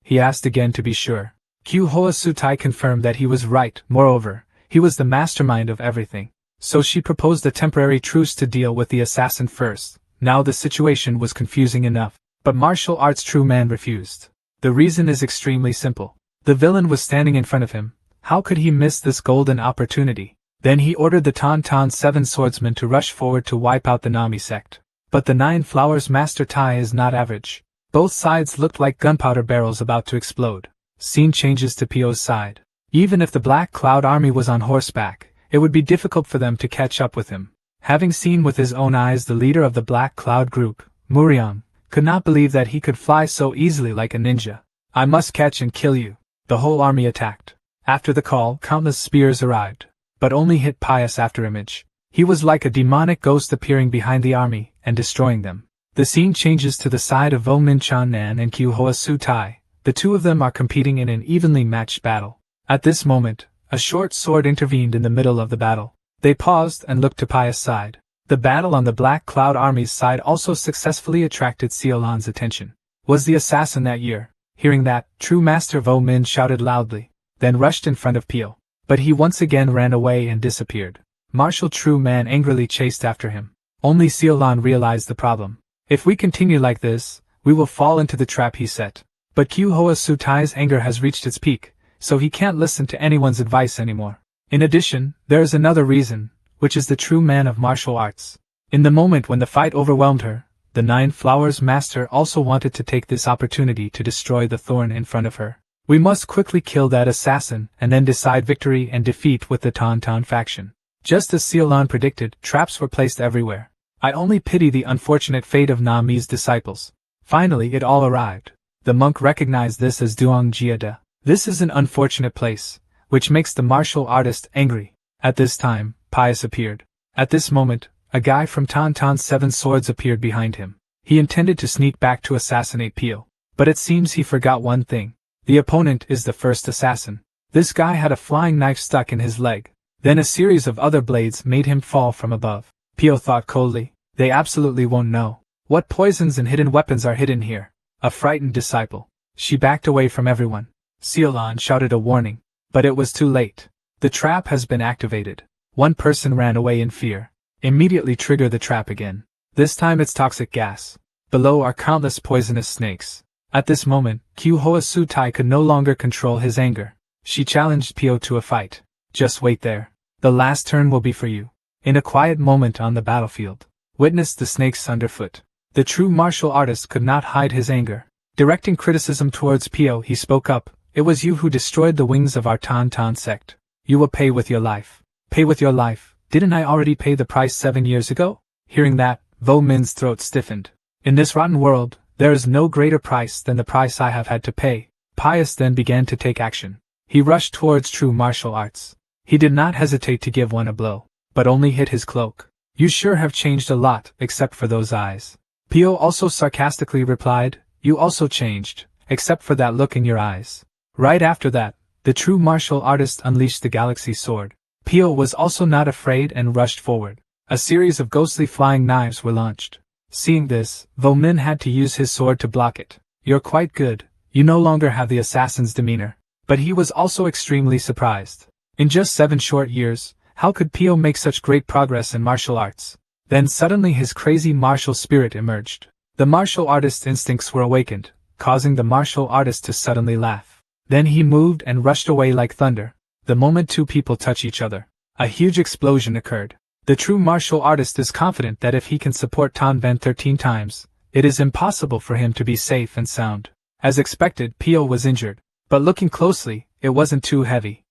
He asked again to be sure. Q Hoa Sutai confirmed that he was right. Moreover, he was the mastermind of everything. So she proposed a temporary truce to deal with the assassin first. Now the situation was confusing enough. But martial arts true man refused. The reason is extremely simple. The villain was standing in front of him. How could he miss this golden opportunity? Then he ordered the Tan 7 swordsmen to rush forward to wipe out the Nami sect. But the 9 Flowers Master Tai is not average. Both sides looked like gunpowder barrels about to explode. Scene changes to Pio's side. Even if the Black Cloud Army was on horseback, it would be difficult for them to catch up with him. Having seen with his own eyes the leader of the Black Cloud group, Muriang, could not believe that he could fly so easily like a ninja. I must catch and kill you. The whole army attacked. After the call, countless spears arrived, but only hit Pius after image. He was like a demonic ghost appearing behind the army and destroying them. The scene changes to the side of Vo Min Chan Nan and Q Hoa Su Tai. The two of them are competing in an evenly matched battle. At this moment, a short sword intervened in the middle of the battle. They paused and looked to Pius' side. The battle on the Black Cloud Army's side also successfully attracted Siolan's attention. Was the assassin that year? Hearing that, True Master Vo Min shouted loudly, then rushed in front of Pio. but he once again ran away and disappeared. Martial True Man angrily chased after him. Only Seolan realized the problem. If we continue like this, we will fall into the trap he set. But Kyu-Hoa Su-Tai's anger has reached its peak, so he can't listen to anyone's advice anymore. In addition, there is another reason, which is the true man of martial arts. In the moment when the fight overwhelmed her, the Nine Flowers Master also wanted to take this opportunity to destroy the thorn in front of her. We must quickly kill that assassin and then decide victory and defeat with the Tauntaun faction. Just as Seolan predicted, traps were placed everywhere. I only pity the unfortunate fate of Nami's disciples. Finally it all arrived. The monk recognized this as Duong Jiada. This is an unfortunate place, which makes the martial artist angry. At this time, Pius appeared. At this moment, a guy from Tauntaun's Seven Swords appeared behind him. He intended to sneak back to assassinate Pio. But it seems he forgot one thing. The opponent is the first assassin. This guy had a flying knife stuck in his leg. Then a series of other blades made him fall from above. Pio thought coldly, they absolutely won't know. What poisons and hidden weapons are hidden here? A frightened disciple. She backed away from everyone. Seolan shouted a warning. But it was too late. The trap has been activated. One person ran away in fear. Immediately trigger the trap again. This time it's toxic gas. Below are countless poisonous snakes. At this moment, Kyu-Hoa Su-Tai could no longer control his anger. She challenged Pio to a fight. Just wait there. The last turn will be for you. In a quiet moment on the battlefield, witnessed the snakes underfoot. The true martial artist could not hide his anger. Directing criticism towards Pio, he spoke up. It was you who destroyed the wings of our Tauntaun sect. You will pay with your life. Pay with your life. Didn't I already pay the price 7 years ago? Hearing that, Vo Min's throat stiffened. In this rotten world, there is no greater price than the price I have had to pay. Pius then began to take action. He rushed towards true martial arts. He did not hesitate to give one a blow, but only hit his cloak. You sure have changed a lot, except for those eyes. Pio also sarcastically replied, you also changed, except for that look in your eyes. Right after that, the true martial artist unleashed the Galaxy Sword. Pio was also not afraid and rushed forward. A series of ghostly flying knives were launched. Seeing this, Vo Min had to use his sword to block it. You're quite good, you no longer have the assassin's demeanor. But he was also extremely surprised. In just 7 short years, how could Pio make such great progress in martial arts? Then suddenly his crazy martial spirit emerged. The martial artist's instincts were awakened, causing the martial artist to suddenly laugh. Then he moved and rushed away like thunder. The moment two people touch each other, a huge explosion occurred. The true martial artist is confident that if he can support Tan Ven 13 times, it is impossible for him to be safe and sound. As expected, Pio was injured, but looking closely, it wasn't too heavy.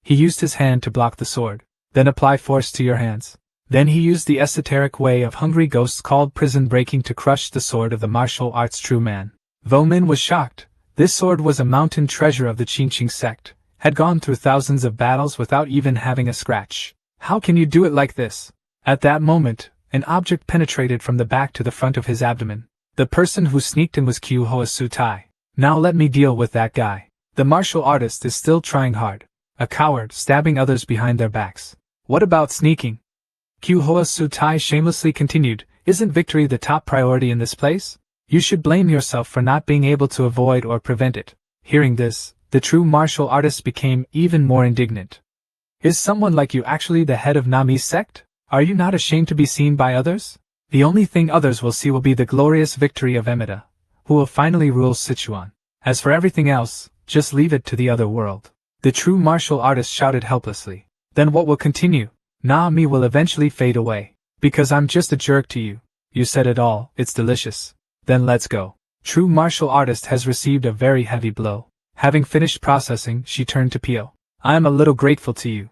He used his hand to block the sword. Then apply force to your hands. Then he used the esoteric way of hungry ghosts called prison breaking to crush the sword of the martial arts true man. Vo Min was shocked. This sword was a mountain treasure of the Qingqing sect, had gone through thousands of battles without even having a scratch. How can you do it like this? At that moment, an object penetrated from the back to the front of his abdomen. The person who sneaked in was Kyu-Hoa Su-Tai. Now let me deal with that guy. The martial artist is still trying hard. A coward, stabbing others behind their backs. What about sneaking? Kyu-Hoa Su-Tai shamelessly continued, isn't victory the top priority in this place? You should blame yourself for not being able to avoid or prevent it. Hearing this, the true martial artist became even more indignant. Is someone like you actually the head of Nami's sect? Are you not ashamed to be seen by others? The only thing others will see will be the glorious victory of Emida, who will finally rule Sichuan. As for everything else, just leave it to the other world. The true martial artist shouted helplessly. Then what will continue? Nami will eventually fade away. Because I'm just a jerk to you. You said it all, it's delicious. Then let's go. True martial artist has received a very heavy blow. Having finished processing, she turned to Pio. I am a little grateful to you.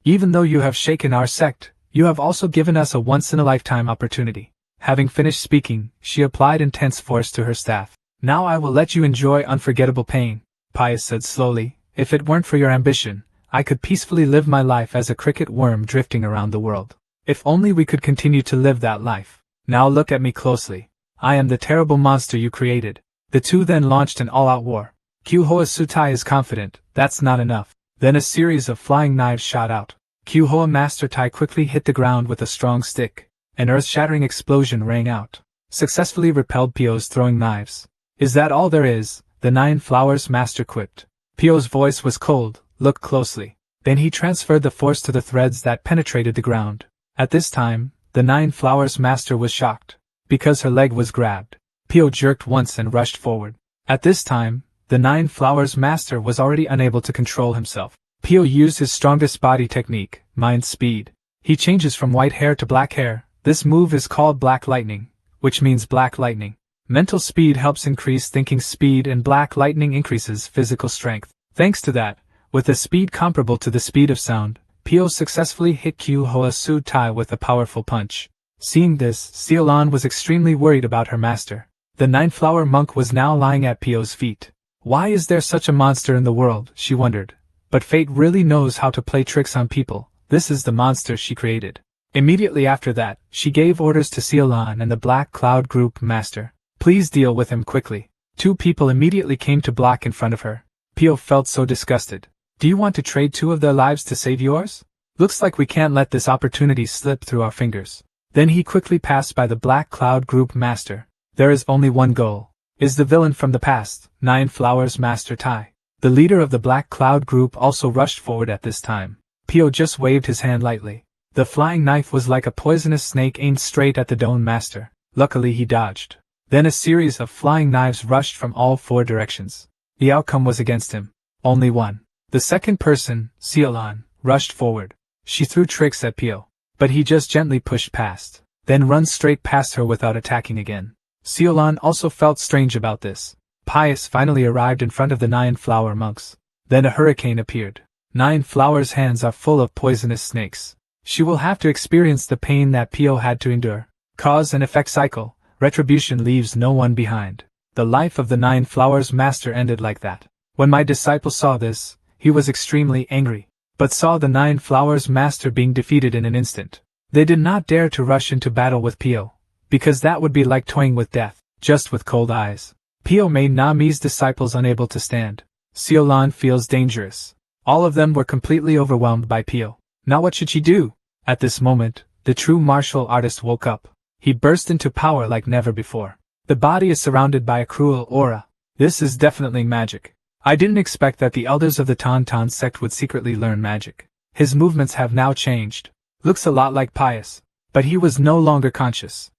Even though you have shaken our sect, you have also given us a once-in-a-lifetime opportunity. Having finished speaking, she applied intense force to her staff. Now I will let you enjoy unforgettable pain, Pius said slowly. If it weren't for your ambition, I could peacefully live my life as a cricket worm drifting around the world. If only we could continue to live that life. Now look at me closely. I am the terrible monster you created. The two then launched an all-out war. Kyu-Hoa Su-Tai is confident, that's not enough. Then a series of flying knives shot out. Kyu-Hoa Master Tai quickly hit the ground with a strong stick. An earth-shattering explosion rang out. Successfully repelled Pio's throwing knives. Is that all there is? The Nine Flowers Master quipped. Pio's voice was cold. Look closely. Then he transferred the force to the threads that penetrated the ground. At this time, the Nine Flowers Master was shocked. Because her leg was grabbed, Pio jerked once and rushed forward. At this time, the Nine Flowers Master was already unable to control himself. Pio used his strongest body technique, Mind Speed. He changes from white hair to black hair. This move is called Black Lightning, which means black lightning. Mental speed helps increase thinking speed and black lightning increases physical strength. Thanks to that, with a speed comparable to the speed of sound, Pio successfully hit Q Hoa Su Tai with a powerful punch. Seeing this, Xiaolan was extremely worried about her master. The Nine-Flower Monk was now lying at Pio's feet. Why is there such a monster in the world, she wondered. But fate really knows how to play tricks on people. This is the monster she created. Immediately after that, she gave orders to Xiaolan and the Black Cloud Group Master. Please deal with him quickly. Two people immediately came to block in front of her. Pio felt so disgusted. Do you want to trade 2 of their lives to save yours? Looks like we can't let this opportunity slip through our fingers. Then he quickly passed by the Black Cloud Group Master. There is only one goal. Is the villain from the past, Nine Flowers Master Tai. The leader of the Black Cloud Group also rushed forward at this time. Pio just waved his hand lightly. The flying knife was like a poisonous snake aimed straight at the Dawn Master. Luckily he dodged. Then a series of flying knives rushed from all 4 directions. The outcome was against him. Only one. The second person, Xiaolan, rushed forward. She threw tricks at Pio, but he just gently pushed past, then run straight past her without attacking again. Xiaolan also felt strange about this. Pius finally arrived in front of the 9 flower monks. Then a hurricane appeared. 9 Flower's hands are full of poisonous snakes. She will have to experience the pain that Pio had to endure. Cause and effect cycle. Retribution leaves no one behind. The life of the 9 Flowers Master ended like that. When my disciple saw this, he was extremely angry, but saw the 9 Flowers Master being defeated in an instant. They did not dare to rush into battle with Pio, because that would be like toying with death, just with cold eyes. Pio made Nami's disciples unable to stand. Xiaolan feels dangerous. All of them were completely overwhelmed by Pio. Now what should she do? At this moment, the true martial artist woke up. He burst into power like never before. The body is surrounded by a cruel aura. This is definitely magic. I didn't expect that the elders of the Tan sect would secretly learn magic. His movements have now changed. Looks a lot like Pius, but he was no longer conscious.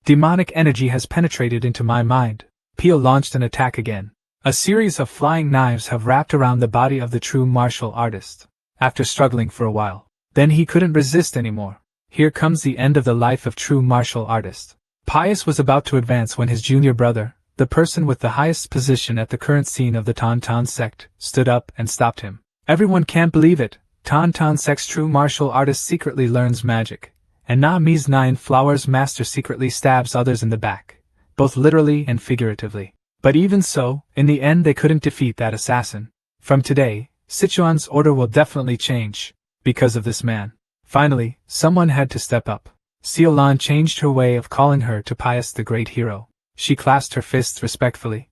Demonic energy has penetrated into my mind. Pio launched an attack again. A series of flying knives have wrapped around the body of the true martial artist. After struggling for a while, then he couldn't resist anymore. Here comes the end of the life of true martial artist. Pius was about to advance when his junior brother, the person with the highest position at the current scene of the Tan sect, stood up and stopped him. Everyone can't believe it. Tan sect's true martial artist secretly learns magic, and Nami's 9 Flowers Master secretly stabs others in the back, both literally and figuratively. But even so, in the end they couldn't defeat that assassin. From today, Sichuan's order will definitely change, because of this man. Finally, someone had to step up. Xiaolan changed her way of calling her to Pius the great hero. She clasped her fists respectfully.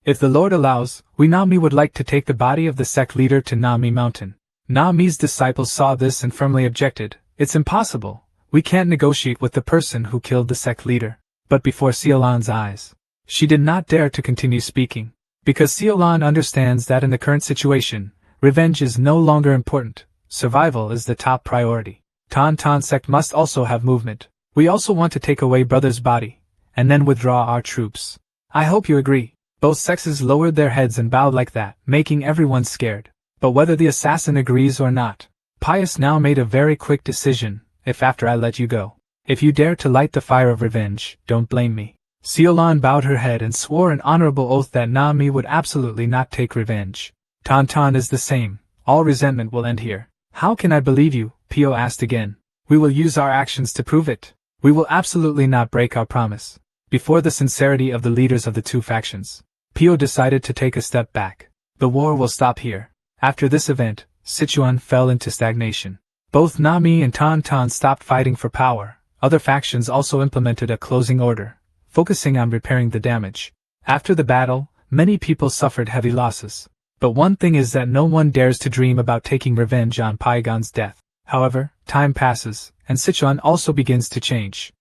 If the Lord allows, we Nami would like to take the body of the sect leader to Nami Mountain. Nami's disciples saw this and firmly objected. It's impossible. We can't negotiate with the person who killed the sect leader. But before Xiaolan's eyes, she did not dare to continue speaking, because Xiaolan understands that in the current situation, revenge is no longer important. Survival is the top priority. Tan sect must also have movement. We also want to take away brother's body, and then withdraw our troops. I hope you agree. Both sexes lowered their heads and bowed like that, making everyone scared. But whether the assassin agrees or not, Pius now made a very quick decision. If after I let you go, if you dare to light the fire of revenge, don't blame me. Xiaolan bowed her head and swore an honorable oath that Nami would absolutely not take revenge. Tan is the same. All resentment will end here. How can I believe you? Pio asked again. We will use our actions to prove it. We will absolutely not break our promise. Before the sincerity of the leaders of the 2 factions, Pio decided to take a step back. The war will stop here. After this event, Sichuan fell into stagnation. Both Nami and Tan stopped fighting for power. Other factions also implemented a closing order, focusing on repairing the damage. After the battle, many people suffered heavy losses. But one thing is that no one dares to dream about taking revenge on Paigon's death. However, time passes, and Sichuan also begins to change.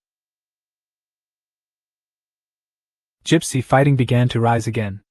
Gypsy fighting began to rise again.